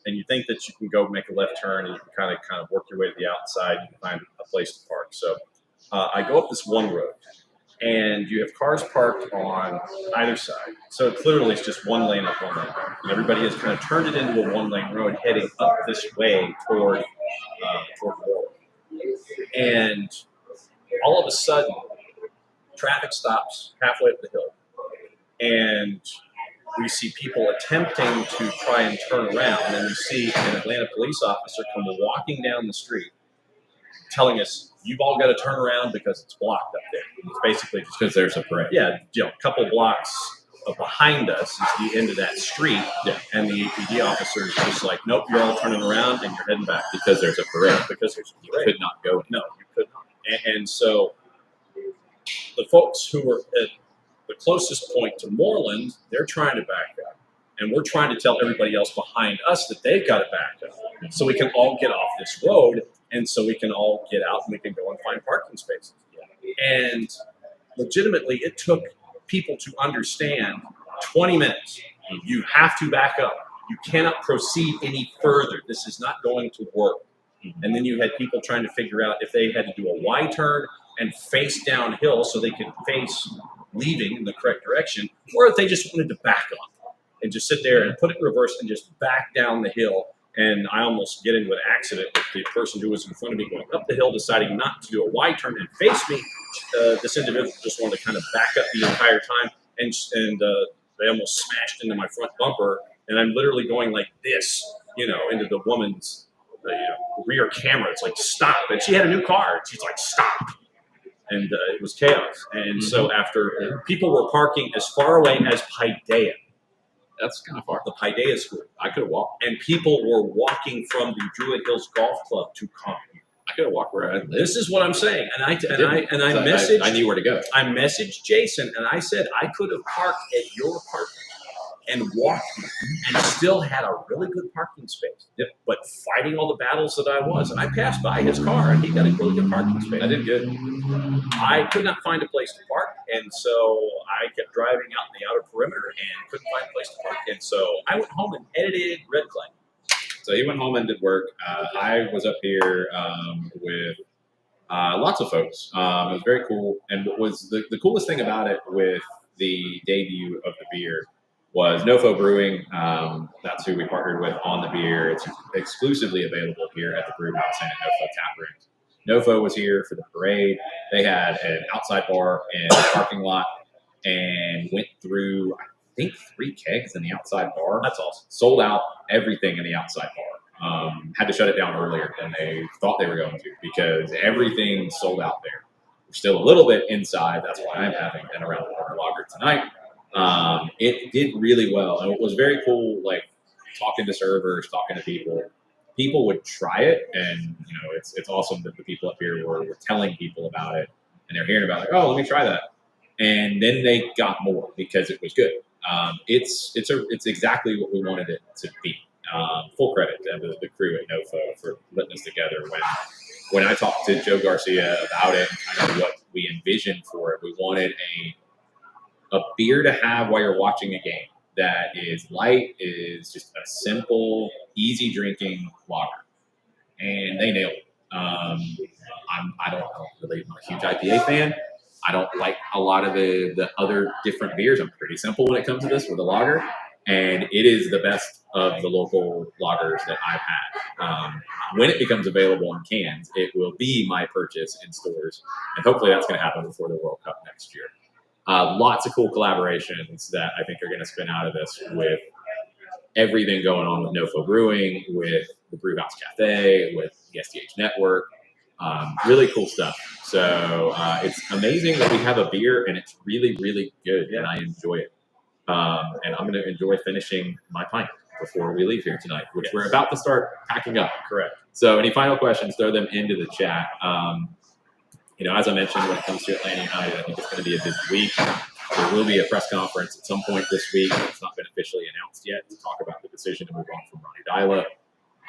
and you think that you can go make a left turn, and you can kind of work your way to the outside, and you can find a place to park. So I go up this one road, and you have cars parked on either side. So clearly it's just one lane up, one lane down. And everybody has kind of turned it into a one-lane road heading up this way toward Warren. And all of a sudden, traffic stops halfway up the hill. And we see people attempting to try and turn around. And we see an Atlanta police officer come walking down the street telling us, you've all got to turn around because it's blocked up there. And it's basically just Because there's a parade. yeah, a couple blocks behind us is the end of that street. Yeah. And the APD officer is just like, nope, you're all turning around and you're heading back. Because there's a parade. Because there's a You parade. could not go. No, you could not. And so the folks who were at the closest point to Moreland, they're trying to back up. And we're trying to tell everybody else behind us that they've got to back up so we can all get off this road and so we can all get out and we can go and find parking spaces. And legitimately, it took people to understand 20 minutes. You have to back up. You cannot proceed any further. This is not going to work. And then you had people trying to figure out if they had to do a Y turn and face downhill so they could face leaving in the correct direction, or if they just wanted to back up and just sit there and put it in reverse and just back down the hill. And I almost get into an accident with the person who was in front of me going up the hill, deciding not to do a Y turn and face me. This individual just wanted to kind of back up the entire time, and they almost smashed into my front bumper. And I'm literally going like this, into the woman's rear camera. It's like, stop. And she had a new car. She's like, stop. And it was chaos. And so after people were parking as far away as Paideia, That's kind of far. the Paideia school, I could have walked. and people were walking from the Druid Hills Golf Club to come here. I could have walked where I lived. This is what I'm saying. And I So messaged I knew where to go. I messaged Jason and I said I could have parked at your apartment and walked and still had a really good parking space. But fighting all the battles that I was, and I passed by his car and he got a really good parking space. I did good. I could not find a place to park, and so I kept driving out in the outer perimeter and couldn't find a place to park. And so I went home and edited Red Clay. So he went home and did work. I was up here with lots of folks. It was very cool. And what was the coolest thing about it with the debut of the beer was Nofo Brewing. That's who we partnered with on the beer. It's exclusively available here at the brew house and at Nofo Tap Rooms. Nofo was here for the parade. They had an outside bar in the parking lot and went through, I think, 3 kegs in the outside bar. That's awesome. Sold out everything in the outside bar. Had to shut it down earlier than they thought they were going to because everything sold out there. We're still a little bit inside. That's why I'm having an around the corner lager tonight. It did really well. And it was very cool, like talking to servers, talking to people. People would try it, and it's awesome that the people up here were telling people about it, and they're hearing about like, oh, let me try that, and then they got more because it was good. It's exactly what we wanted it to be. Full credit to the crew at Nofo for putting this together. When I talked to Joe Garcia about it and kind of what we envisioned for it, we wanted a beer to have while you're watching a game that is light, is just a simple, easy drinking lager, and they nailed it. I don't really, I'm not a huge IPA fan. I don't like a lot of the other different beers. I'm pretty simple when it comes to this with a lager, and it is the best of the local lagers that I've had. When it becomes available in cans, it will be my purchase in stores, and hopefully that's going to happen before the World Cup next year. Lots of cool collaborations that I think are going to spin out of this with everything going on with Nofo Brewing, with the Brewhouse Cafe, with the SDH Network. Really cool stuff. So it's amazing that we have a beer and it's really, really good, and I enjoy it. And I'm going to enjoy finishing my pint before we leave here tonight, which we're about to start packing up. Correct. So any final questions, throw them into the chat. As I mentioned, when it comes to Atlanta United, I think it's going to be a busy week. There will be a press conference at some point this week. It's not been officially announced yet to talk about the decision to move on from Ronnie Dyla.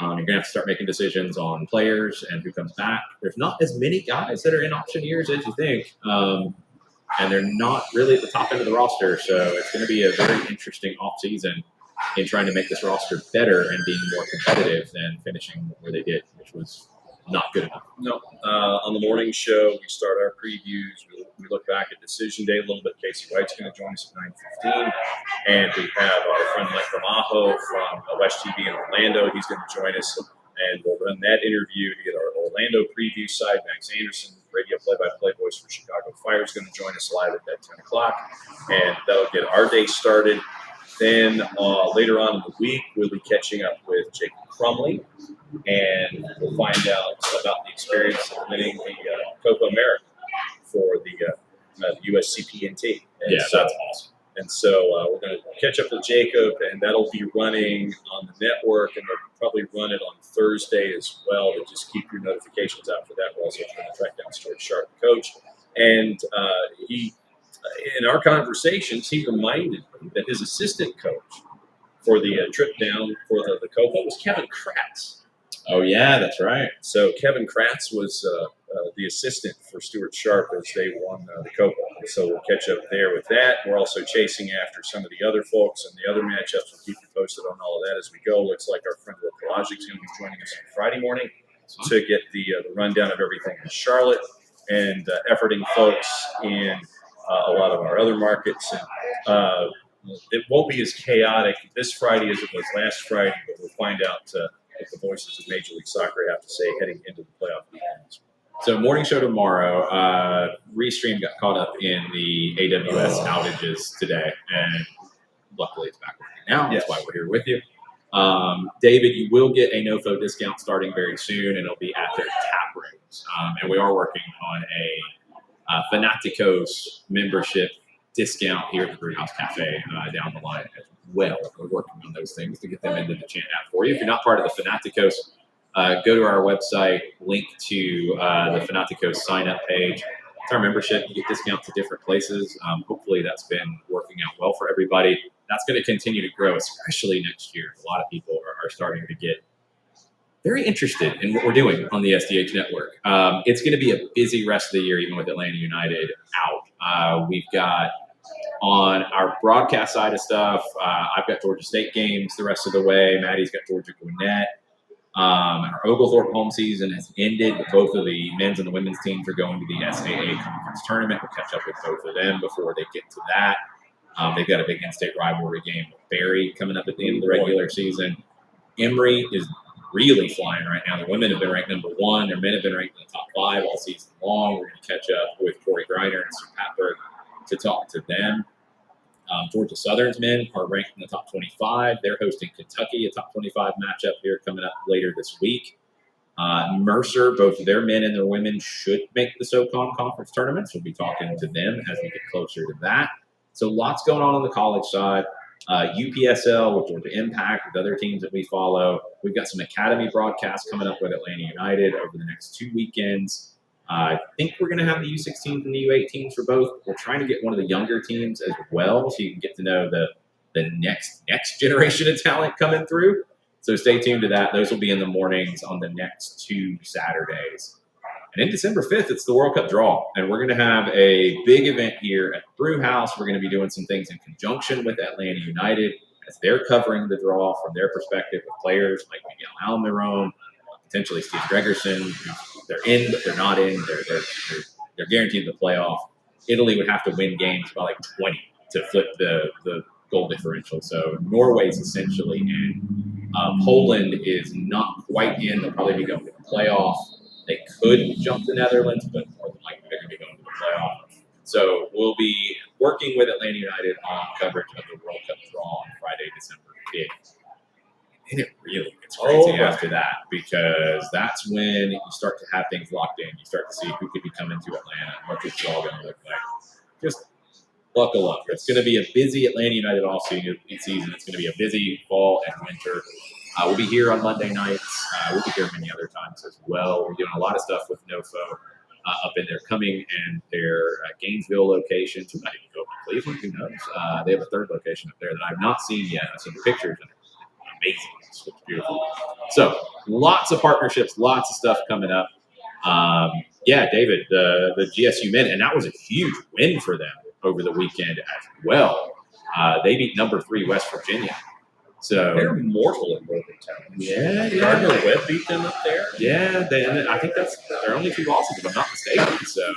You're going to have to start making decisions on players and who comes back. There's not as many guys that are in option years as you think, and they're not really at the top end of the roster. So it's going to be a very interesting offseason in trying to make this roster better and being more competitive than finishing where they did, which was not good enough. No. On the morning show, we start our previews. We look back at decision day a little bit. Casey White's going to join us at 9:15. And we have our friend Mike Ramajo from West TV in Orlando. He's going to join us, and we'll run that interview to get our Orlando preview side. Max Anderson, radio play-by-play voice for Chicago Fire, is going to join us live at 10 o'clock. And that'll get our day started. Then later on in the week, we'll be catching up with Jacob Crumley, and we'll find out about the experience of winning the Copa America for the USCPNT. Yeah, so, that's awesome. And so we're going to catch up with Jacob, and that'll be running on the network, and they'll probably run it on Thursday as well. To just keep your notifications out for that. We're also trying to track down Stuart Sharp, the coach, and he. In our conversations, he reminded me that his assistant coach for the trip down for the Copa was Kevin Kratz. Oh, yeah, that's right. So Kevin Kratz was the assistant for Stuart Sharp as they won the Copa. So we'll catch up there with that. We're also chasing after some of the other folks and the other matchups. We'll keep you posted on all of that as we go. Looks like our friend Will Kalajic is going to be joining us on Friday morning to get the rundown of everything in Charlotte and efforting folks in a lot of our other markets. And it won't be as chaotic this Friday as it was last Friday, but we'll find out what the voices of Major League Soccer have to say heading into the playoff weekends. So morning show tomorrow. Restream got caught up in the AWS outages today, and luckily it's back working now. That's why we're here with you. David, you will get a NoFo discount starting very soon, and it'll be at their tap rooms. And we are working on a Fanaticos membership discount here at the Brewhouse Cafe down the line as well. We're working on those things to get them into the chant app for you. If you're not part of the Fanaticos, go to our website, link to the Fanaticos sign-up page. It's our membership. You get discounts at different places. Hopefully that's been working out well for everybody. That's going to continue to grow, especially next year. A lot of people are starting to get very interested in what we're doing on the SDH network. It's going to be a busy rest of the year, even with Atlanta United out. We've got on our broadcast side of stuff, I've got Georgia State games the rest of the way. Maddie's got Georgia Gwinnett. Our Oglethorpe home season has ended, but both of the men's and the women's teams are going to the SAA conference tournament. We'll catch up with both of them before they get to that. They've got a big in-state rivalry game with Barry coming up at the end of the regular season. Emory is really flying right now. The women have been ranked number 1. Their men have been ranked in the top 5 all season long. We're going to catch up with Corey Greiner and Sue Patberg to talk to them. Georgia Southern's men are ranked in the top 25. They're hosting Kentucky, a top 25 matchup here coming up later this week. Mercer, both their men and their women should make the SoCon conference tournaments. We'll be talking to them as we get closer to that. So lots going on the college side. UPSL with Georgia Impact, with other teams that we follow. We've got some academy broadcasts coming up with Atlanta United over the next 2 weekends. I think we're going to have the U16s and the U18s for both. We're trying to get one of the younger teams as well, so you can get to know the next generation of talent coming through. So stay tuned to that. Those will be in the mornings on the next 2 Saturdays. And in December 5th, it's the World Cup draw. And we're going to have a big event here at the Brew House. We're going to be doing some things in conjunction with Atlanta United as they're covering the draw from their perspective with players like Miguel Almiron, potentially Steve Gregerson. They're in, but they're not in. They're guaranteed the playoff. Italy would have to win games by like 20 to flip the goal differential. So Norway's essentially in. Poland is not quite in. They'll probably be going to the playoff. They could jump the Netherlands, but more than likely they're going to be going to the playoff. So we'll be working with Atlanta United on coverage of the World Cup draw on Friday, December 5th. And it really gets crazy after that, because that's when you start to have things locked in. You start to see who could be coming to Atlanta and what this is all going to look like. Just buckle up. It's going to be a busy Atlanta United off season. It's going to be a busy fall and winter. We'll be here on Monday nights. We'll be here many other times as well. We're doing a lot of stuff with NoFo up in their coming and their Gainesville locations. We might even go up to Cleveland. Who knows? They have a third location up there that I've not seen yet. I've seen the pictures and it's amazing. It's beautiful. So lots of partnerships, lots of stuff coming up. Yeah, David, the GSU men, and that was a huge win for them over the weekend as well. They beat number 3 West Virginia. So They're mortal in Morgantown. yeah. Gardner Webb beat them up there. Yeah, I think that's their only 2 losses, if I'm not mistaken. So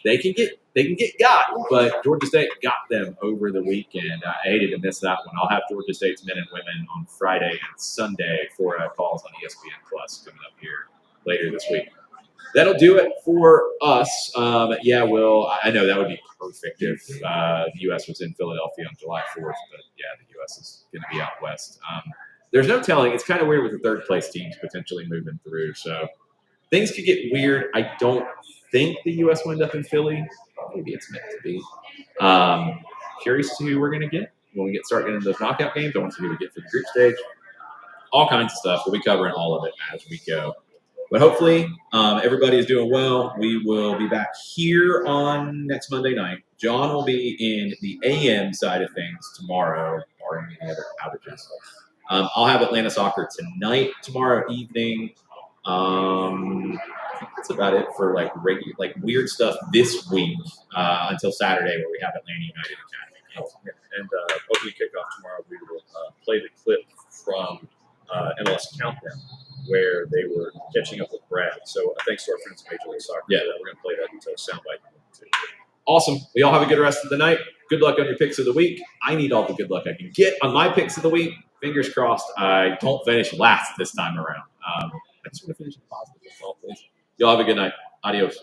they can get got, but Georgia State got them over the weekend. I hated to miss that one. I'll have Georgia State's men and women on Friday and Sunday for calls on ESPN Plus coming up here later this week. That'll do it for us. Yeah, Will, I know that would be perfect if the U.S. was in Philadelphia on July 4th, but yeah, the U.S. is going to be out west. There's no telling. It's kind of weird with the third-place teams potentially moving through, so things could get weird. I don't think the U.S. will end up in Philly. Maybe it's meant to be. Curious to see who we're going to get when we start getting those knockout games. I want to see who we get for the group stage. All kinds of stuff. We'll be covering all of it as we go. But hopefully, everybody is doing well. We will be back here on next Monday night. John will be in the AM side of things tomorrow, barring any other outages. I'll have Atlanta soccer tonight, tomorrow evening. I think that's about it for like weird stuff this week until Saturday, where we have Atlanta United Academy. And opening kickoff tomorrow, we will play the clip from MLS Countdown, where they were catching up with Brad. So thanks to our friends at Major League Soccer. Yeah, we're going to play that soundbite too. Awesome. We all have a good rest of the night. Good luck on your picks of the week. I need all the good luck I can get on my picks of the week. Fingers crossed I don't finish last this time around. I just want to finish positive. That's all, please. Y'all have a good night. Adios.